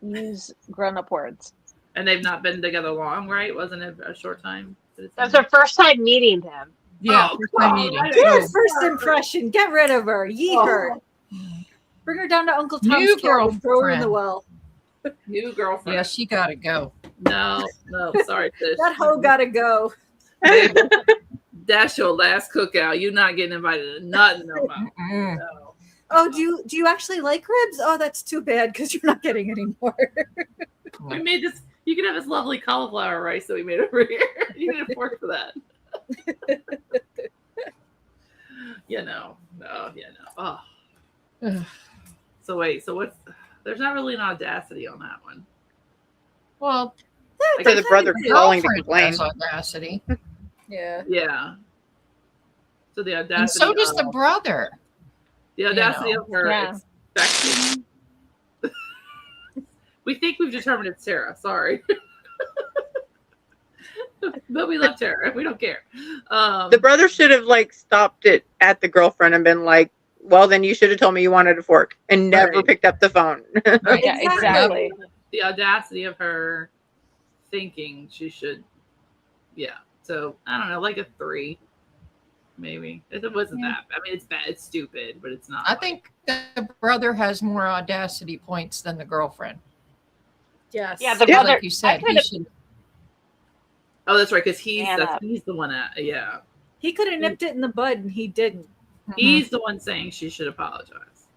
Speaker 3: use grown-up words.
Speaker 2: And they've not been together long, right? Wasn't it a short time?
Speaker 5: That's our first time meeting them.
Speaker 6: Yeah,
Speaker 2: Oh,
Speaker 6: first time
Speaker 2: come
Speaker 6: meeting.
Speaker 2: on.
Speaker 1: Your
Speaker 6: So,
Speaker 1: first impression. Get rid of her. Yeet her. Bring her down to Uncle Tom's
Speaker 6: New
Speaker 1: cabin and throw her in the
Speaker 6: girlfriend.
Speaker 1: well.
Speaker 2: New girlfriend.
Speaker 6: yeah, she gotta go.
Speaker 2: No, sorry, sis.
Speaker 1: That hoe gotta go.
Speaker 2: Baby, that's your last cookout. You're not getting invited to nothing no more.
Speaker 6: Mm.
Speaker 2: No.
Speaker 1: Oh, do you actually like ribs? Oh, that's too bad because you're not getting any more.
Speaker 2: We made this. You can have this lovely cauliflower rice that we made over here. You need a fork for that. No. Oh.
Speaker 6: Ugh.
Speaker 2: So wait. So what's? There's not really an audacity on that one.
Speaker 6: Well,
Speaker 4: for the brother calling to
Speaker 6: girlfriend
Speaker 4: complain.
Speaker 6: has audacity,
Speaker 1: Yeah.
Speaker 2: Yeah. So the audacity.
Speaker 6: and so does
Speaker 2: of,
Speaker 6: the brother.
Speaker 2: the audacity of her
Speaker 3: Yeah.
Speaker 2: expecting. We think we've determined it's Sarah. Sorry. But we love Tara. We don't care.
Speaker 4: The brother should have stopped it at the girlfriend and been like, "Well, then you should have told me you wanted a fork," and never
Speaker 2: Right.
Speaker 4: picked up the phone.
Speaker 6: Right.
Speaker 3: Yeah, exactly.
Speaker 2: The audacity of her thinking she should. Yeah. So I don't know, like a 3, maybe. If it wasn't that. I mean, it's bad. It's stupid, but it's not.
Speaker 6: I think the brother has more audacity points than the girlfriend.
Speaker 1: Yes.
Speaker 5: Yeah, the
Speaker 4: Yeah,
Speaker 5: brother.
Speaker 6: Like you said,
Speaker 5: I
Speaker 6: he
Speaker 5: kinda-
Speaker 6: should.
Speaker 2: Oh, that's right. Because he's
Speaker 5: Man up.
Speaker 2: he's the one that. Yeah.
Speaker 1: He could have nipped it in the bud and he didn't.
Speaker 2: He's the one saying she should apologize.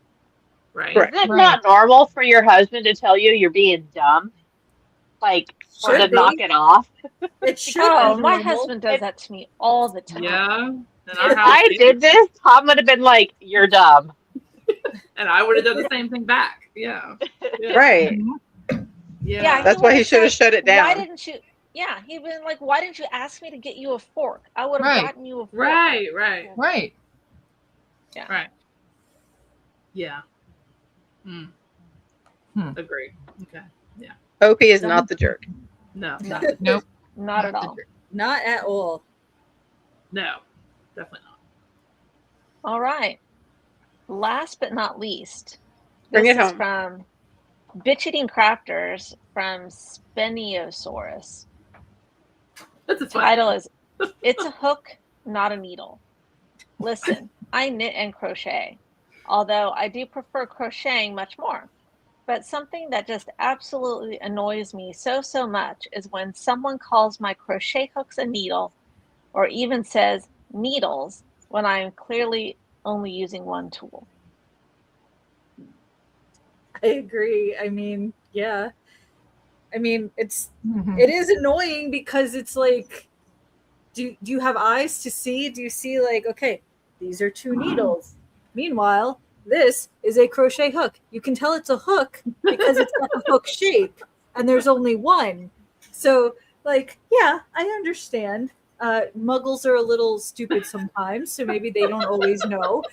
Speaker 2: Right.
Speaker 4: Correct.
Speaker 5: Is it
Speaker 6: Right.
Speaker 5: not normal for your husband to tell you you're being dumb? Or
Speaker 1: Should
Speaker 5: to
Speaker 1: be.
Speaker 5: knock it off?
Speaker 1: It should
Speaker 3: Oh,
Speaker 1: be
Speaker 3: my
Speaker 1: normal.
Speaker 3: husband does that to me all the time.
Speaker 2: Yeah. And
Speaker 5: If I did this, Tom would have been like, "You're dumb."
Speaker 2: And I would have done the same thing back. Yeah.
Speaker 4: Right.
Speaker 3: Yeah,
Speaker 4: That's why he
Speaker 3: would
Speaker 4: should have
Speaker 3: say,
Speaker 4: shut it
Speaker 3: Why
Speaker 4: down.
Speaker 3: didn't you? Yeah, he'd been like, "Why didn't you ask me to get you a fork? I would have
Speaker 6: Right.
Speaker 3: gotten you a fork."
Speaker 2: Right.
Speaker 6: Right.
Speaker 2: Right. Yeah. Hmm. Agree. Okay.
Speaker 4: OP is not the jerk.
Speaker 2: No.
Speaker 6: Nope.
Speaker 3: Not at all.
Speaker 1: Not at all.
Speaker 2: No. Definitely not.
Speaker 3: All right. Last but not least,
Speaker 4: Bring
Speaker 3: this
Speaker 4: it
Speaker 3: is
Speaker 4: home.
Speaker 3: from Bitch Eating Crafters from Speniosaurus.
Speaker 2: That's a fun.
Speaker 3: Title is It's a Hook, Not a Needle. Listen, I knit and crochet, although I do prefer crocheting much more. But something that just absolutely annoys me so much is when someone calls my crochet hooks a needle or even says needles when I am clearly only using one tool.
Speaker 1: I agree. I mean, yeah. I mean, it
Speaker 6: Mhm.
Speaker 1: is annoying because it's like, do you have eyes to see? Do you see okay, these are 2 needles. Meanwhile, this is a crochet hook. You can tell it's a hook because it's got a hook shape and there's only one. So Like, yeah, I understand. Muggles are a little stupid sometimes, so maybe they don't always know.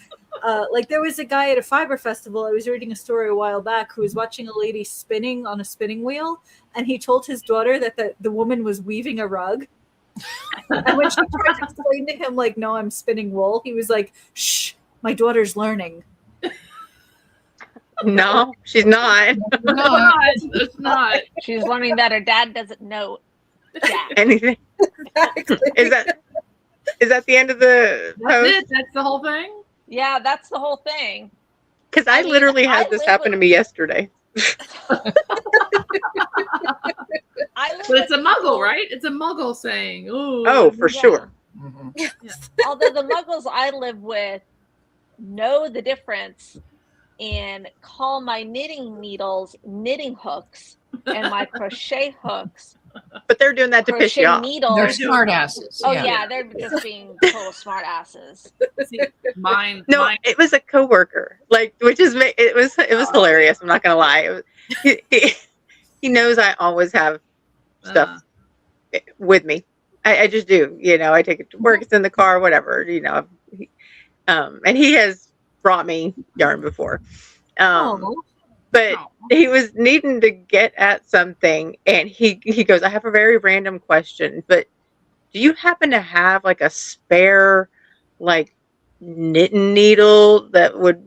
Speaker 1: Like there was a guy at a fiber festival. I was reading a story a while back who was watching a lady spinning on a spinning wheel, and he told his daughter that the woman was weaving a rug. And when she tried to explain to him, like, no, I'm spinning wool, he was like, shh, my daughter's learning.
Speaker 4: No, she's not.
Speaker 6: No,
Speaker 2: It's not.
Speaker 3: She's learning that her dad doesn't know jack.
Speaker 4: Anything.
Speaker 1: Exactly.
Speaker 4: Is that the end of the
Speaker 2: That's
Speaker 4: post?
Speaker 2: it. That's the whole thing.
Speaker 3: Yeah, that's the whole thing.
Speaker 4: Because I
Speaker 3: I mean,
Speaker 4: literally
Speaker 3: I
Speaker 4: had this
Speaker 3: live
Speaker 4: happen to
Speaker 3: with-
Speaker 4: me yesterday.
Speaker 3: I live
Speaker 2: But it's a
Speaker 3: with
Speaker 2: muggle,
Speaker 3: people-
Speaker 2: right? It's a muggle saying, "Ooh."
Speaker 4: Oh, for
Speaker 3: Yeah.
Speaker 4: sure.
Speaker 6: Mhm.
Speaker 3: Although the muggles I live with know the difference and call my knitting needles knitting hooks and my crochet hooks
Speaker 4: But they're doing that to piss you
Speaker 3: crochet
Speaker 4: off.
Speaker 3: needles.
Speaker 6: They're smart asses.
Speaker 3: Oh
Speaker 6: yeah.
Speaker 3: yeah, they're just being total smart asses.
Speaker 2: See, mine.
Speaker 4: No,
Speaker 2: mine
Speaker 4: it was a coworker. Like, which is it was hilarious. I'm not gonna lie. It was, he knows I always have stuff with me. I just do. You know, I take it to work. It's in the car, whatever. You know, and he has brought me yarn before.
Speaker 1: Oh,
Speaker 4: But he was needing to get at something, and he goes, I have a very random question, but do you happen to have like a spare like knitting needle that would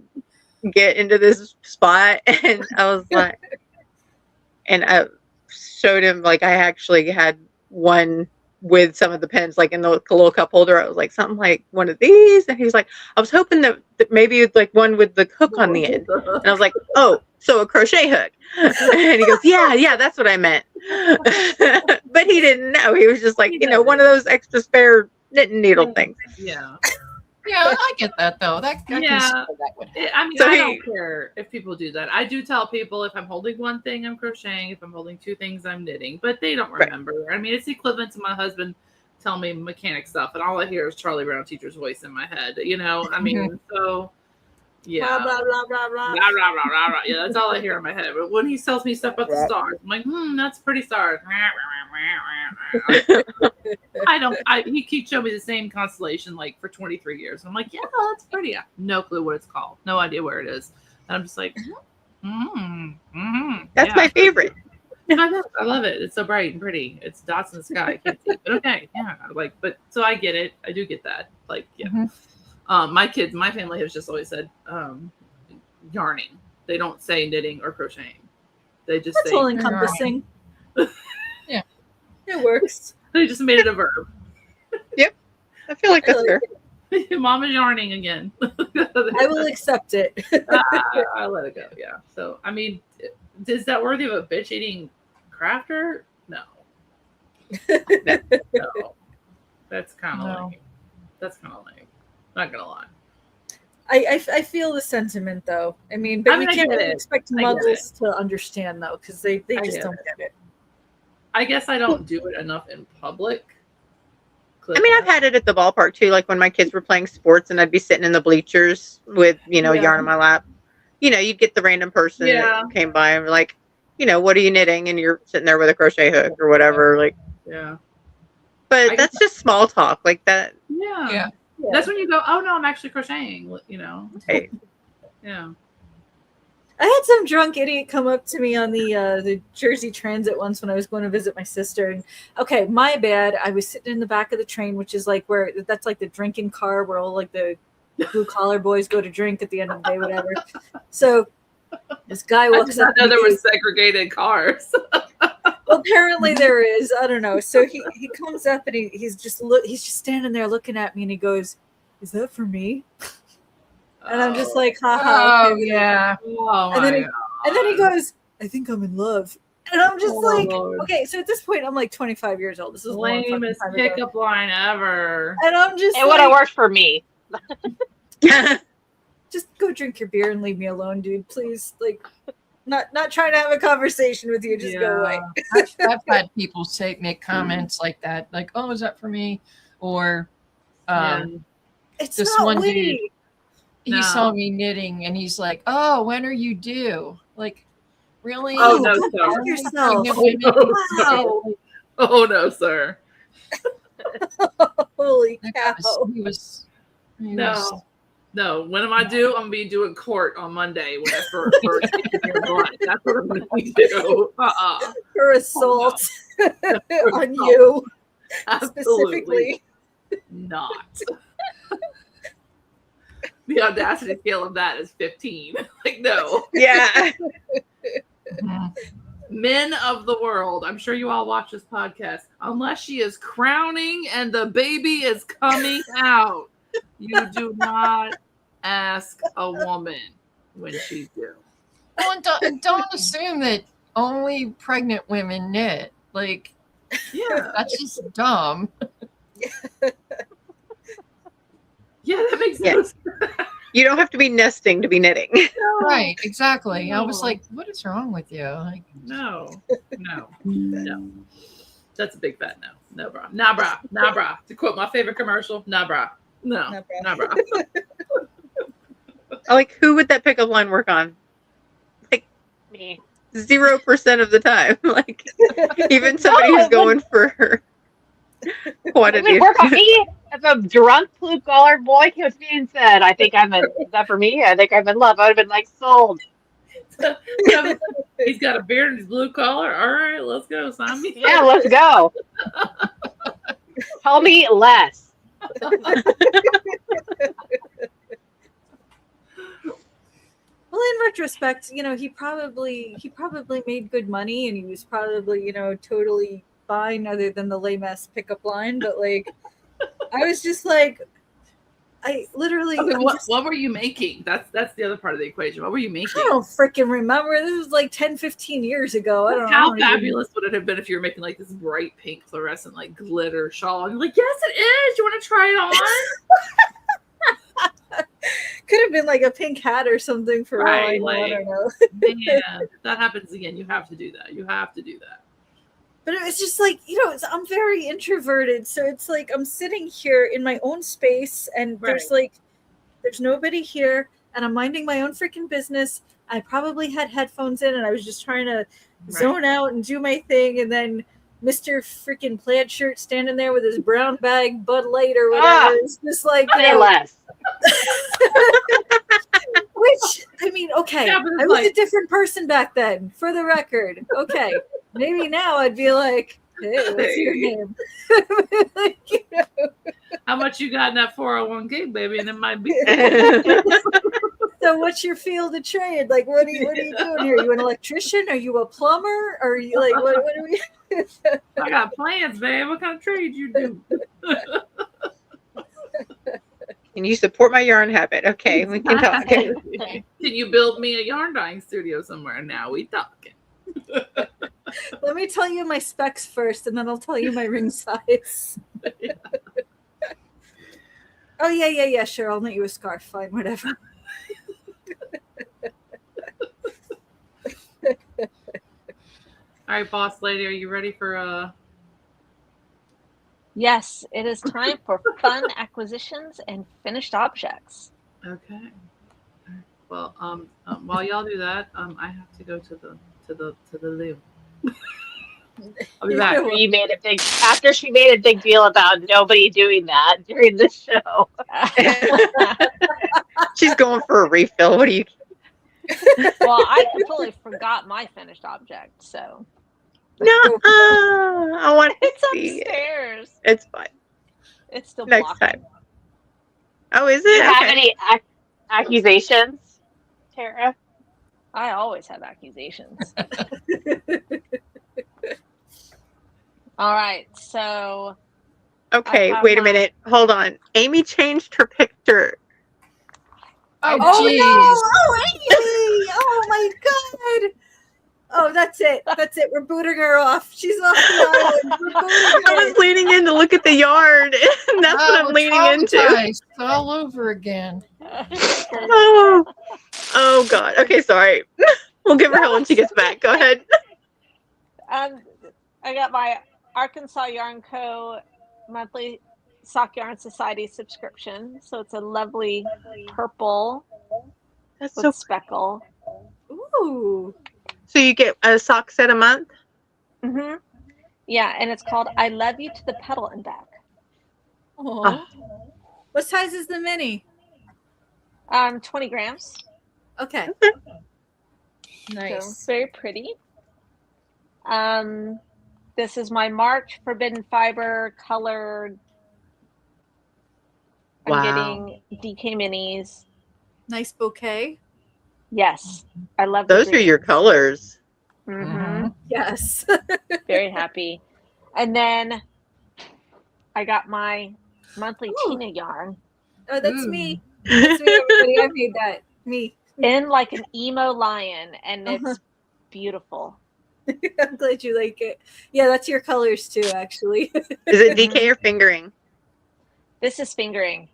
Speaker 4: get into this spot? And I was like, and I showed him like I actually had one with some of the pens like in the little cup holder. I was like, something like one of these, and he was like, I was hoping that maybe it's like one with the hook on the end. And I was like, oh, so a crochet hook. And he goes, yeah, that's what I meant. But he didn't know. He was just like, you know, one of those extra spare knitting needle things.
Speaker 2: Yeah.
Speaker 6: Yeah, I get that though. I can see
Speaker 2: Yeah.
Speaker 6: how that would happen.
Speaker 2: I mean,
Speaker 4: So
Speaker 2: I
Speaker 4: he-
Speaker 2: don't care if people do that. I do tell people if I'm holding one thing, I'm crocheting. If I'm holding two things, I'm knitting. But they don't
Speaker 4: Right.
Speaker 2: remember. I mean, it's equivalent to my husband telling me mechanic stuff, and all I hear is Charlie Brown teacher's voice in my head. You know, I mean, so yeah.
Speaker 1: blah, blah, blah, blah, blah.
Speaker 2: Rah, rah, rah, rah, rah. Yeah, that's all I hear in my head. But when he tells me stuff about the stars, I'm like, that's pretty stars. He keeps showing me the same constellation like for 23 years. I'm like, yeah, that's pretty. I have no clue what it's called. No idea where it is. And I'm just like,
Speaker 4: That's
Speaker 2: yeah.
Speaker 4: my favorite.
Speaker 2: I love it. It's so bright and pretty. It's dots in the sky. I can't see it. But okay. Yeah. But so I get it. I do get that. Like, yeah.
Speaker 6: Mhm.
Speaker 2: My family has just always said yarning. They don't say knitting or crocheting. They just
Speaker 1: That's
Speaker 2: say
Speaker 1: all encompassing.
Speaker 6: Yeah.
Speaker 1: It works.
Speaker 2: they just made it a verb.
Speaker 4: I feel like that's fair.
Speaker 2: Mom is yarning again.
Speaker 1: I will accept it.
Speaker 2: I let it go. Yeah. So I mean, is that worthy of a bitch eating crafter? No. No. That's kind of
Speaker 6: No.
Speaker 2: lame. That's kind of lame. Not gonna lie.
Speaker 1: I feel the sentiment though. I mean, but
Speaker 2: I mean,
Speaker 1: you
Speaker 2: I
Speaker 1: can't
Speaker 2: get
Speaker 1: really
Speaker 2: it.
Speaker 1: expect
Speaker 2: I get
Speaker 1: muggles to understand though, because they
Speaker 2: I
Speaker 1: just
Speaker 2: get
Speaker 1: don't
Speaker 2: it.
Speaker 1: get it.
Speaker 2: I guess I don't do it enough in public.
Speaker 4: I mean, I've had it at the ballpark too. Like when my kids were playing sports and I'd be sitting in the bleachers with, you know,
Speaker 2: Yeah.
Speaker 4: yarn on my lap. You know, you'd get the random person
Speaker 2: Yeah.
Speaker 4: that came by and like, you know, what are you knitting? And you're sitting there with a crochet hook or whatever. Like,
Speaker 2: Yeah.
Speaker 4: but
Speaker 2: I-
Speaker 4: that's just small talk like that.
Speaker 2: Yeah.
Speaker 6: Yeah.
Speaker 2: That's when you go, oh no, I'm actually crocheting. You know.
Speaker 4: Right.
Speaker 2: Yeah.
Speaker 1: I had some drunk idiot come up to me on the Jersey Transit once when I was going to visit my sister. And okay, my bad. I was sitting in the back of the train, which is like where that's like the drinking car where all like the blue collar boys go to drink at the end of the day, whatever. So this guy
Speaker 2: I
Speaker 1: walks
Speaker 2: did
Speaker 1: up.
Speaker 2: not know
Speaker 1: and
Speaker 2: there
Speaker 1: he
Speaker 2: were segregated cars.
Speaker 1: Well, apparently there is. I don't know. So he comes up and he's just standing there looking at me and he goes, "Is that for me?" And I'm just like, haha.
Speaker 6: Oh
Speaker 1: okay.
Speaker 6: yeah.
Speaker 2: Oh
Speaker 1: And then
Speaker 2: my
Speaker 1: he- And then he goes, "I think I'm in love." And I'm just
Speaker 2: Oh,
Speaker 1: like,
Speaker 2: Lord.
Speaker 1: okay, so at this point I'm like 25 years old. This is a long fucking
Speaker 2: lamest
Speaker 1: time ago.
Speaker 2: pickup line ever.
Speaker 1: And I'm just
Speaker 5: It would have
Speaker 1: like,
Speaker 5: worked for me.
Speaker 1: just go drink your beer and leave me alone, dude. Please, like, not trying to have a conversation with you. Just go away.
Speaker 6: I've had people make comments like that, like, "Oh, is that for me?" Or
Speaker 1: It's
Speaker 6: This
Speaker 1: not
Speaker 6: one dude-
Speaker 1: witty.
Speaker 6: he
Speaker 2: No.
Speaker 6: saw me knitting, and he's like, "Oh, when are you due?" Like, really?
Speaker 2: Oh, no,
Speaker 1: go
Speaker 2: sir.
Speaker 1: fuck yourself.
Speaker 6: Pregnant women?
Speaker 1: Wow.
Speaker 2: Oh no, sir.
Speaker 1: Holy
Speaker 6: That guy
Speaker 1: cow.
Speaker 6: he was
Speaker 2: No. No. When am I due? I'm gonna be due in court on Monday for taking your blood. That's what I'm gonna be due.
Speaker 1: For assault
Speaker 2: For
Speaker 1: on
Speaker 2: assault.
Speaker 1: you
Speaker 2: Absolutely
Speaker 1: specifically.
Speaker 2: not. The audacity scale of that is 15. Like, no.
Speaker 4: Yeah.
Speaker 2: Men of the world, I'm sure you all watch this podcast. Unless she is crowning and the baby is coming out, you do not ask a woman when she's due.
Speaker 6: Well, and don't assume that only pregnant women knit. Like,
Speaker 2: Yeah.
Speaker 6: that's just dumb.
Speaker 2: Yeah, that makes
Speaker 4: Yes.
Speaker 2: sense.
Speaker 4: You don't have to be nesting to be knitting.
Speaker 6: Right, exactly. I was
Speaker 2: No.
Speaker 6: like, what is wrong with you? Like,
Speaker 2: No. That's a big fat no. No, brah. Nah, brah. Nah, brah. To quote my favorite commercial, nah, brah. No.
Speaker 1: Nah, brah.
Speaker 2: Nah, brah.
Speaker 4: Like, who would that pickup line work on?
Speaker 5: Me.
Speaker 4: 0% of the time. Like, even somebody who's going for
Speaker 5: It
Speaker 4: quantity.
Speaker 5: would work on me if a drunk blue collar boy came to me and said, "I think I'm in." Is that for me? I think I'm in love. I would have been like, sold.
Speaker 2: He's got a beard and his blue collar. All right, let's go. Sign me.
Speaker 5: Yeah, let's go. Tell me less.
Speaker 1: Well, in retrospect, he probably made good money, and he was probably, totally fine, other than the lame ass pickup line. But like, I was just like, I literally,
Speaker 2: Okay, what were you making? That's the other part of the equation. What were you making?
Speaker 1: I don't freaking remember. This was like 10, 15 years ago. I don't know.
Speaker 2: How fabulous would it have been if you were making like this bright pink fluorescent like glitter shawl? And you're like, yes, it is. You want to try it on?
Speaker 1: Could have been like a pink hat or something for all I
Speaker 2: Right,
Speaker 1: know. I
Speaker 2: like-
Speaker 1: don't know.
Speaker 2: Man, if that happens again, you have to do that. You have to do that.
Speaker 1: But it's just like, I'm very introverted. So it's like I'm sitting here in my own space, and there's nobody here, and I'm minding my own freaking business. I probably had headphones in, and I was just trying to zone out and do my thing. And then Mr. freaking plaid shirt standing there with his brown bag, Bud Light or whatever. It's just like,
Speaker 5: Say less.
Speaker 1: which, I mean, okay,
Speaker 2: Yeah, but it's
Speaker 1: I was a
Speaker 2: like-
Speaker 1: different person back then, for the record. Okay, maybe now I'd be like, hey, what's your name? Like,
Speaker 2: How much you got in that 401k, baby? And it might be.
Speaker 1: so what's your field of trade? Like, what are you doing here? Are you an electrician? Are you a plumber? Are you like, what are we?
Speaker 2: I got plans, babe. What kind of trade you do?
Speaker 4: Can you support my yarn habit? Okay, we can talk.
Speaker 2: Can you build me a yarn dyeing studio somewhere? Now we talking.
Speaker 1: Let me tell you my specs first, and then I'll tell you my ring size. Oh, yeah, sure. I'll knit you a scarf. Fine, whatever.
Speaker 2: All right, boss lady, are you ready for
Speaker 3: Yes, it is time for fun acquisitions and finished objects.
Speaker 2: Okay. All right. Well, while y'all do that, I have to go to the loo. I'll be back.
Speaker 5: After she made a big deal about nobody doing that during the show.
Speaker 4: She's going for a refill. What do you?
Speaker 3: Well, I completely forgot my finished object, so
Speaker 4: No, I want to
Speaker 3: it's
Speaker 4: see it.
Speaker 3: upstairs.
Speaker 4: It's fine.
Speaker 3: It's still
Speaker 4: Next
Speaker 3: blocking.
Speaker 4: time. Oh, is
Speaker 5: Do you
Speaker 4: it?
Speaker 5: have
Speaker 4: Okay.
Speaker 5: any accusations, Tara?
Speaker 3: I always have accusations. All right, so
Speaker 4: Okay,
Speaker 3: I have
Speaker 4: wait a
Speaker 3: my-
Speaker 4: minute. Hold on. Amy changed her picture.
Speaker 6: oh,
Speaker 1: Oh,
Speaker 6: geez.
Speaker 1: no! Oh, Amy! Oh, my God! Oh, that's it. That's it. We're booting her off. She's off the island. We're booting
Speaker 4: I
Speaker 1: her.
Speaker 4: was leaning in to look at the yarn, and that's what I'm
Speaker 6: we're
Speaker 4: leaning into.
Speaker 6: traumatized all over again.
Speaker 4: Oh, oh God. Okay, sorry. We'll give her hell when she gets back. Go ahead.
Speaker 3: I got my Arkansas Yarn Co. monthly Sock Yarn Society subscription. So it's a lovely purple
Speaker 4: That's
Speaker 3: with
Speaker 4: so.
Speaker 3: speckle.
Speaker 1: Ooh.
Speaker 4: So you get a sock set a month.
Speaker 3: Mm-hmm. Yeah, and it's called I Love You to the Pedal and Back.
Speaker 1: Aw. What size is the mini?
Speaker 3: 20 grams.
Speaker 1: Okay.
Speaker 4: Okay.
Speaker 3: So
Speaker 1: Nice.
Speaker 3: very pretty. This is my March Forbidden Fiber colored. I'm
Speaker 4: Wow.
Speaker 3: getting DK minis.
Speaker 1: Nice bouquet.
Speaker 3: Yes, I love
Speaker 4: Those are your colors.
Speaker 3: Mm-hmm.
Speaker 1: Yes.
Speaker 3: Very happy. And then I got my monthly
Speaker 1: Ooh.
Speaker 3: Tina yarn
Speaker 1: Oh, that's
Speaker 6: Ooh.
Speaker 1: me. That's me, everybody. I made that. Me.
Speaker 3: in like an emo lion, and
Speaker 1: Uh-huh.
Speaker 3: it's beautiful.
Speaker 1: I'm glad you like it. Yeah, that's your colors too, actually.
Speaker 4: Is it DK or fingering?
Speaker 3: This is fingering.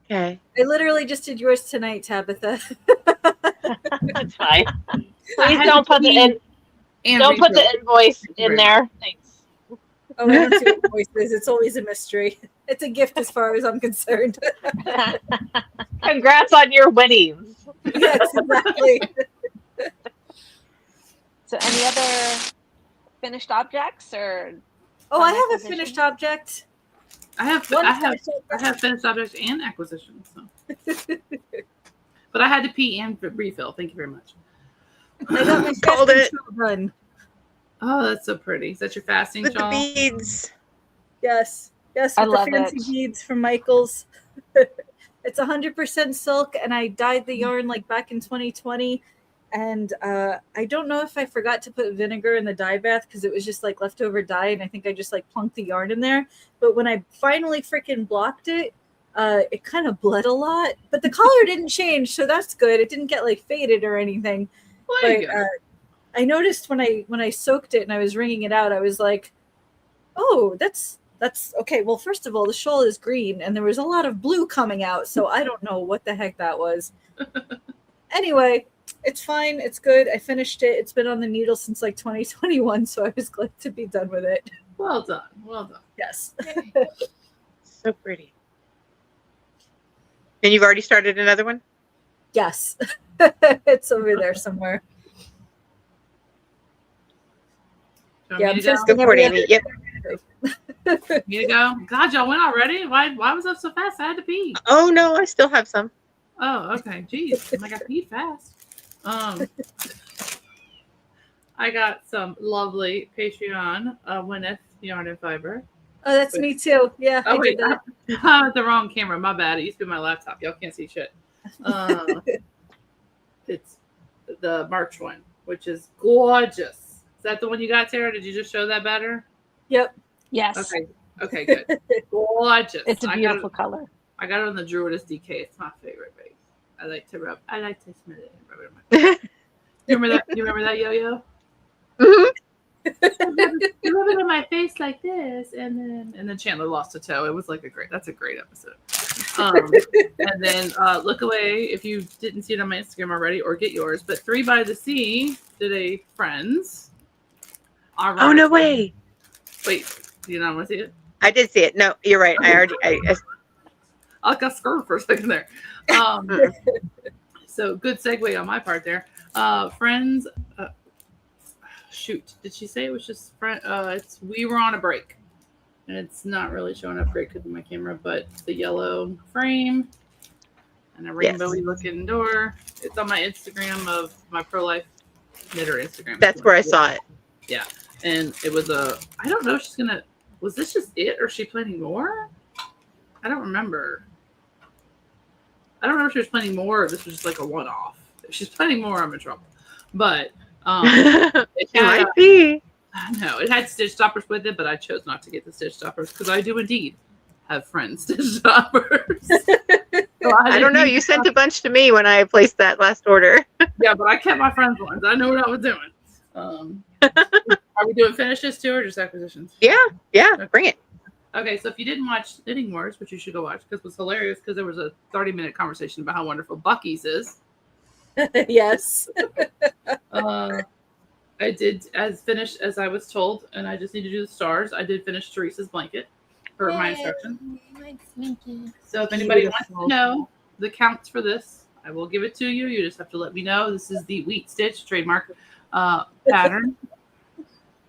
Speaker 4: Okay.
Speaker 1: I literally just did yours tonight, Tabitha.
Speaker 5: That's fine.
Speaker 2: I
Speaker 5: Please
Speaker 2: had
Speaker 5: don't
Speaker 2: to
Speaker 5: put the
Speaker 2: pee and
Speaker 5: don't put the
Speaker 2: refill.
Speaker 5: invoice in there. Thanks.
Speaker 1: Oh, I don't do voices. It's always a mystery. It's a gift as far as I'm concerned.
Speaker 5: Congrats on your winnings.
Speaker 1: Yes, exactly.
Speaker 3: So, any other finished objects or?
Speaker 1: Oh, I have a
Speaker 3: acquisitions?
Speaker 1: finished object.
Speaker 2: I have
Speaker 1: One
Speaker 2: finished
Speaker 1: finished
Speaker 2: objects and acquisitions. So. But I had to pee and refill. Thank you very much.
Speaker 1: I got my
Speaker 4: Called
Speaker 1: fashion
Speaker 4: it.
Speaker 1: show done.
Speaker 2: Oh, that's so pretty. Is that your fasting
Speaker 4: With the
Speaker 2: shawl?
Speaker 4: beads.
Speaker 1: Yes, yes,
Speaker 3: I
Speaker 1: with the
Speaker 3: love
Speaker 1: fancy
Speaker 3: it.
Speaker 1: beads from Michaels. It's 100% silk, and I dyed the yarn like back in 2020. And I don't know if I forgot to put vinegar in the dye bath because it was just like leftover dye, and I think I just like plunked the yarn in there. But when I finally freaking blocked it, it kind of bled a lot. But the color didn't change, so that's good. It didn't get like faded or anything.
Speaker 2: Well, there you
Speaker 1: But
Speaker 2: go.
Speaker 1: I noticed when I soaked it and I was wringing it out, I was like, oh, that's okay. Well, first of all, the shawl is green and there was a lot of blue coming out, so I don't know what the heck that was. Anyway, it's fine. It's good. I finished it. It's been on the needle since like 2021, so I was glad to be done with it.
Speaker 2: Well done. Well done.
Speaker 1: Yes.
Speaker 4: So pretty. And you've already started another one?
Speaker 1: Yes. It's over there somewhere.
Speaker 2: Do you
Speaker 1: Yeah,
Speaker 2: want
Speaker 1: I'm
Speaker 2: me to
Speaker 1: just
Speaker 2: go?
Speaker 4: Go for it, Amy. Yep.
Speaker 2: Me to go? God, y'all went already? Why was that so fast? I had to pee.
Speaker 4: Oh, no, I still have some.
Speaker 2: Oh, okay. Jeez. I got peed fast. I got some lovely Patreon Gwyneth yarn and fiber.
Speaker 1: Oh, that's me too. Yeah, I
Speaker 2: Oh, wait.
Speaker 1: did that.
Speaker 2: I'm at the wrong camera. My bad. It used to be my laptop. Y'all can't see shit. It's the March one, which is gorgeous. Is that the one you got, Tara? Did you just show that better?
Speaker 1: Yep.
Speaker 3: Yes.
Speaker 2: Okay. Okay, good. Gorgeous.
Speaker 3: It's a beautiful color.
Speaker 2: I got it on the Druidess DK. It's my favorite base. I like to smell it and rub it in my face. You remember that, Yoyo?
Speaker 4: Mhm.
Speaker 2: You rub it on my face like this, and then Chandler lost a toe. It was like that's a great episode. And then look away if you didn't see it on my Instagram already, or get yours. But 3 by the Sea did a Friends.
Speaker 4: Oh, no way.
Speaker 2: Wait, do you not want to see it?
Speaker 4: I did see it. No, you're right.
Speaker 2: I got scared for a second there. So good segue on my part there. Friends. Shoot, did she say it was just friend? It's We Were on a Break, and it's not really showing up great because of my camera, but the yellow frame and a rainbowy looking door. It's on my Instagram of my pro-life knitter Instagram.
Speaker 4: That's where I saw it.
Speaker 2: Yeah, and it was I don't know if she's gonna. Was this just it, or is she planning more? I don't remember. I don't know if she was planning more, or this was just like a one-off. If she's planning more, I'm in trouble. But
Speaker 4: It might be.
Speaker 2: no, it had stitch stoppers with it, but I chose not to get the stitch stoppers because I do indeed have friends stitch stoppers. So
Speaker 4: I don't know. You sent a bunch to me when I placed that last order.
Speaker 2: Yeah, but I kept my friends' ones. I know what I was doing. Are we doing finishes too, or just acquisitions?
Speaker 4: Yeah, bring it.
Speaker 2: Okay, so if you didn't watch Knitting Wars, which you should go watch because it was hilarious because there was a 30-minute conversation about how wonderful Buc-ee's is.
Speaker 1: Yes.
Speaker 2: I did finish as I was told, and I just need to do the stars. I did finish Therese's blanket for my instruction. So if anybody wants to know the counts for this, I will give it to you. You just have to let me know. This is the Wheat Stitch trademark pattern.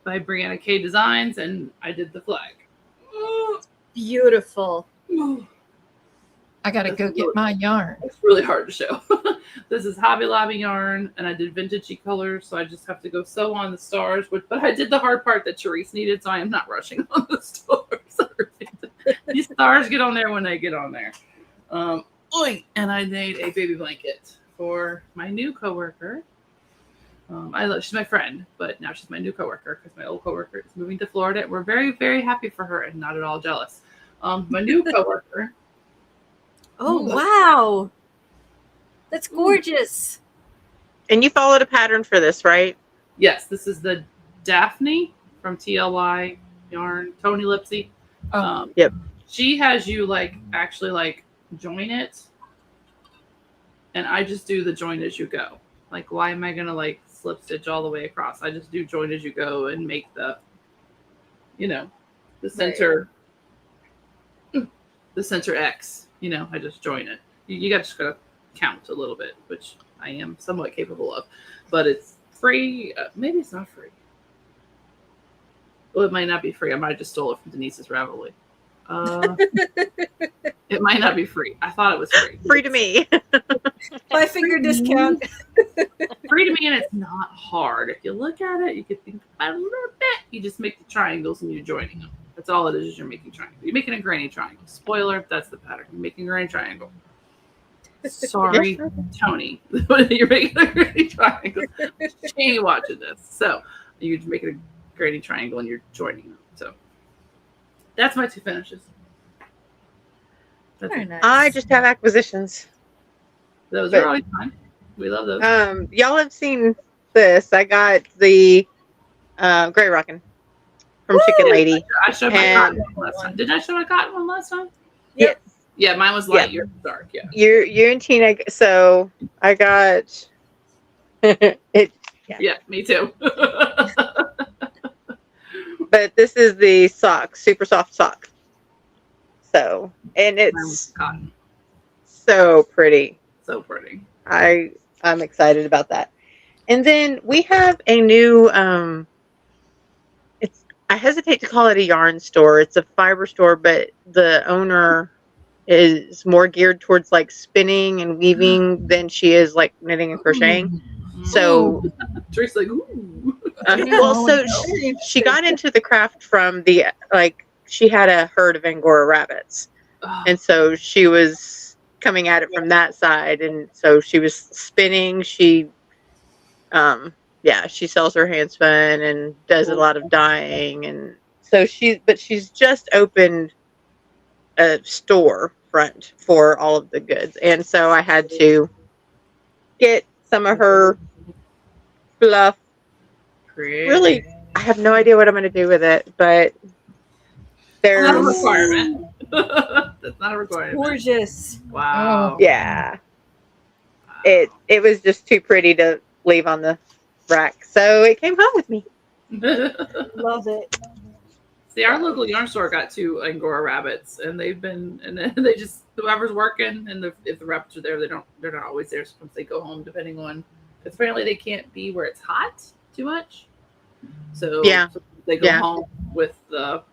Speaker 2: by Brianna K Designs, and I did the flag.
Speaker 1: Beautiful.
Speaker 6: I got to go get my yarn.
Speaker 2: It's really hard to show. This is Hobby Lobby yarn, and I did vintagey colors, so I just have to go sew on the stars. But I did the hard part that Therese needed, so I am not rushing on the stars. These stars get on there when they get on there. And I made a baby blanket for my new coworker. She's my friend, but now she's my new coworker because my old coworker is moving to Florida. We're very, very happy for her and not at all jealous. My new coworker.
Speaker 1: Oh, wow. That's gorgeous.
Speaker 4: And you followed a pattern for this, right?
Speaker 2: Yes, this is the Daphne from TLY Yarn, Tony Lipsy.
Speaker 4: Yep.
Speaker 2: She has you actually join it, and I just do the join as you go. Like, why am I gonna slip stitch all the way across? I just do join as you go and make the center, the center X. I just join it. You got just gotta count a little bit, which I am somewhat capable of, but it's free. Maybe it's not free. Well, it might not be free. I might have just stole it from Denise's Ravelry. It might not be free. I thought it was free.
Speaker 4: Free to me.
Speaker 1: 5-finger discount.
Speaker 2: Free to me, and it's not hard. If you look at it, you could think about it a little bit. You just make the triangles and you're joining them. That's all it is you're making triangles. You're making a granny triangle. Spoiler, that's the pattern. You're making a granny triangle. Sorry, Tony. You're making a granny triangle. She ain't watching this. So you're making a granny triangle and you're joining them. So that's my 2 finishes.
Speaker 1: Very nice.
Speaker 4: I just have acquisitions.
Speaker 2: Those are always fun. We love those.
Speaker 4: Y'all have seen this. I got the Gray Rockin' from Chicken Lady.
Speaker 2: I showed my cotton one last time. Did I show my cotton one last time?
Speaker 4: Yes.
Speaker 2: Yeah, mine was light. Yours was dark. Yeah.
Speaker 4: You and Tina. So I got it.
Speaker 2: Yeah, me too.
Speaker 4: But this is the sock, super soft sock. So, and
Speaker 2: Mine was
Speaker 4: it's
Speaker 2: cotton.
Speaker 4: so pretty.
Speaker 2: So pretty.
Speaker 4: I'm excited about that. And then we have a new I hesitate to call it a yarn store. It's a fiber store, but the owner is more geared towards spinning and weaving than she is knitting and crocheting. So
Speaker 2: Therese ooh.
Speaker 4: so she got into the craft from the she had a herd of Angora rabbits, and so she was coming at it from that side, and so she was spinning. She she sells her hand spun and does a lot of dyeing, and so she's just opened a store front for all of the goods, and so I had to get some of her fluff. Really, I have no idea what I'm going to do with it, but there's
Speaker 2: not a requirement. That's not a requirement.
Speaker 1: Gorgeous.
Speaker 2: Wow.
Speaker 4: Yeah. It was just too pretty to leave on the rack, so it came home with me.
Speaker 1: Love it.
Speaker 2: See, our local yarn store got 2 Angora rabbits, and they've been, and then they just, whoever's working, and if the rabbits are there, they're not always there. Sometimes they go home, depending on, because apparently they can't be where it's hot too much. So they go home with the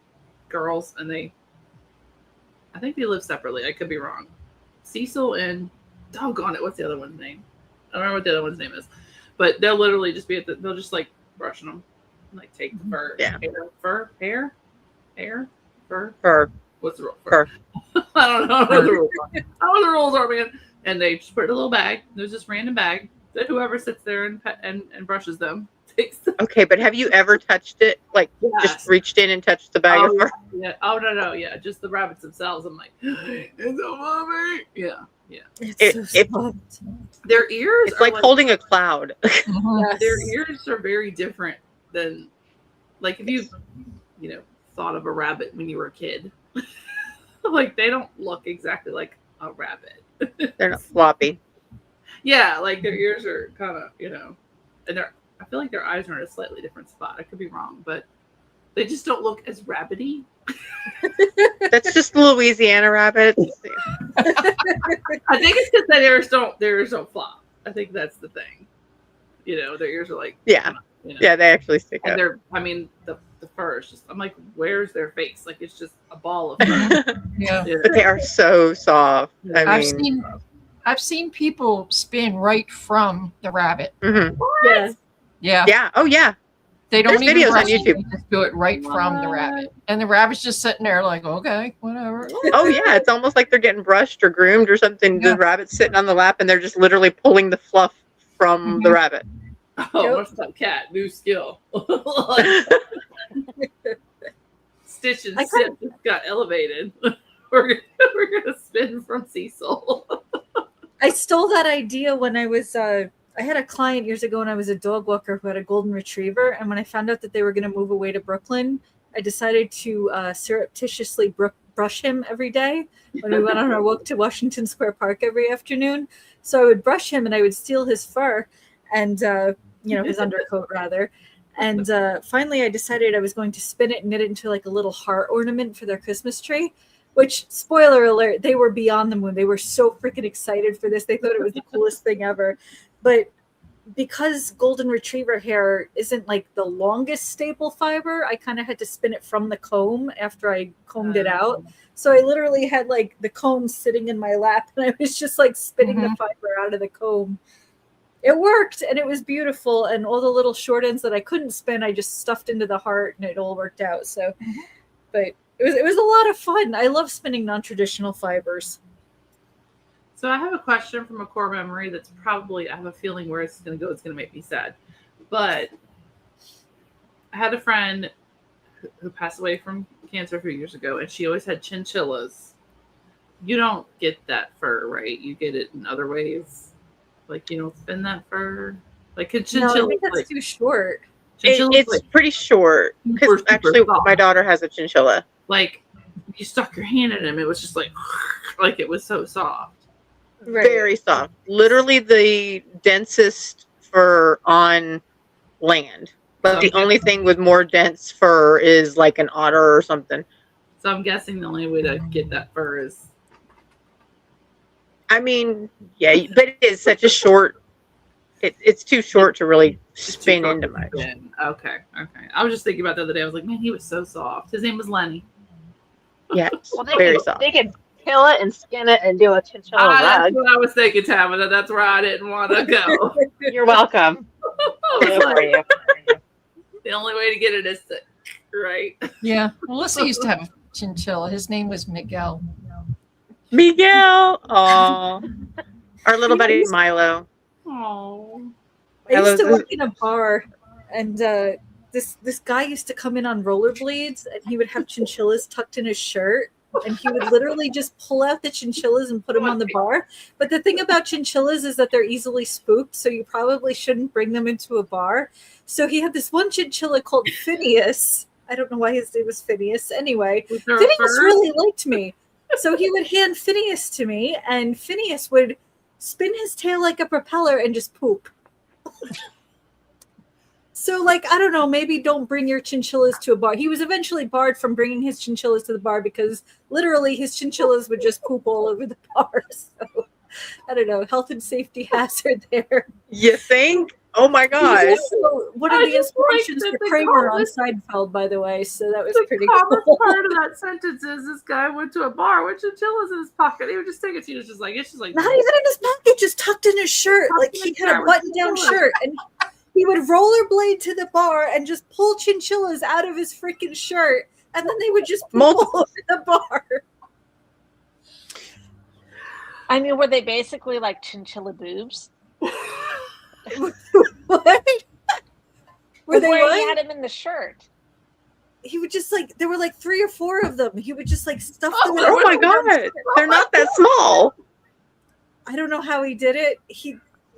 Speaker 2: girls, and I think they live separately. I could be wrong. Cecil and, doggone it, what's the other one's name? I don't remember what the other one's name is, but they'll literally just be they'll just brushing them, take the fur, fur. What's the rule? Fur. I don't know what the rules are. I don't know what the rules are, man. And they just put it in a little bag. There's this random bag that whoever sits there and brushes them takes them.
Speaker 4: Okay, but have you ever touched it? Just reached in and touched the bag of fur?
Speaker 2: Yeah. Oh no, yeah. Just the rabbits themselves. I'm like, it's a mommy. Yeah.
Speaker 1: It's so soft.
Speaker 2: Their ears.
Speaker 4: It's like holding a cloud.
Speaker 1: Yes.
Speaker 2: Their ears are very different than, if you, thought of a rabbit when you were a kid. They don't look exactly like a rabbit.
Speaker 4: They're not floppy.
Speaker 2: Yeah, their ears are kind of, and I feel like their eyes are in a slightly different spot. I could be wrong, but they just don't look as rabbity.
Speaker 4: That's just Louisiana rabbits.
Speaker 2: I think it's because their ears don't flop. I think that's the thing. Their ears are You know?
Speaker 4: Yeah, they actually stick
Speaker 2: And
Speaker 4: out.
Speaker 2: they're, I mean, the fur is just, I'm like, where's their face? Like, it's just a ball of fur.
Speaker 6: Yeah.
Speaker 2: Yeah.
Speaker 4: But they are so soft. I
Speaker 6: I've
Speaker 4: mean,
Speaker 6: seen people spin right from the rabbit.
Speaker 4: mhm.
Speaker 1: Yeah.
Speaker 6: Yeah.
Speaker 4: Yeah. Oh, yeah.
Speaker 6: They don't
Speaker 4: There's
Speaker 6: even
Speaker 4: videos on
Speaker 6: brush it,
Speaker 4: YouTube.
Speaker 6: they just do it right from the
Speaker 2: What?
Speaker 6: rabbit. And the rabbit's just sitting there like, okay, whatever.
Speaker 4: Oh, yeah. It's almost like they're getting brushed or groomed or something.
Speaker 6: Yeah.
Speaker 4: The rabbit's sitting on the lap and they're just literally pulling the fluff from the rabbit.
Speaker 2: Oh,
Speaker 1: Yep.
Speaker 2: what's that cat? New skill. Stitch and
Speaker 1: I
Speaker 2: Sip just got elevated. we're gonna spin from Cecil.
Speaker 1: I stole that idea when I was I had a client years ago when I was a dog walker who had a golden retriever, and when I found out that they were going to move away to Brooklyn, I decided to surreptitiously brush him every day when we went on our walk to Washington Square Park every afternoon. So I would brush him and I would steal his fur and his undercoat rather. And finally I decided I was going to spin it and knit it into like a little heart ornament for their Christmas tree. Which, spoiler alert, they were beyond the moon. They were so freaking excited for this. They thought it was the coolest thing ever. But because golden retriever hair isn't like the longest staple fiber, I kind of had to spin it from the comb after I combed it out. So I literally had like the comb sitting in my lap and I was just like spinning the fiber out of the comb. It worked and it was beautiful. And all the little short ends that I couldn't spin, I just stuffed into the heart and it all worked out. So, but it was a lot of fun. I love spinning non-traditional fibers.
Speaker 2: So I have a question from a core memory that's probably, I have a feeling where it's going to go, it's going to make me sad. But I had a friend who passed away from cancer a few years ago, and she always had chinchillas. You don't get that fur, right? You get it in other ways. Like, you don't spin that fur. Like, can chinchillas,
Speaker 1: No, I think that's too short.
Speaker 4: It's
Speaker 2: like,
Speaker 4: pretty short. Because
Speaker 2: super
Speaker 4: actually,
Speaker 2: soft.
Speaker 4: my daughter has a chinchilla.
Speaker 2: Like, you stuck your hand in him, it was just like it was so soft.
Speaker 1: Right.
Speaker 4: Very soft. Literally the densest fur on land. But the only thing with more dense fur is like an otter or something.
Speaker 2: So I'm guessing the only way to get that fur is.
Speaker 4: I mean, yeah, but it is such a short. It's too short to really spin into much.
Speaker 2: Okay. I was just thinking about the other day. I was like, man, he was so soft. His name was Lenny.
Speaker 4: Yeah,
Speaker 5: Well,
Speaker 4: very soft.
Speaker 5: they could kill it and skin it and do a chinchilla
Speaker 2: That's
Speaker 5: rug.
Speaker 2: what I was thinking, Tabitha. That's where I didn't want to go.
Speaker 5: You're welcome. I'll do it for you.
Speaker 2: The only way to get it is to, right?
Speaker 6: Yeah. Melissa used to have a chinchilla. His name was Miguel.
Speaker 4: Miguel, oh, our little buddy Milo.
Speaker 2: Oh.
Speaker 1: I used to work in a bar, and this guy used to come in on rollerblades, and he would have chinchillas tucked in his shirt, and he would literally just pull out the chinchillas and put them on the bar. But the thing about chinchillas is that they're easily spooked, so you probably shouldn't bring them into a bar. So he had this one chinchilla called Phineas. I don't know why his name was Phineas. Anyway, Phineas really liked me. So he would hand Phineas to me, and Phineas would spin his tail like a propeller and just poop. So, like, I don't know, maybe don't bring your chinchillas to a bar. He was eventually barred from bringing his chinchillas to the bar because literally his chinchillas would just poop all over the bar. So, I don't know, health and safety hazard there.
Speaker 4: You think? Oh my
Speaker 1: He
Speaker 4: gosh!
Speaker 1: was also one of the inspirations for Kramer on Seinfeld, by the way. So that was pretty
Speaker 2: The
Speaker 1: cool.
Speaker 2: part of that sentence is this guy went to a bar with chinchillas in his pocket. He would just take it to you. It's just like
Speaker 1: Not even in his pocket, just tucked in his shirt. Like he had a button-down shirt, and he would rollerblade to the bar and just pull chinchillas out of his freaking shirt, and then they would just poop all over the bar.
Speaker 3: I mean, were they basically like chinchilla boobs?
Speaker 1: What? Were they
Speaker 3: Where
Speaker 1: what?
Speaker 3: he had him in the shirt.
Speaker 1: He would just like there were like 3 or 4 of them. He would just like stuff them. in
Speaker 4: Oh
Speaker 1: his
Speaker 4: my
Speaker 1: button-down
Speaker 4: god!
Speaker 1: shirt.
Speaker 4: They're not that small.
Speaker 1: I don't know how he did it.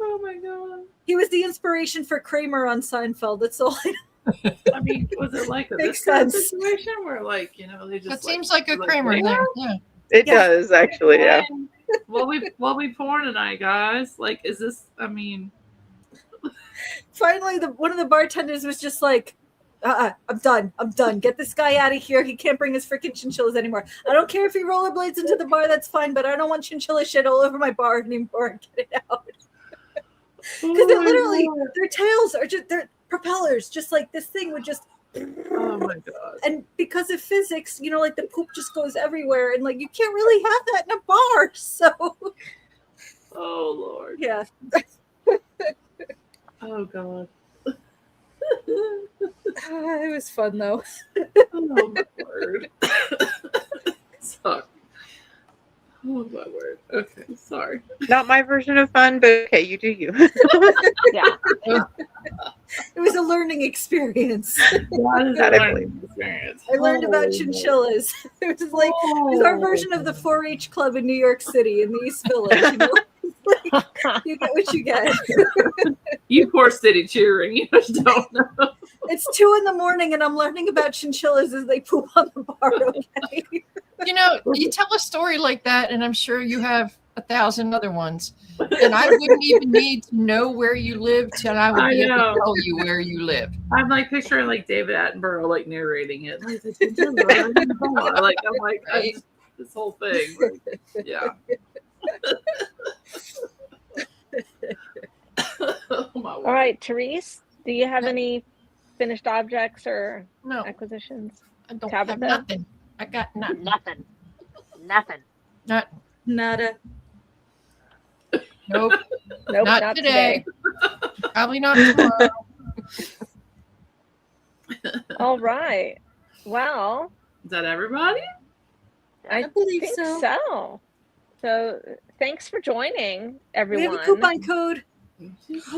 Speaker 2: oh my god.
Speaker 1: He was the inspiration for Kramer on Seinfeld. That's all I know.
Speaker 2: I mean, was it like a
Speaker 1: Makes
Speaker 2: this kind of
Speaker 1: sense.
Speaker 2: situation where, like, you know, they just
Speaker 6: That seems like a Kramer
Speaker 2: yeah.
Speaker 6: thing. Yeah.
Speaker 4: It
Speaker 1: Yeah.
Speaker 4: does actually. Yeah.
Speaker 2: What we pouring tonight, guys? Like, is this? I mean,
Speaker 1: Finally, one of the bartenders was just like, I'm done. Get this guy out of here. He can't bring his freaking chinchillas anymore. I don't care if he rollerblades into the bar, that's fine, but I don't want chinchilla shit all over my bar anymore. Get it out. Because they're literally, their tails are just, propellers, just like this thing would just.
Speaker 2: Oh my god.
Speaker 1: And because of physics, like the poop just goes everywhere, and like you can't really have that in a bar. So,
Speaker 2: Oh Lord.
Speaker 1: yeah.
Speaker 2: Oh god.
Speaker 1: It was fun though.
Speaker 2: Oh my word. Sorry. Oh my word. Okay, sorry.
Speaker 4: Not my version of fun, but okay, you do you.
Speaker 3: Yeah.
Speaker 1: It was a learning experience.
Speaker 2: That is
Speaker 4: That
Speaker 2: a
Speaker 4: I
Speaker 2: learning experience.
Speaker 1: I learned about
Speaker 2: Holy
Speaker 1: chinchillas. It was like it was our version of the 4-H club in New York City in the East Village. It's like, you get what you get.
Speaker 2: You poor city cheering. You just don't know.
Speaker 1: It's 2 a.m. and I'm learning about chinchillas as they poop on the bar. Okay.
Speaker 6: You tell a story like that, and I'm sure you have 1,000 other ones. And I wouldn't even need to know where you lived, and I would be able to tell you where you live.
Speaker 2: I'm like picturing like David Attenborough like narrating it. Like, I'm like this whole thing. Like, yeah. Oh, my word.
Speaker 3: All right, Therese, do you have any finished objects or
Speaker 6: No,
Speaker 3: acquisitions?
Speaker 6: I don't
Speaker 3: Tabitha?
Speaker 6: have nothing. I got nothing.
Speaker 5: Nothing.
Speaker 1: Nada.
Speaker 6: Nope.
Speaker 3: Nope,
Speaker 6: Not today. Probably not tomorrow.
Speaker 3: All right. Well,
Speaker 2: Is that everybody?
Speaker 3: I
Speaker 1: believe
Speaker 3: think
Speaker 1: so.
Speaker 3: so. So thanks for joining,
Speaker 1: We
Speaker 3: everyone.
Speaker 1: have a coupon code.
Speaker 2: I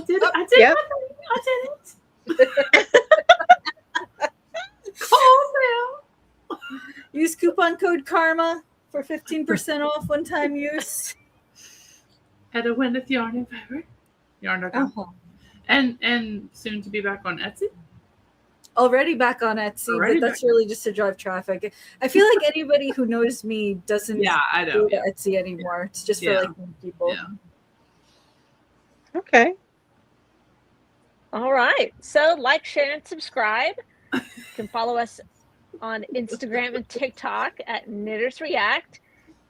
Speaker 2: did it.
Speaker 4: Yep.
Speaker 2: I did it. Calm down.
Speaker 1: Use coupon code KARMA for 15% off one-time use.
Speaker 2: At a Wendeth Yarn and Fabric. Yarn.com.
Speaker 1: Uh-huh.
Speaker 2: And soon to be back on Etsy.
Speaker 1: Already back on Etsy,
Speaker 2: Already
Speaker 1: but that's
Speaker 2: back.
Speaker 1: really just to drive traffic. I feel like anybody who knows me doesn't
Speaker 2: Yeah, I know.
Speaker 1: go to
Speaker 2: Yeah.
Speaker 1: Etsy anymore. It's just for
Speaker 2: Yeah.
Speaker 1: like new people.
Speaker 2: Yeah.
Speaker 4: Okay.
Speaker 3: All right. So like, share, and subscribe. You can follow us on Instagram and TikTok at Knitters React.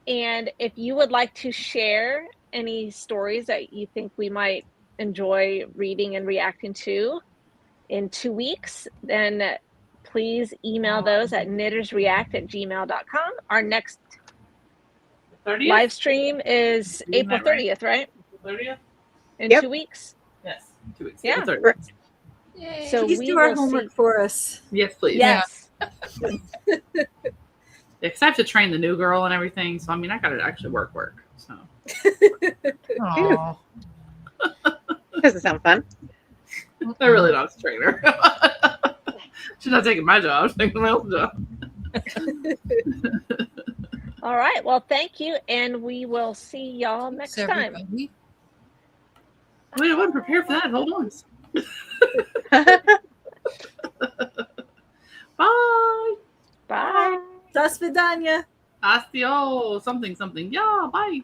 Speaker 3: And if you would like to share any stories that you think we might enjoy reading and reacting to in 2 weeks, then please email those at knittersreact@gmail.com. Our next
Speaker 2: 30th?
Speaker 3: live stream is
Speaker 2: Isn't that
Speaker 3: April
Speaker 2: right?
Speaker 3: 30th, right?
Speaker 2: 30th?
Speaker 3: In
Speaker 4: Yep.
Speaker 3: 2 weeks.
Speaker 2: Yes. 2 weeks.
Speaker 3: Yeah.
Speaker 2: April 30th.
Speaker 6: Yay.
Speaker 3: So
Speaker 1: Please
Speaker 3: we
Speaker 1: do our
Speaker 3: will
Speaker 1: homework
Speaker 3: see.
Speaker 1: for us.
Speaker 2: Yes, please.
Speaker 3: Yes.
Speaker 2: Because I have to train the new girl and everything. So, I mean, I got to actually work. So,
Speaker 6: Aw.
Speaker 4: Doesn't sound fun.
Speaker 2: I really don't have to train her. She's not taking my job. She's taking my own job.
Speaker 3: All right. Well, thank you. And we will see y'all next
Speaker 6: Thanks,
Speaker 3: time.
Speaker 6: everybody.
Speaker 2: Wait, I wasn't prepared for that. Hold on. Bye.
Speaker 3: Bye.
Speaker 1: Do svidaniya.
Speaker 2: Astio. Something. Yeah, bye.